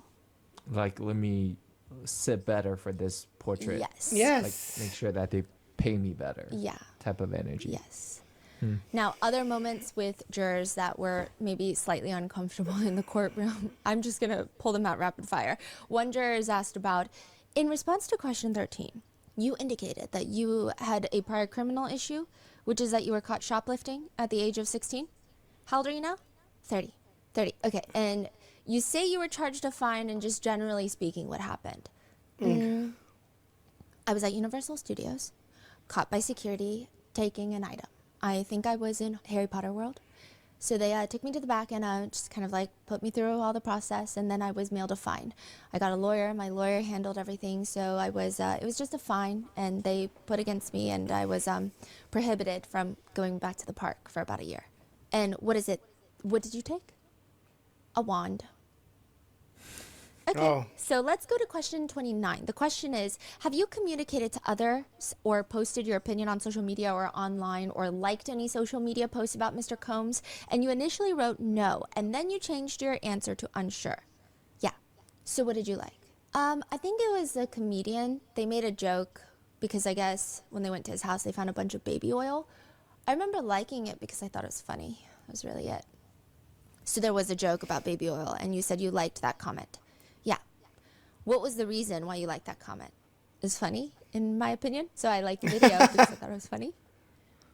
Like, let me sit better for this portrait. Yes. Yes. Like, make sure that they pay me better. Yeah. Type of energy. Yes. Now, other moments with jurors that were maybe slightly uncomfortable in the courtroom, I'm just going to pull them out rapid fire. One juror is asked about, in response to question 13, you indicated that you had a prior criminal issue, which is that you were caught shoplifting at the age of 16. How old are you now? 30. Okay. And you say you were charged a fine, and just generally speaking, what happened? I was at Universal Studios, caught by security taking an item. I think I was in Harry Potter World. So they took me to the back and just kind of like put me through all the process, and then I was mailed a fine. I got a lawyer. My lawyer handled everything, so I was it was just a fine, and they put against me, and I was prohibited from going back to the park for about a year. And what is it? What did you take? A wand. Okay, So let's go to question 29. The question is, have you communicated to others or posted your opinion on social media or online or liked any social media posts about Mr. Combs? And you initially wrote no, and then you changed your answer to unsure. Yeah. So what did you like? I think it was a comedian. They made a joke because I guess when they went to his house, they found a bunch of baby oil. I remember liking it because I thought it was funny. That was really it. So there was a joke about baby oil, and you said you liked that comment. Yeah. What was the reason why you liked that comment? It's funny, in my opinion. So I liked the video because I thought it was funny.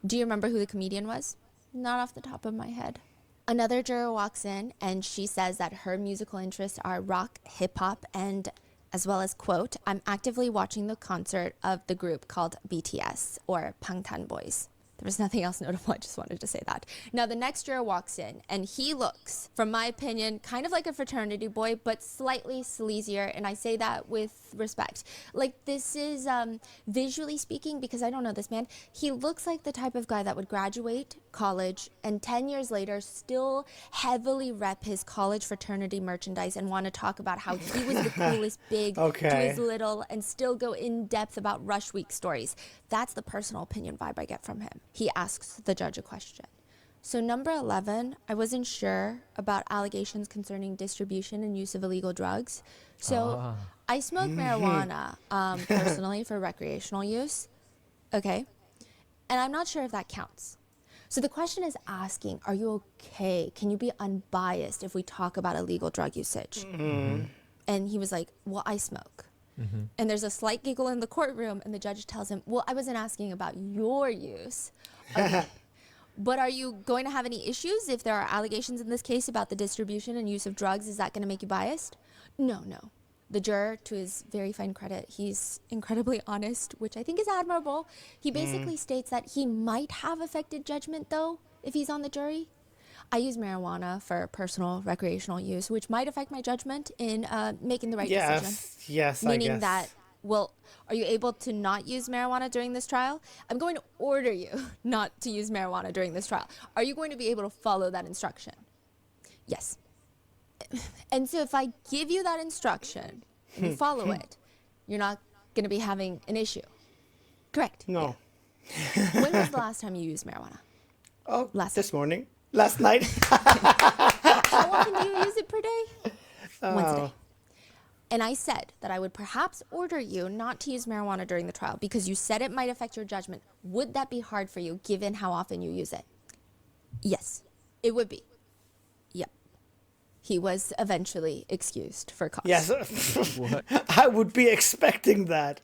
Do you remember who the comedian was? Not off the top of my head. Another juror walks in, and she says that her musical interests are rock, hip-hop, and as well as, quote, I'm actively watching the concert of the group called BTS, or Bangtan Boys. There was nothing else notable. I just wanted to say that. Now, the next juror walks in, and he looks, from my opinion, kind of like a fraternity boy, but slightly sleazier, and I say that with respect. Like, this is, visually speaking, because I don't know this man, he looks like the type of guy that would graduate college and 10 years later still heavily rep his college fraternity merchandise and want to talk about how he was the coolest big to his little and still go in depth about Rush Week stories. That's the personal opinion vibe I get from him. He asks the judge a question. So number 11, I wasn't sure about allegations concerning distribution and use of illegal drugs. So I smoke marijuana personally for recreational use. Okay. And I'm not sure if that counts. So the question is asking, are you okay? Can you be unbiased if we talk about illegal drug usage? Mm-hmm. And he was like, well, I smoke. Mm-hmm. And there's a slight giggle in the courtroom, and the judge tells him, well, I wasn't asking about your use. Okay. But are you going to have any issues if there are allegations in this case about the distribution and use of drugs? Is that going to make you biased? No. The juror, to his very fine credit, he's incredibly honest, which I think is admirable. He basically states that he might have affected judgment, though, if he's on the jury. I use marijuana for personal recreational use, which might affect my judgment in making the right decision. Yes, meaning I guess. that, well, are you able to not use marijuana during this trial? I'm going to order you not to use marijuana during this trial. Are you going to be able to follow that instruction? Yes. And so if I give you that instruction and you follow it, you're not going to be having an issue. Correct? No. Yeah. When was the last time you used marijuana? Oh, this morning. Last night. How often do you use it per day? Once a day. And I said that I would perhaps order you not to use marijuana during the trial because you said it might affect your judgment. Would that be hard for you given how often you use it? Yes, it would be. Yep. He was eventually excused for cause. Yes. I would be expecting that.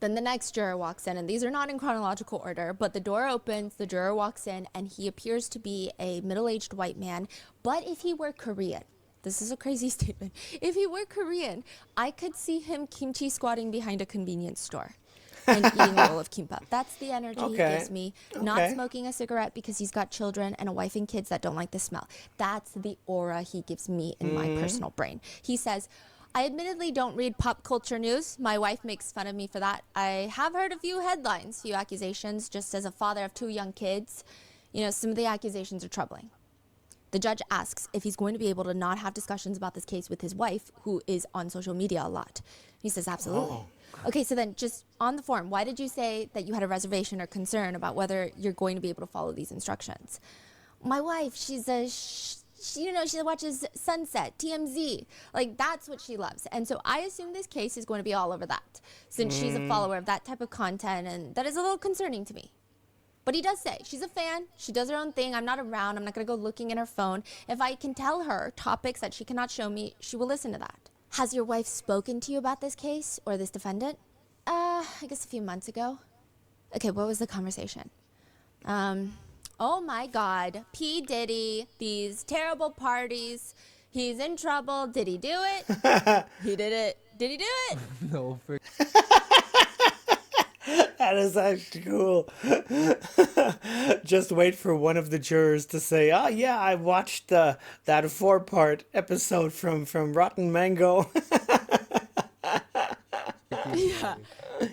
Then the next juror walks in, and these are not in chronological order, but the door opens, the juror walks in, and he appears to be a middle-aged white man. But if he were Korean, this is a crazy statement, if he were Korean, I could see him kimchi squatting behind a convenience store. and eating a bowl of kimbap. That's the energy he Okay. gives me. Not Okay. smoking a cigarette because he's got children and a wife and kids that don't like the smell. That's the aura he gives me in my personal brain. He says, I admittedly don't read pop culture news. My wife makes fun of me for that. I have heard a few headlines, few accusations, just as a father of 2 young kids. You know, some of the accusations are troubling. The judge asks if he's going to be able to not have discussions about this case with his wife, who is on social media a lot. He says, absolutely. Okay, so then just on the form, why did you say that you had a reservation or concern about whether you're going to be able to follow these instructions? My wife, she's a... she watches Sunset, TMZ. Like, that's what she loves. And so I assume this case is going to be all over that, since she's a follower of that type of content, and that is a little concerning to me. But he does say, she's a fan, she does her own thing, I'm not around, I'm not gonna go looking in her phone. If I can tell her topics that she cannot show me, she will listen to that. Has your wife spoken to you about this case, or this defendant? I guess a few months ago. Okay, what was the conversation? Oh my God, P. Diddy, these terrible parties. He's in trouble. Did he do it? He did it. Did he do it? No, for That is actually cool. Just wait for one of the jurors to say, "Oh yeah, I watched that 4-part episode from Rotten Mango." Yeah.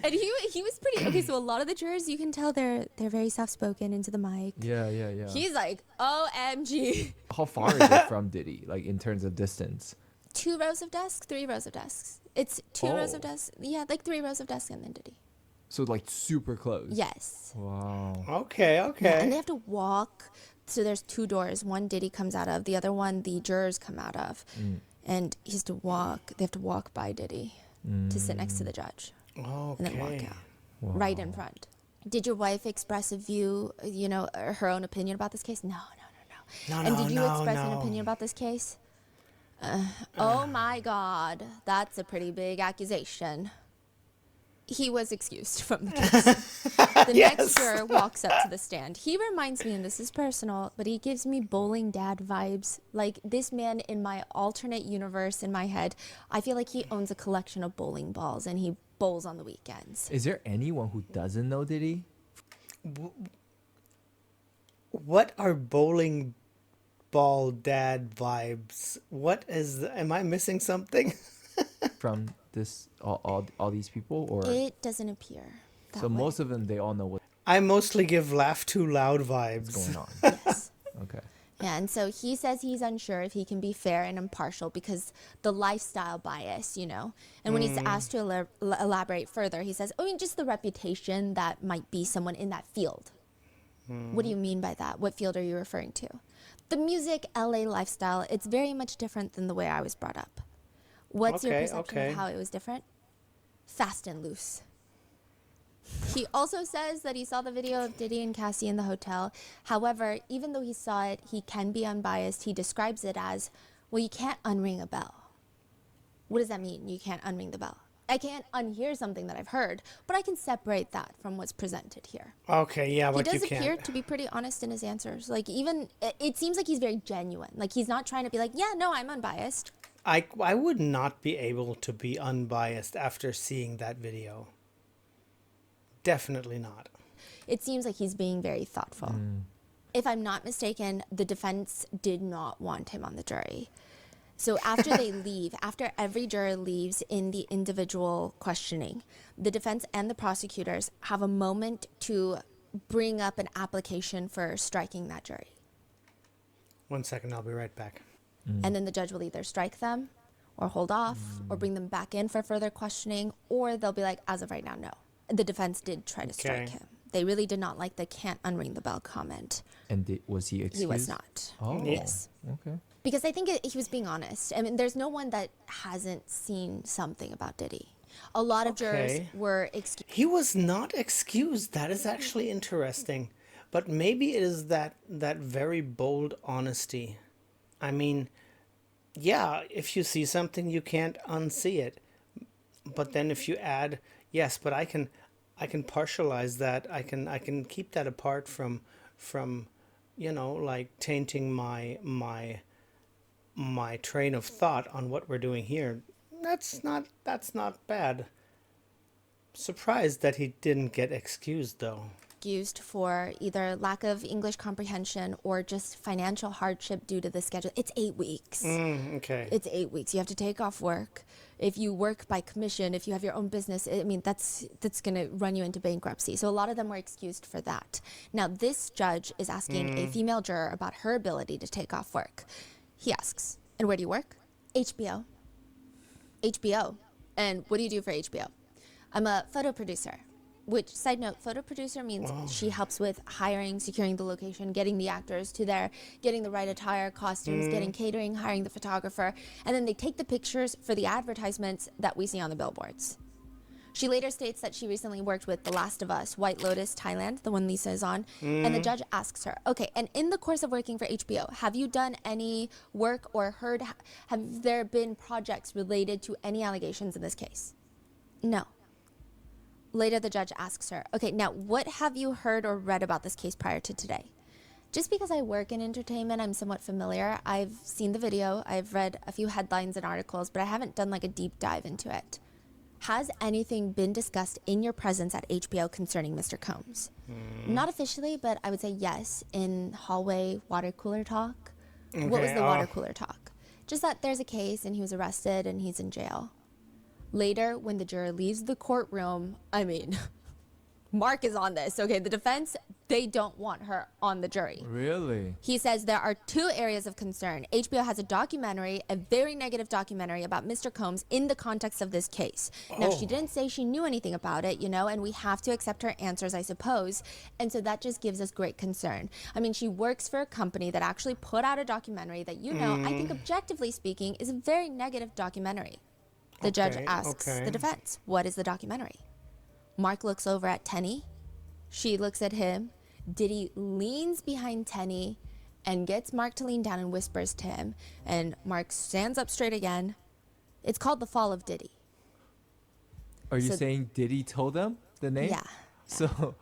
And he was pretty okay. So a lot of the jurors, you can tell they're very soft spoken into the mic. yeah. He's like, OMG. How far is it from Diddy, like in terms of distance? 2 rows of desks, 3 rows of desks. It's 2 rows of Oh. desks. Yeah, like 3 rows of desks and then Diddy. So like super close. Yes. Wow. Okay, Yeah, okay. and they have to walk. So there's 2 doors. One Diddy comes out of, the other one the jurors come out of. And he has to walk. They have to walk by Diddy to sit next to the judge. And then walk Okay. out. Right in front. Did your wife express a view, her own opinion about this case? No. And did you express an opinion about this case? Oh my God, that's a pretty big accusation. He was excused from the case. The next juror walks up to the stand. He reminds me, and this is personal, but he gives me bowling dad vibes. Like, this man in my alternate universe in my head, I feel like he owns a collection of bowling balls and he bowls on the weekends. Is there anyone who doesn't know Diddy? What are bowling ball dad vibes? Am I missing something? From this all these people, or It doesn't appear that so way. most of them, they all know what's I mostly give laugh too loud vibes. going on. Yes. Okay. Yeah, and so he says he's unsure if he can be fair and impartial because the lifestyle bias, And when he's asked to elaborate further, he says, just the reputation that might be someone in that field. What do you mean by that? What field are you referring to? The music, LA lifestyle, it's very much different than the way I was brought up. What's your perception of how it was different? Fast and loose. He also says that he saw the video of Diddy and Cassie in the hotel. However, even though he saw it, he can be unbiased. He describes it as, well, you can't unring a bell. What does that mean, you can't unring the bell? I can't unhear something that I've heard, but I can separate that from what's presented here. Okay, yeah, He but you does appear can't. to be pretty honest in his answers. Like, even, it seems like he's very genuine. Like, he's not trying to be like, yeah, no, I'm unbiased. I would not be able to be unbiased after seeing that video. Definitely not. It seems like he's being very thoughtful. If I'm not mistaken, the defense did not want him on the jury. So after they leave, after every juror leaves in the individual questioning, the defense and the prosecutors have a moment to bring up an application for striking that jury. 1 second, I'll be right back. And then the judge will either strike them or hold off or bring them back in for further questioning, or they'll be like, as of right now, no. The defense did try to strike him. They really did not like the can't unring the bell comment. And was he excused? He was not. Oh, Yes. Okay. Because I think he was being honest. I mean, there's no one that hasn't seen something about Diddy. A lot of jurors were excused. He was not excused. That is actually interesting. But maybe it is that very bold honesty. I mean, yeah, if you see something, you can't unsee it. But then if you add, yes, but I can partialize that. I can keep that apart from like tainting my train of thought on what we're doing here. That's not bad. surprised that he didn't get excused, though. Excused for either lack of English comprehension or just financial hardship due to the schedule. It's 8 weeks. Okay. It's 8 weeks. You have to take off work. If you work by commission, if you have your own business, I mean, that's going to run you into bankruptcy. So a lot of them were excused for that. Now, this judge is asking a female juror about her ability to take off work. He asks, and where do you work? HBO. HBO. And what do you do for HBO? I'm a photo producer. Which, side note, photo producer means she helps with hiring, securing the location, getting the actors to there, getting the right attire, costumes, getting catering, hiring the photographer, and then they take the pictures for the advertisements that we see on the billboards. She later states that she recently worked with The Last of Us, White Lotus, Thailand, the one Lisa is on, and the judge asks her, okay, and in the course of working for HBO, have you done any work or have there been projects related to any allegations in this case? No. Later, the judge asks her, okay, now what have you heard or read about this case prior to today? Just because I work in entertainment, I'm somewhat familiar. I've seen the video, I've read a few headlines and articles, but I haven't done like a deep dive into it. Has anything been discussed in your presence at HBO concerning Mr. Combs? Not officially, but I would say yes, in hallway water cooler talk. Okay, what was the water cooler talk? Just that there's a case and he was arrested and he's in jail. Later, when the juror leaves the courtroom, I mean, Mark is on this. Okay, the defense, they don't want her on the jury. Really? He says there are 2 areas of concern. HBO has a documentary, a very negative documentary about Mr. Combs in the context of this case. Now, she didn't say she knew anything about it, you know, and we have to accept her answers, I suppose. And so that just gives us great concern. I mean, she works for a company that actually put out a documentary that, you know, I think objectively speaking, is a very negative documentary. The judge asks the defense, what is the documentary? Mark looks over at Tenny. She looks at him. Diddy leans behind Tenny and gets Mark to lean down and whispers to him. And Mark stands up straight again. It's called The Fall of Diddy. Are you saying Diddy told them the name? Yeah. So,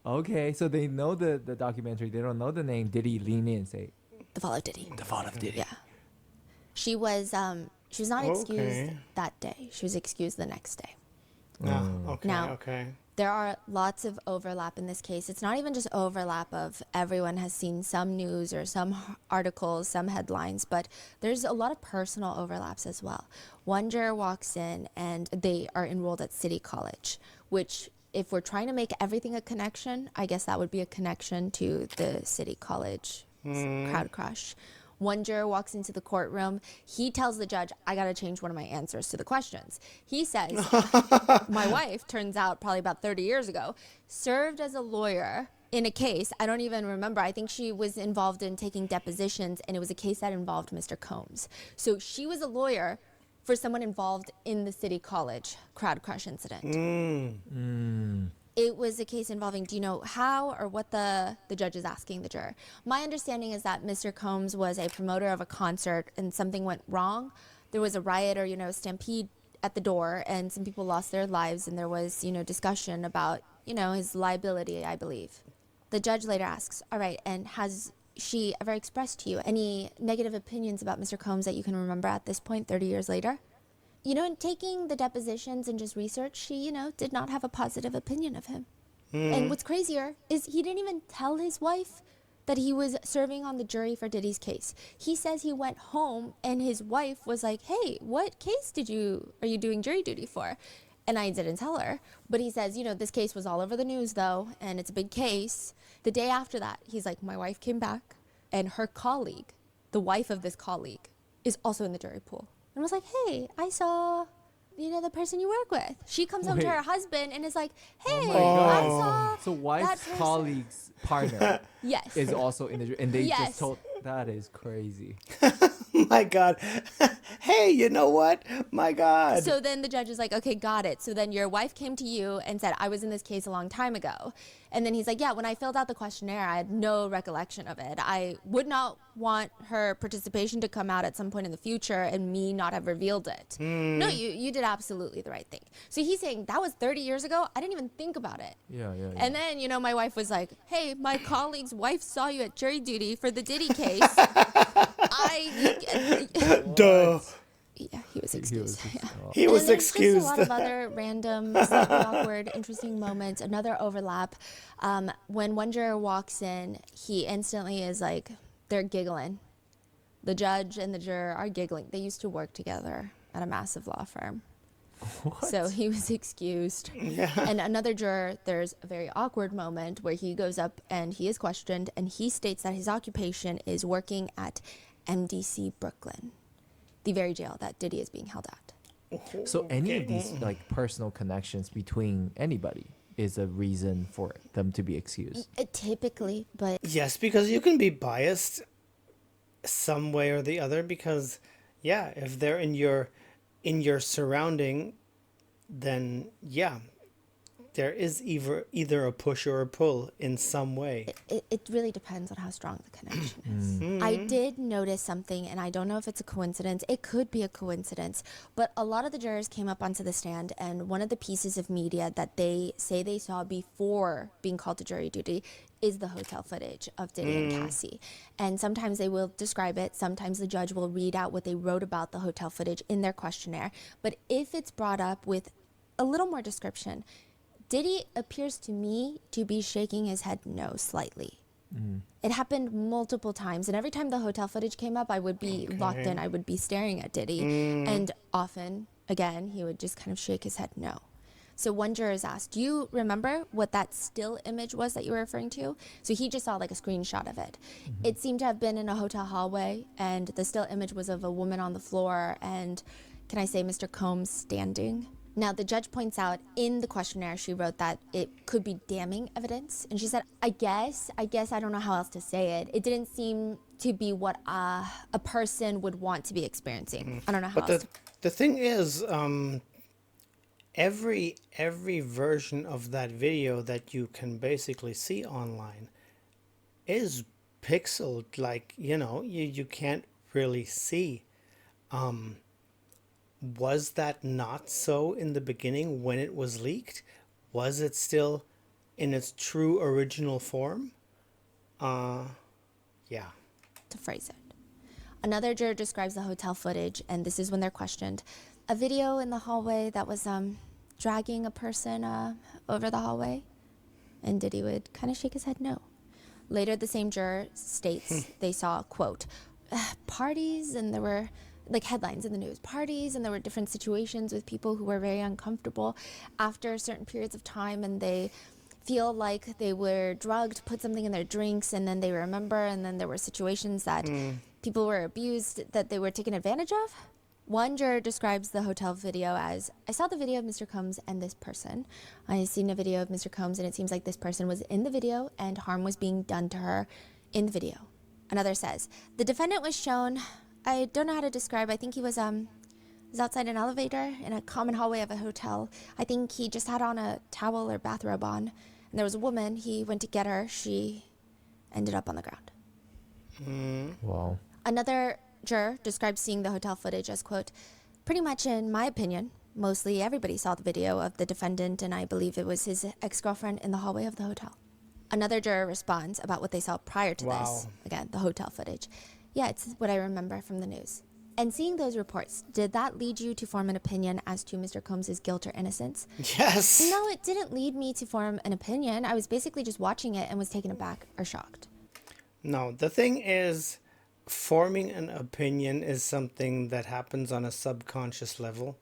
okay. So they know the documentary. They don't know the name. Diddy lean in and say, The Fall of Diddy. The Fall of Diddy. Yeah. She was not excused that day. She was excused the next day. Now, there are lots of overlap in this case. It's not even just overlap of everyone has seen some news or some articles, some headlines, but there's a lot of personal overlaps as well. One juror walks in and they are enrolled at City College, which if we're trying to make everything a connection, I guess that would be a connection to the City College crowd crush. One juror walks into the courtroom. He tells the judge, I got to change one of my answers to the questions. He says, my wife, turns out probably about 30 years ago, served as a lawyer in a case. I don't even remember. I think she was involved in taking depositions, and it was a case that involved Mr. Combs. So she was a lawyer for someone involved in the City College crowd crush incident. It was a case involving, do you know how or what the judge is asking the juror? My understanding is that Mr. Combs was a promoter of a concert and something went wrong. There was a riot or, stampede at the door and some people lost their lives and there was, discussion about, his liability, I believe. The judge later asks, all right, and has she ever expressed to you any negative opinions about Mr. Combs that you can remember at this point, 30 years later? In taking the depositions and just research, she, did not have a positive opinion of him. And what's crazier is he didn't even tell his wife that he was serving on the jury for Diddy's case. He says he went home and his wife was like, hey, what case are you doing jury duty for? And I didn't tell her. But he says, this case was all over the news though, and it's a big case. The day after that, he's like, my wife came back and her colleague, the wife of this colleague, is also in the jury pool. And was like, hey, I saw, the person you work with. She comes home to her husband and is like, hey, I saw So wife's colleague's partner yes. is also in the jury. And they just told, that is crazy. My God. Hey, you know what? My God. So then the judge is like, okay, got it. So then your wife came to you and said, I was in this case a long time ago. And then he's like, yeah, when I filled out the questionnaire, I had no recollection of it. I would not want her participation to come out at some point in the future and me not have revealed it. No, you did absolutely the right thing. So he's saying that was 30 years ago. I didn't even think about it. Yeah. And then, my wife was like, hey, my colleague's wife saw you at jury duty for the Diddy case. Duh. Yeah, he was excused. Yeah. He And was then there's excused. just a lot of other random, slightly awkward, interesting moments. Another overlap. When one juror walks in, he instantly is like, they're giggling. The judge and the juror are giggling. They used to work together at a massive law firm. What? So he was excused. Yeah. And another juror, there's a very awkward moment where he goes up and he is questioned, and he states that his occupation is working at MDC Brooklyn, the very jail that Diddy is being held at. So any of these like personal connections between anybody is a reason for them to be excused. Typically, but Yes, because you can be biased some way or the other, because yeah, if they're in your surrounding, then yeah, there is either a push or a pull in some way. it really depends on how strong the connection is. I did notice something, and I don't know if it's a coincidence. It could be a coincidence, but a lot of the jurors came up onto the stand, and one of the pieces of media that they say they saw before being called to jury duty is the hotel footage of Diddy and Cassie. And sometimes they will describe it. Sometimes the judge will read out what they wrote about the hotel footage in their questionnaire. But if it's brought up with a little more description, Diddy appears to me to be shaking his head no slightly. It happened multiple times, and every time the hotel footage came up, I would be locked in. I would be staring at Diddy, and often, again, he would just kind of shake his head no. So one juror is asked, do you remember what that still image was that you were referring to? So he just saw like a screenshot of it. It seemed to have been in a hotel hallway, and the still image was of a woman on the floor and, can I say, Mr. Combs standing. Now, the judge points out in the questionnaire, she wrote that it could be damning evidence. And she said, I guess I don't know how else to say it. It didn't seem to be what a person would want to be experiencing. I don't know how But else. the thing is, every version of that video that you can basically see online is pixeled, like, you can't really see. Was that not so in the beginning when it was leaked? Was it still in its true original form? Yeah. To phrase it. Another juror describes the hotel footage, and this is when they're questioned. A video in the hallway that was dragging a person over the hallway, and Diddy would kind of shake his head no. Later, the same juror states they saw, quote, parties, and there were like headlines in the news, parties, and there were different situations with people who were very uncomfortable after certain periods of time, and they feel like they were drugged, put something in their drinks, and then they remember, and then there were situations that people were abused, that they were taken advantage of. One juror describes the hotel video as, I saw the video of Mr. Combs and this person. I seen a video of Mr. Combs, and it seems like this person was in the video and harm was being done to her in the video. Another says, the defendant was shown, I don't know how to describe, I think he was outside an elevator in a common hallway of a hotel. I think he just had on a towel or bathrobe on, and there was a woman. He went to get her. She ended up on the ground. Wow. Another juror described seeing the hotel footage as, quote, pretty much in my opinion, mostly everybody saw the video of the defendant, and I believe it was his ex-girlfriend in the hallway of the hotel. Another juror responds about what they saw prior to this. Again, the hotel footage. Yeah, it's what I remember from the news. And seeing those reports, did that lead you to form an opinion as to Mr. Combs' guilt or innocence? Yes. No, it didn't lead me to form an opinion. I was basically just watching it and was taken aback or shocked. No, the thing is, forming an opinion is something that happens on a subconscious level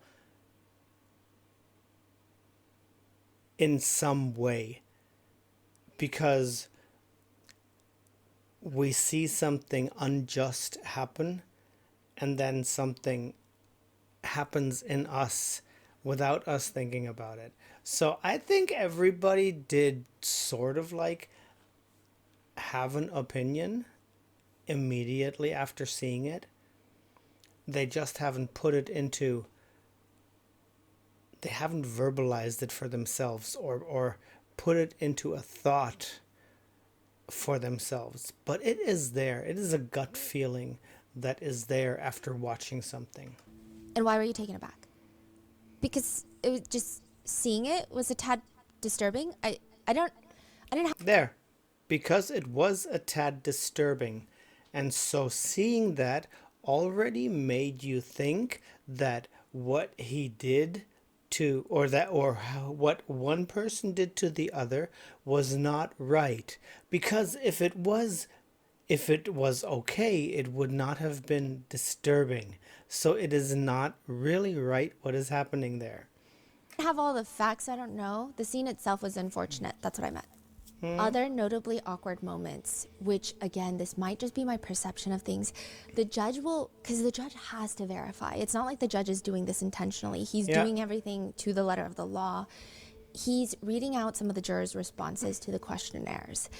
in some way, because we see something unjust happen, and then something happens in us without us thinking about it. So I think everybody did sort of like have an opinion immediately after seeing it. They just haven't put it into, they haven't verbalized it for themselves or put it into a thought for themselves. But it is there. It is a gut feeling that is there after watching something. And why were you taken aback? Because it was just, seeing it was a tad disturbing. I didn't have... There. Because it was a tad disturbing. And so seeing that already made you think that what he did to, what one person did to the other was not right. Because if it was okay, it would not have been disturbing. So it is not really right what is happening there. Have all the facts, I don't know. The scene itself was unfortunate. That's what I meant. Other notably awkward moments, which again, this might just be my perception of things. The judge because the judge has to verify. It's not like the judge is doing this intentionally. He's doing everything to the letter of the law. He's reading out some of the jurors' responses to the questionnaires.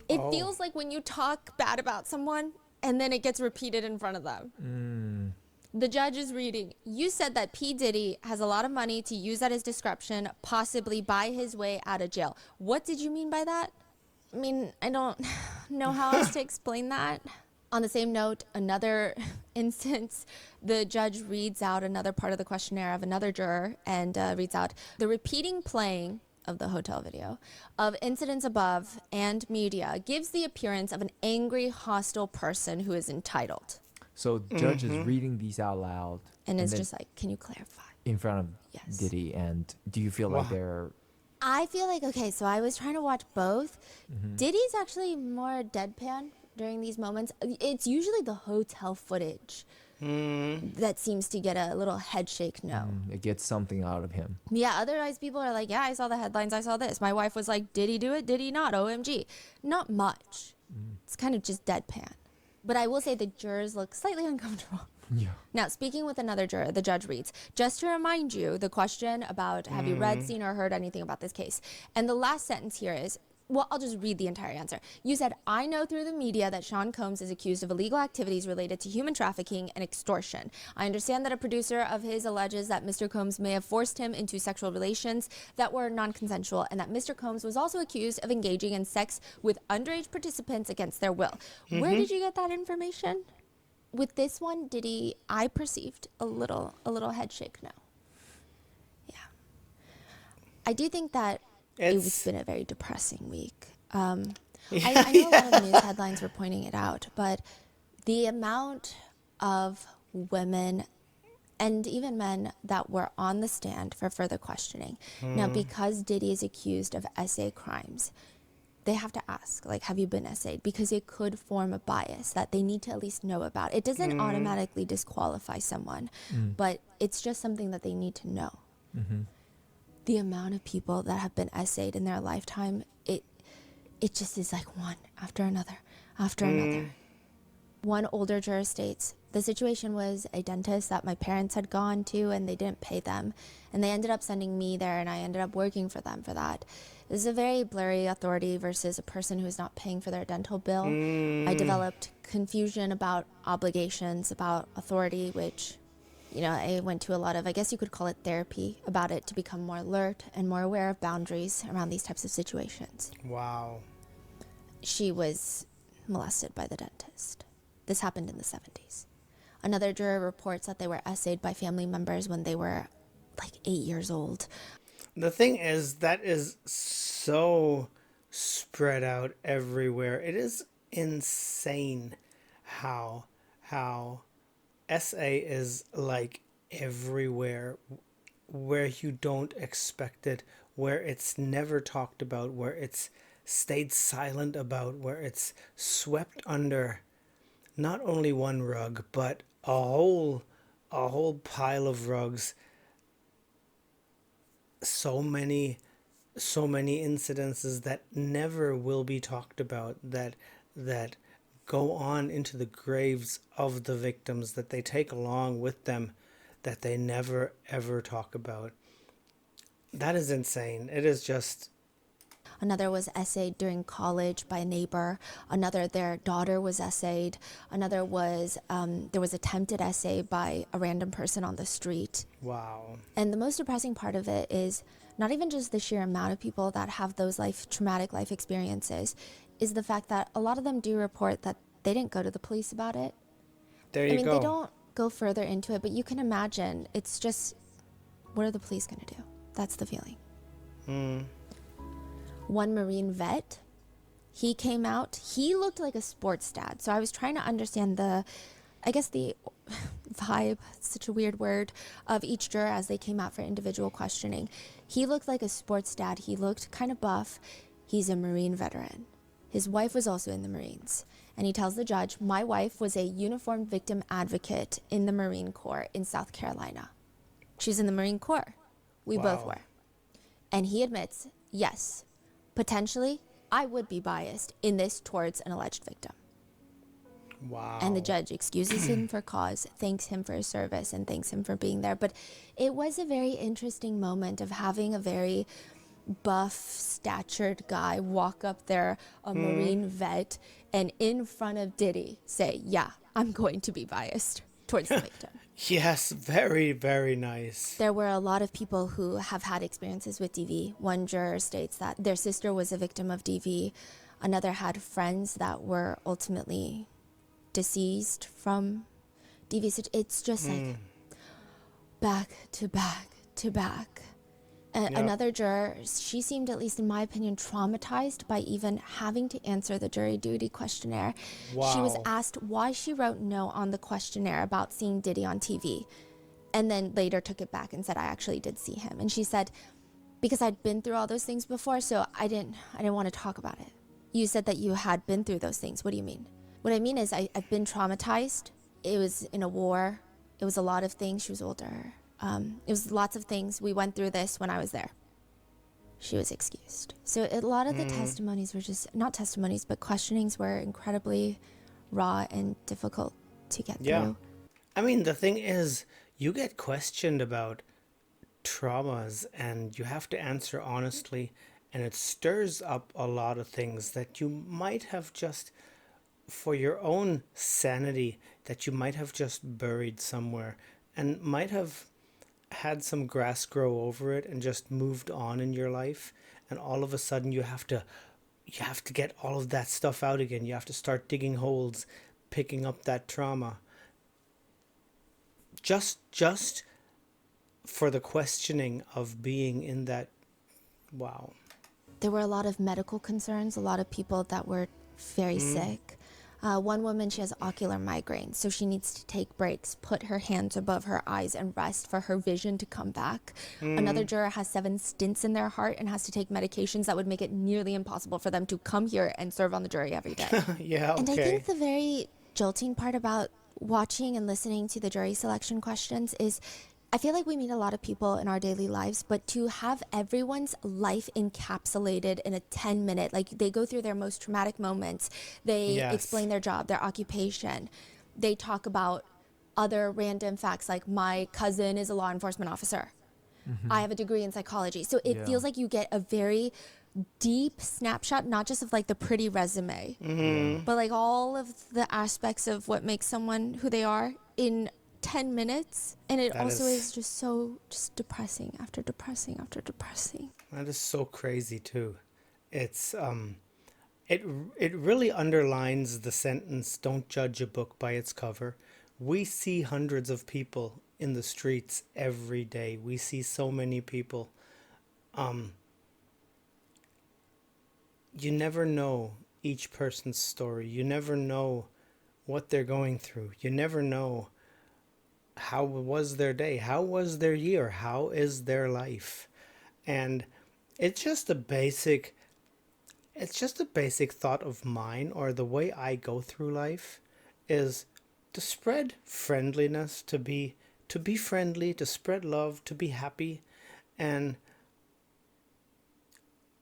It feels like when you talk bad about someone and then it gets repeated in front of them. The judge is reading. You said that P. Diddy has a lot of money to use at his discretion, possibly buy his way out of jail. What did you mean by that? I mean, I don't know how else to explain that. On the same note, another instance, the judge reads out another part of the questionnaire of another juror and reads out the repeating playing of the hotel video of incidents above and media gives the appearance of an angry, hostile person who is entitled. So the judge is reading these out loud. And it's just like, can you clarify? In front of Diddy. And do you feel like they're... I feel like, okay, so I was trying to watch both. Diddy's actually more deadpan during these moments. It's usually the hotel footage that seems to get a little head shake no. It gets something out of him. Yeah, otherwise people are like, yeah, I saw the headlines, I saw this. My wife was like, did he do it? Did he not? OMG. Not much. It's kind of just deadpan. But I will say the jurors look slightly uncomfortable. Yeah. Now, speaking with another juror, the judge reads, just to remind you, the question about have you read, seen, or heard anything about this case? And the last sentence here is, well, I'll just read the entire answer. You said, I know through the media that Sean Combs is accused of illegal activities related to human trafficking and extortion. I understand that a producer of his alleges that Mr. Combs may have forced him into sexual relations that were non-consensual, and that Mr. Combs was also accused of engaging in sex with underage participants against their will. Where did you get that information? With this one, I perceived a little head shake no. Yeah. I do think that it's been a very depressing week. I know a lot of the news headlines were pointing it out, but the amount of women and even men that were on the stand for further questioning. Now, because Diddy is accused of essay crimes, they have to ask, like, have you been essayed? Because it could form a bias that they need to at least know about. It doesn't automatically disqualify someone, but it's just something that they need to know. The amount of people that have been essayed in their lifetime, it just is like one after another, after another. One older juror states, the situation was a dentist that my parents had gone to and they didn't pay them. And they ended up sending me there and I ended up working for them for that. This is a very blurry authority versus a person who is not paying for their dental bill. I developed confusion about obligations, about authority, which... You know, I went to a lot of, I guess you could call it therapy about it to become more alert and more aware of boundaries around these types of situations. Wow. She was molested by the dentist. This happened in the 70s. Another juror reports that they were essayed by family members when they were like 8 years old. The thing is, that is so spread out everywhere. It is insane how SA is like everywhere where you don't expect it, where it's never talked about, where it's stayed silent about, where it's swept under not only one rug, but a whole pile of rugs. So many incidences that never will be talked about, that go on into the graves of the victims, that they take along with them, that they never ever talk about. That is insane. It is just... Another was essayed during college by a neighbor. Another, their daughter was essayed. Another was, there was attempted essay by a random person on the street. Wow. And the most depressing part of it is not even just the sheer amount of people that have those traumatic life experiences, is the fact that a lot of them do report that they didn't go to the police about it. There you go. They don't go further into it, but you can imagine, it's just, what are the police going to do? That's the feeling. One Marine vet, he came out, he looked like a sports dad. So I was trying to understand I guess the vibe, such a weird word, of each juror as they came out for individual questioning. He looked like a sports dad. He looked kind of buff. He's a Marine veteran. His wife was also in the Marines. And he tells the judge, my wife was a uniformed victim advocate in the Marine Corps in South Carolina. She's in the Marine Corps. We both were. And he admits, yes, potentially, I would be biased in this towards an alleged victim. Wow. And the judge excuses him for cause, thanks him for his service, and thanks him for being there. But it was a very interesting moment of having a very buff, statured guy walk up there, a Marine vet, and in front of Diddy say, yeah, I'm going to be biased towards the victim. Yes, very, very nice. There were a lot of people who have had experiences with DV. One juror states that their sister was a victim of DV. Another had friends that were ultimately deceased from DV. So it's just like back to back to back. Another juror, she seemed, at least in my opinion, traumatized by even having to answer the jury duty questionnaire. Wow. She was asked why she wrote no on the questionnaire about seeing Diddy on TV, and then later took it back and said, I actually did see him. And she said, because I'd been through all those things before, so I didn't want to talk about it. You said that you had been through those things. What do you mean? What I mean is I've been traumatized. It was in a war. It was a lot of things. She was older. It was lots of things. We went through this when I was there. She was excused. So a lot of the testimonies were just, not testimonies, but questionings were incredibly raw and difficult to get through. I mean, the thing is, you get questioned about traumas and you have to answer honestly, and it stirs up a lot of things that you might have just, for your own sanity, that you might have just buried somewhere and might have had some grass grow over it and just moved on in your life, and all of a sudden you have to get all of that stuff out again. You have to start digging holes, picking up that trauma just for the questioning of being in that. Wow. There were a lot of medical concerns, a lot of people that were very sick. One woman, she has ocular migraine, so she needs to take breaks, put her hands above her eyes and rest for her vision to come back. Another juror has 7 stents in their heart and has to take medications that would make it nearly impossible for them to come here and serve on the jury every day. Yeah, okay. And I think the very jolting part about watching and listening to the jury selection questions is, I feel like we meet a lot of people in our daily lives, but to have everyone's life encapsulated in a 10-minute, like they go through their most traumatic moments, they explain their job, their occupation, they talk about other random facts like my cousin is a law enforcement officer. I have a degree in psychology. So it feels like you get a very deep snapshot, not just of like the pretty resume, but like all of the aspects of what makes someone who they are in 10 minutes, and it also is just so depressing after depressing after depressing. That is so crazy too. It's it really underlines the sentence, don't judge a book by its cover. We see hundreds of people in the streets every day. We see so many people. You never know each person's story. You never know what they're going through. You never know how was their day, how was their year, how is their life. And it's just a basic thought of mine, or the way I go through life is to spread friendliness, to be friendly, to spread love, to be happy, and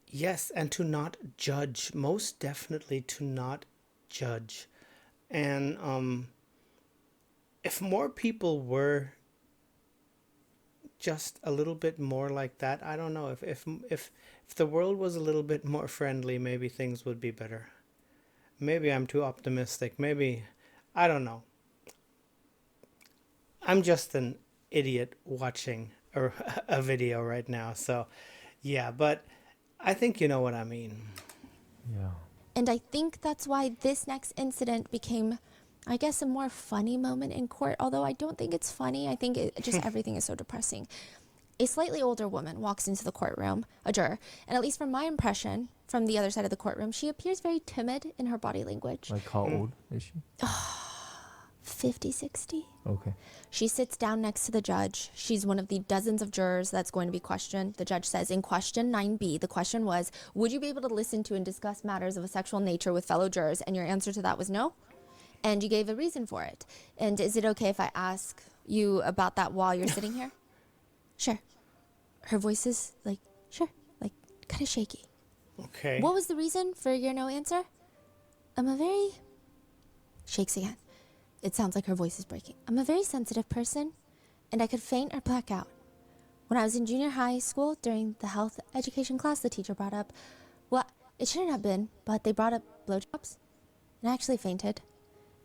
yes, and to not judge, most definitely to not judge. And if more people were just a little bit more like that, I don't know, if the world was a little bit more friendly, maybe things would be better. Maybe I'm too optimistic. Maybe, I don't know. I'm just an idiot watching a video right now. So, yeah, but I think you know what I mean. Yeah. And I think that's why this next incident became, I guess, a more funny moment in court, although I don't think it's funny. I think just everything is so depressing. A slightly older woman walks into the courtroom, a juror, and at least from my impression, from the other side of the courtroom, she appears very timid in her body language. Like how old is she? 50-60. Okay. She sits down next to the judge. She's one of the dozens of jurors that's going to be questioned. The judge says, in question 9B, the question was, would you be able to listen to and discuss matters of a sexual nature with fellow jurors? And your answer to that was no. And you gave a reason for it. And is it okay if I ask you about that while you're sitting here? Sure. Her voice is like, sure, like kind of shaky. Okay. What was the reason for your no answer? Shakes again. It sounds like her voice is breaking. I'm a very sensitive person, and I could faint or black out. When I was in junior high school, during the health education class, the teacher brought up, well, it shouldn't have been, but they brought up blowjobs, and I actually fainted.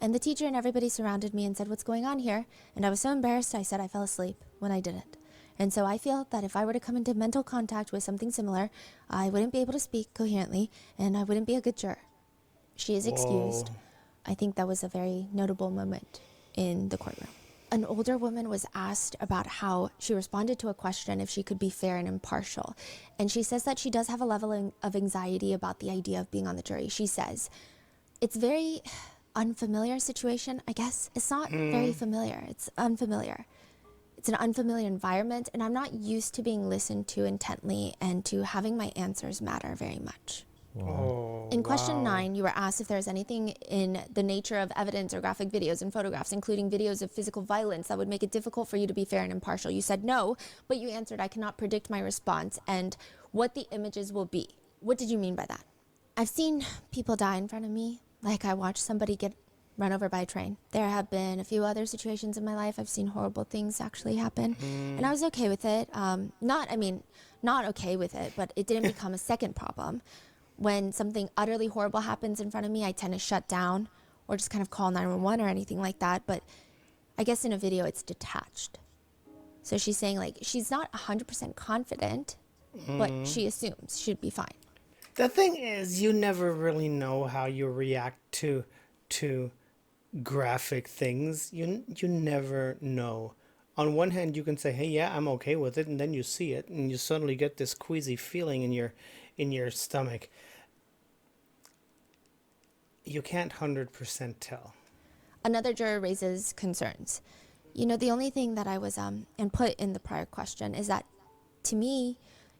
And the teacher and everybody surrounded me and said, what's going on here? And I was so embarrassed, I said I fell asleep when I did it. And so I feel that if I were to come into mental contact with something similar, I wouldn't be able to speak coherently, and I wouldn't be a good juror. She is excused. I think that was a very notable moment in the courtroom. An older woman was asked about how she responded to a question if she could be fair and impartial. And she says that she does have a level of anxiety about the idea of being on the jury. She says, it's very unfamiliar situation, I guess. It's not very familiar. It's unfamiliar. It's an unfamiliar environment, and I'm not used to being listened to intently and to having my answers matter very much. Oh, In question 9, you were asked if there's anything in the nature of evidence or graphic videos and photographs, including videos of physical violence, that would make it difficult for you to be fair and impartial. You said no, but you answered, I cannot predict my response and what the images will be. What did you mean by that? I've seen people die in front of me, like I watched somebody get run over by a train. There have been a few other situations in my life. I've seen horrible things actually happen, and I was okay with it. Not okay with it, but it didn't become a second problem. When something utterly horrible happens in front of me, I tend to shut down or just kind of call 911 or anything like that. But I guess in a video, it's detached. So she's saying, like, she's not 100% confident, but she assumes she'd be fine. The thing is, you never really know how you react to graphic things. You never know. On one hand, you can say, hey, yeah, I'm okay with it. And then you see it and you suddenly get this queasy feeling in your stomach. You can't 100% tell. Another juror raises concerns. You know, the only thing that I was and put in the prior question is that, to me,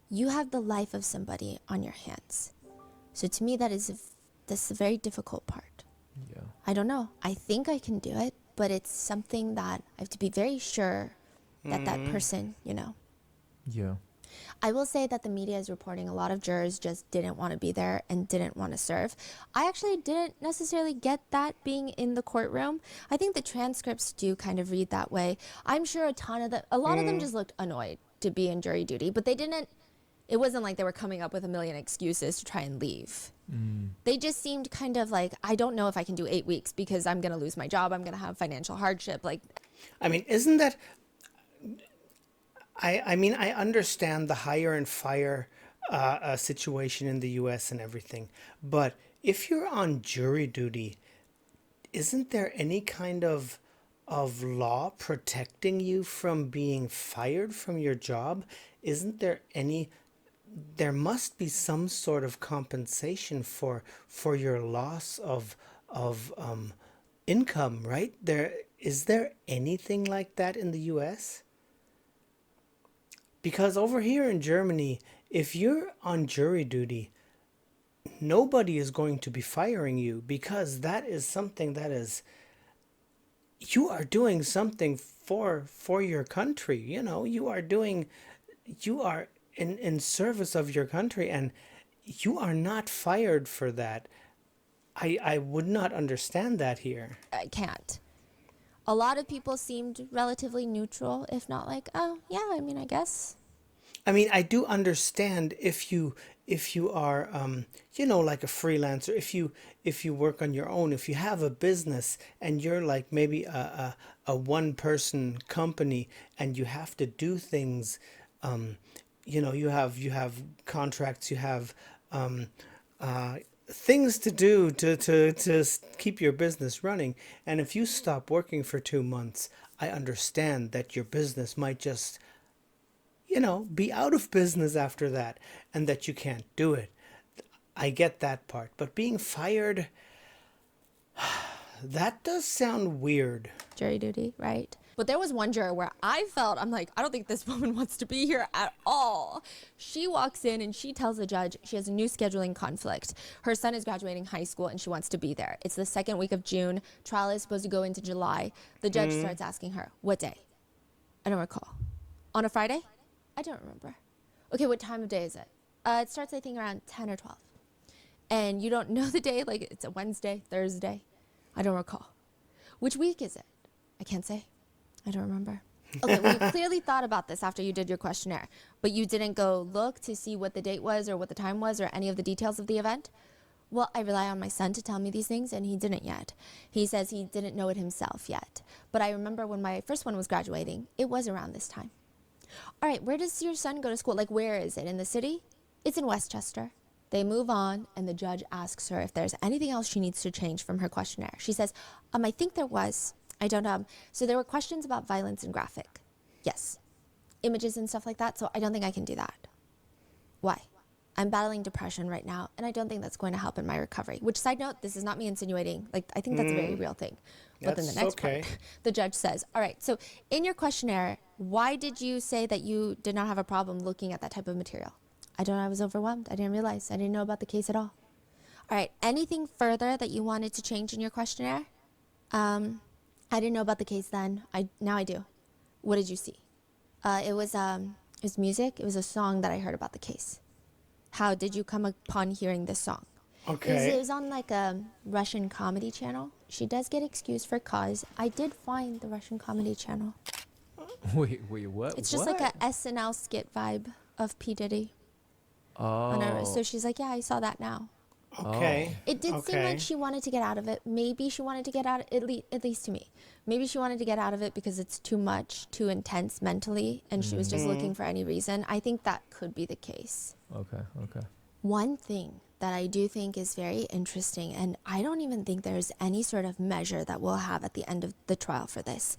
you have the life of somebody on your hands. So to me, that's a very difficult part. Yeah. I don't know. I think I can do it, but it's something that I have to be very sure that that person, you know. Yeah. I will say that the media is reporting a lot of jurors just didn't want to be there and didn't want to serve. I actually didn't necessarily get that being in the courtroom. I think the transcripts do kind of read that way. I'm sure a lot of them just looked annoyed to be in jury duty, but it wasn't like they were coming up with a million excuses to try and leave. They just seemed kind of like, I don't know if I can do 8 weeks because I'm going to lose my job. I'm going to have financial hardship. Like, I mean, isn't that... I mean, I understand the hire and fire situation in the U.S. and everything, but if you're on jury duty, isn't there any kind of law protecting you from being fired from your job? Isn't there any... There must be some sort of compensation for your loss of income, right? Is there anything like that in the U.S.? Because over here in Germany, if you're on jury duty, nobody is going to be firing you, because that is something that is... You are doing something for your country, you know. You are in service of your country, and you are not fired for that. I would not understand that here. I can't. A lot of people seemed relatively neutral, if not like, oh, yeah, I mean, I guess. I mean, I do understand if you are, you know, like a freelancer, if you work on your own, if you have a business and you're like maybe a one-person company and you have to do things, you know, you have contracts, you have things to do to keep your business running. And if you stop working for 2 months, I understand that your business might just, you know, be out of business after that, and that you can't do it. I get that part. But being fired, That does sound weird. Jury duty, right? But there was one juror where I felt, I'm like, I don't think this woman wants to be here at all. She walks in and she tells the judge she has a new scheduling conflict. Her son is graduating high school and she wants to be there. It's the second week of June. Trial is supposed to go into July. The judge starts asking her, what day? I don't recall. On a Friday? I don't remember. Okay, what time of day is it? It starts, I think, around 10 or 12. And you don't know the day, like it's a Wednesday, Thursday. I don't recall. Which week is it? I can't say. I don't remember. Okay, well, you clearly thought about this after you did your questionnaire, but you didn't go look to see what the date was or what the time was or any of the details of the event? Well, I rely on my son to tell me these things, and he didn't yet. He says he didn't know it himself yet. But I remember when my first one was graduating, it was around this time. All right, where does your son go to school? Like, where is it? In the city? It's in Westchester. They move on, and the judge asks her if there's anything else she needs to change from her questionnaire. She says, I think there was. I don't. So there were questions about violence and graphic. Yes. Images and stuff like that. So I don't think I can do that. Why? I'm battling depression right now, and I don't think that's going to help in my recovery. Which, side note, this is not me insinuating. Like, I think that's a very real thing. But then the next part, the judge says, all right, so in your questionnaire, why did you say that you did not have a problem looking at that type of material? I don't know. I was overwhelmed. I didn't realize. I didn't know about the case at all. All right. Anything further that you wanted to change in your questionnaire? I didn't know about the case then. Now I do. What did you see? It was music. It was a song that I heard about the case. How did you come upon hearing this song? Okay. It was on like a Russian comedy channel. She does get excused for cause. I did find the Russian comedy channel. Wait, what? It's just like a SNL skit vibe of P. Diddy. Oh. So she's like, yeah, I saw that now. Okay. It did seem like she wanted to get out of it. Maybe she wanted to get out, at least to me. Maybe she wanted to get out of it because it's too much, too intense mentally, and she was just looking for any reason. I think that could be the case. Okay. One thing that I do think is very interesting, and I don't even think there's any sort of measure that we'll have at the end of the trial for this.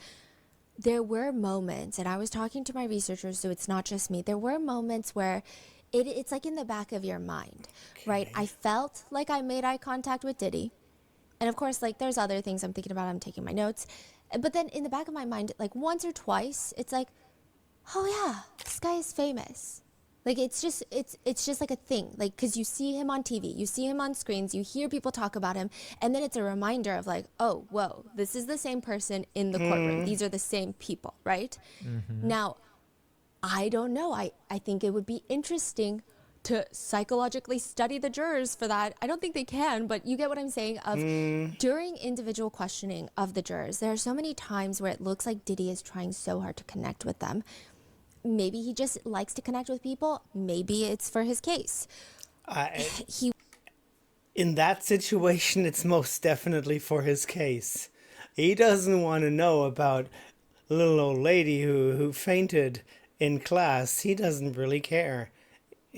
There were moments, and I was talking to my researchers, so it's not just me. There were moments where it's like in the back of your mind, right? I felt like I made eye contact with Diddy. And of course, like there's other things I'm thinking about. I'm taking my notes. But then in the back of my mind, like once or twice, it's like, oh yeah, this guy is famous. Like it's just like a thing. Like, cause you see him on TV, you see him on screens, you hear people talk about him. And then it's a reminder of like, oh, whoa, this is the same person in the courtroom. These are the same people, right? Now, I don't know. I think it would be interesting to psychologically study the jurors for that. I don't think they can, but you get what I'm saying. During individual questioning of the jurors, there are so many times where it looks like Diddy is trying so hard to connect with them. Maybe he just likes to connect with people. Maybe it's for his case. In that situation, it's most definitely for his case. He doesn't want to know about a little old lady who fainted in class. He doesn't really care.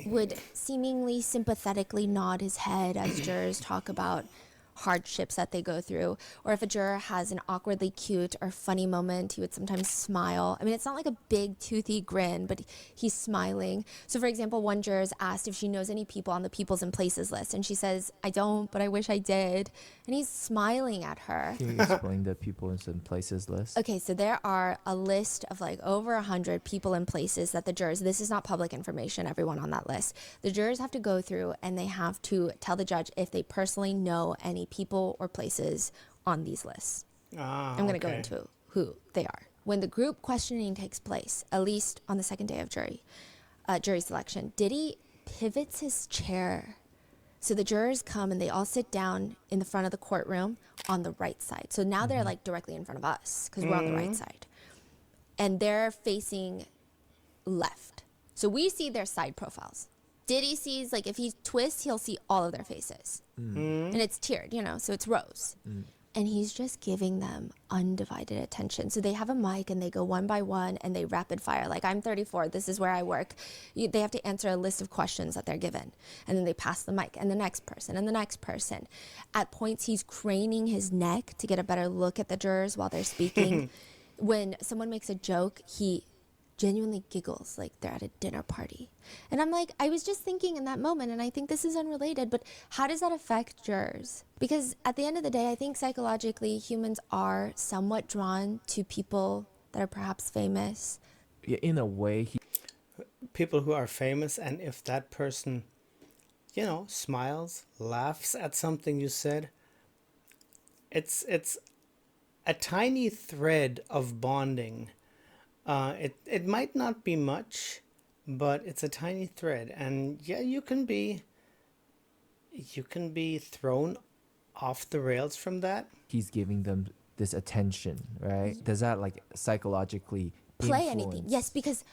Would seemingly sympathetically nod his head as jurors talk about hardships that they go through. Or if a juror has an awkwardly cute or funny moment, he would sometimes smile. I mean, it's not like a big toothy grin, but he's smiling. So for example, one juror is asked if she knows any people on the peoples and places list, and she says, I don't, but I wish I did. And he's smiling at her. Can you explain the people and places list? Okay, so there are a list of like over 100 people and places that the jurors, this is not public information, everyone on that list. The jurors have to go through and they have to tell the judge if they personally know any people or places on these lists. I'm going to go into who they are. When the group questioning takes place, at least on the second day of jury selection, Diddy pivots his chair. So the jurors come and they all sit down in the front of the courtroom on the right side. So now they're like directly in front of us because we're on the right side. And they're facing left. So we see their side profiles. Diddy sees, like, if he twists, he'll see all of their faces. And it's tiered, so it's rows. And he's just giving them undivided attention. So they have a mic and they go one by one and they rapid fire. Like, I'm 34, this is where I work. They have to answer a list of questions that they're given. And then they pass the mic and the next person and the next person. At points, he's craning his neck to get a better look at the jurors while they're speaking. When someone makes a joke, he genuinely giggles like they're at a dinner party. And I'm like, I was just thinking in that moment, and I think this is unrelated, but how does that affect jurors? Because at the end of the day, I think psychologically humans are somewhat drawn to people that are perhaps famous. Yeah, in a way, People who are famous, and if that person, smiles, laughs at something you said, it's a tiny thread of bonding. It might not be much, but it's a tiny thread, and yeah, you can be thrown off the rails from that. he's giving them this attention, right? Does that like psychologically Play influence? anything. Yes, because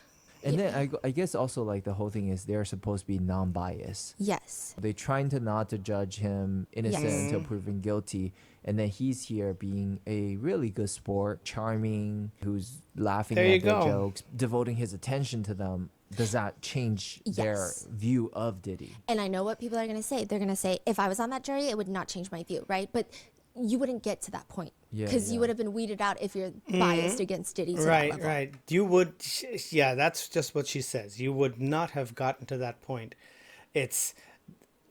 And then I guess also like the whole thing is they're supposed to be non-biased. yes. They trying to not to judge him innocent Yes. until proven guilty, and then he's here being a really good sport, charming, who's laughing There you at their go. jokes, devoting his attention to them. Does that change their Yes. view of Diddy? And I know what people are going to say. They're going to say, if I was on that jury, it would not change my view, right? But you wouldn't get to that point Yeah, because you yeah. would have been weeded out if you're biased against Diddy to that Right, level. right. You would, yeah, that's just what she says. You would not have gotten to that point. It's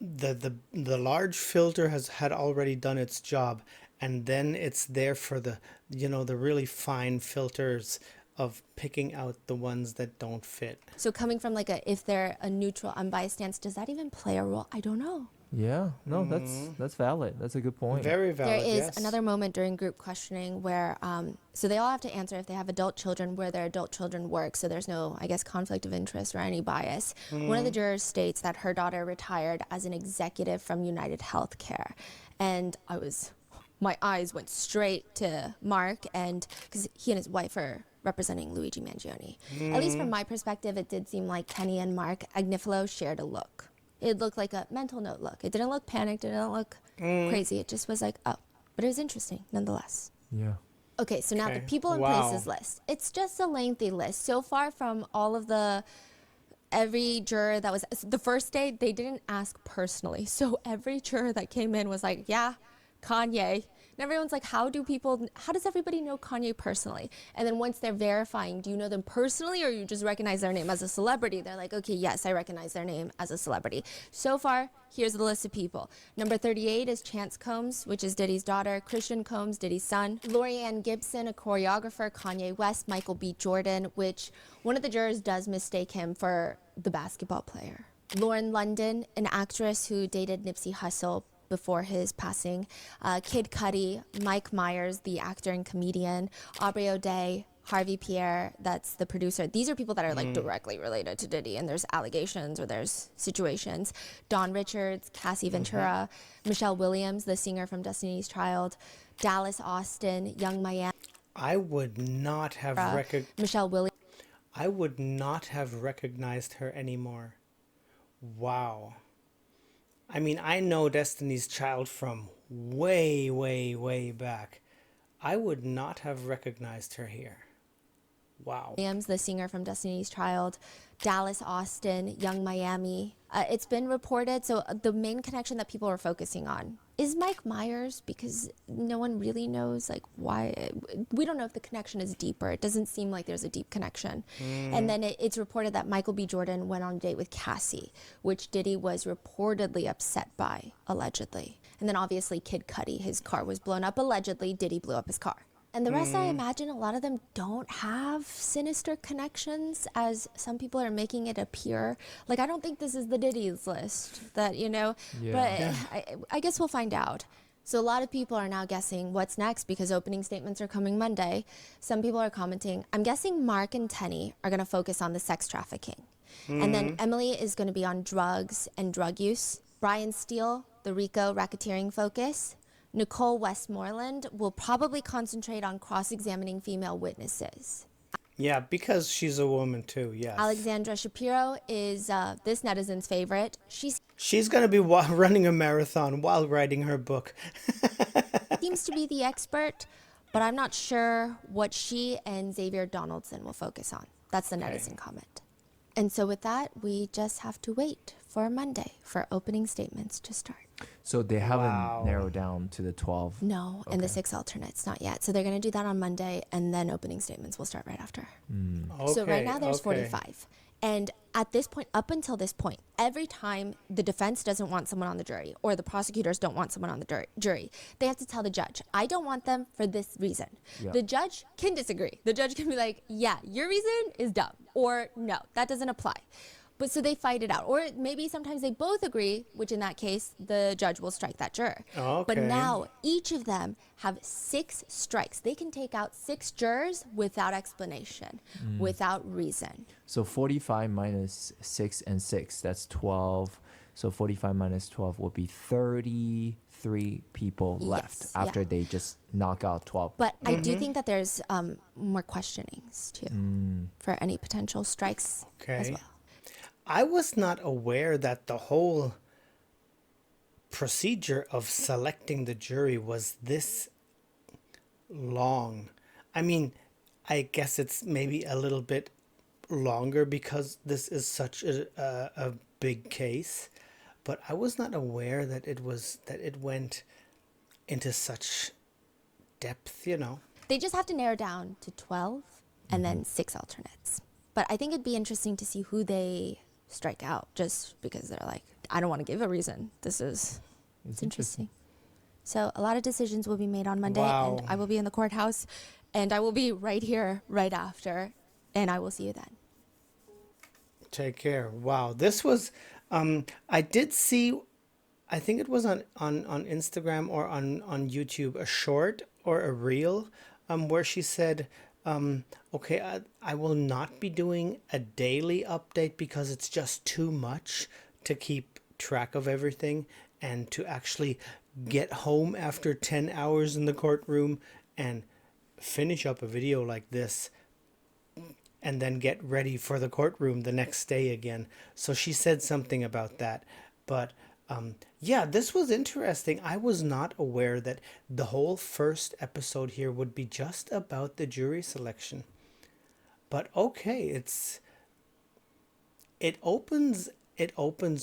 the large filter had already done its job, and then it's there for the really fine filters of picking out the ones that don't fit. So coming from like if they're a neutral, unbiased stance, does that even play a role? I don't know. Yeah, no, that's valid. That's a good point. Very valid. There is yes. another moment during group questioning where, so they all have to answer if they have adult children where their adult children work. So there's no, I guess, conflict of interest or any bias. One of the jurors states that her daughter retired as an executive from United Healthcare. And my eyes went straight to Mark, and because he and his wife are representing Luigi Mangione. At least from my perspective, it did seem like Kenny and Mark Agnifilo shared a look. It looked like a mental note look. It didn't look panicked. It didn't look crazy. It just was like, oh. But it was interesting nonetheless. Yeah. Okay, so now the Okay. people and Wow. places list. It's just a lengthy list. So far from all of every juror that was, the first day, they didn't ask personally. So every juror that came in was like, yeah, Kanye. And everyone's like, how does everybody know Kanye personally? And then once they're verifying, do you know them personally or you just recognize their name as a celebrity? They're like, okay, yes, I recognize their name as a celebrity. So far, here's the list of people. Number 38 is Chance Combs, which is Diddy's daughter. Christian Combs, Diddy's son. Lori Ann Gibson, a choreographer. Kanye West, Michael B. Jordan, which one of the jurors does mistake him for the basketball player. Lauren London, an actress who dated Nipsey Hussle before his passing, Kid Cudi, Mike Myers, the actor and comedian, Aubrey O'Day, Harvey Pierre, that's the producer. These are people that are like directly related to Diddy, and there's allegations or there's situations. Dawn Richards, Cassie Ventura, Michelle Williams, the singer from Destiny's Child, Dallas Austin, Young Miami. I would not have Michelle Williams. I would not have recognized her anymore. Wow. I mean, I know Destiny's Child from way, way, way back. I would not have recognized her here. Wow. Williams, the singer from Destiny's Child, Dallas Austin, Young Miami. It's been reported, so the main connection that people are focusing on is Mike Myers, because no one really knows like why. We don't know if the connection is deeper. It doesn't seem like there's a deep connection. And then it's reported that Michael B. Jordan went on a date with Cassie, which Diddy was reportedly upset by, allegedly. And then obviously Kid Cudi, his car was blown up, allegedly. Diddy blew up his car. And the rest, I imagine, a lot of them don't have sinister connections, as some people are making it appear. Like, I don't think this is the Diddy's list that, Yeah. but I guess we'll find out. So a lot of people are now guessing what's next because opening statements are coming Monday. Some people are commenting, I'm guessing Mark and Tenny are going to focus on the sex trafficking. And then Emily is going to be on drugs and drug use. Brian Steele, the RICO racketeering focus. Nicole Westmoreland will probably concentrate on cross-examining female witnesses. Yeah, because she's a woman too, yes. Alexandra Shapiro is this netizen's favorite. She's going to be running a marathon while writing her book. Seems to be the expert, but I'm not sure what she and Xavier Donaldson will focus on. That's the netizen comment. And so with that, we just have to wait for Monday for opening statements to start. So they haven't Wow. narrowed down to the 12. No, and the Okay. 6 alternates, not yet. So they're going to do that on Monday, and then opening statements will start right after. So right now there's 45. And at this point, up until this point, every time the defense doesn't want someone on the jury or the prosecutors don't want someone on the jury, they have to tell the judge, I don't want them for this reason. Yeah. The judge can disagree. The judge can be like, yeah, your reason is dumb, or no, that doesn't apply. But so they fight it out. Or maybe sometimes they both agree, which in that case, the judge will strike that juror. But Okay. now each of them have 6 strikes. They can take out 6 jurors without explanation, without reason. So 45 minus 6 and 6, that's 12. So 45 minus 12 would be 33 people left Yes, after yeah. they just knock out 12. But I do think that there's more questionings too for any potential strikes as Okay. well. I was not aware that the whole procedure of selecting the jury was this long. I mean, I guess it's maybe a little bit longer because this is such a big case, but I was not aware that it went into such depth, you know. They just have to narrow down to 12 and then 6 alternates. But I think it'd be interesting to see who they strike out, just because they're like, I don't want to give a reason. It's interesting. So a lot of decisions will be made on Monday, Wow. and I will be in the courthouse, and I will be right here right after, and I will see you then. Take care. Wow, this was I did see, I think it was on Instagram or on YouTube, a short or a reel where she said, okay, I will not be doing a daily update because it's just too much to keep track of everything and to actually get home after 10 hours in the courtroom and finish up a video like this and then get ready for the courtroom the next day again. So she said something about that. But yeah, this was interesting. I was not aware that the whole first episode here would be just about the jury selection. But okay, it opens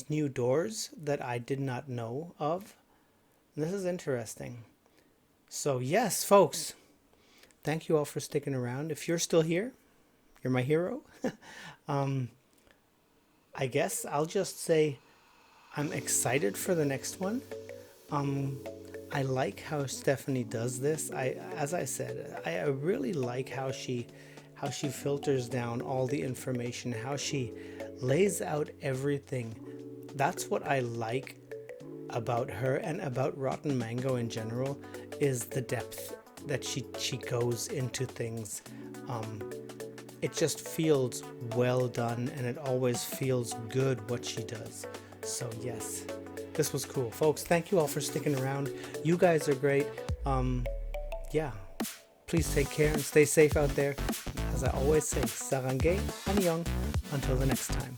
new doors that I did not know of. This is interesting. So yes, folks, thank you all for sticking around. If you're still here, you're my hero. I guess I'll just say I'm excited for the next one. I like how Stephanie does this. As I said, I really like how she filters down all the information, how she lays out everything. That's what I like about her and about Rotten Mango in general, is the depth that she goes into things. It just feels well done, and it always feels good what she does. So yes, this was cool. Folks, thank you all for sticking around. You guys are great. Yeah, please take care and stay safe out there. As I always say, sarangay, annyeong. Until the next time.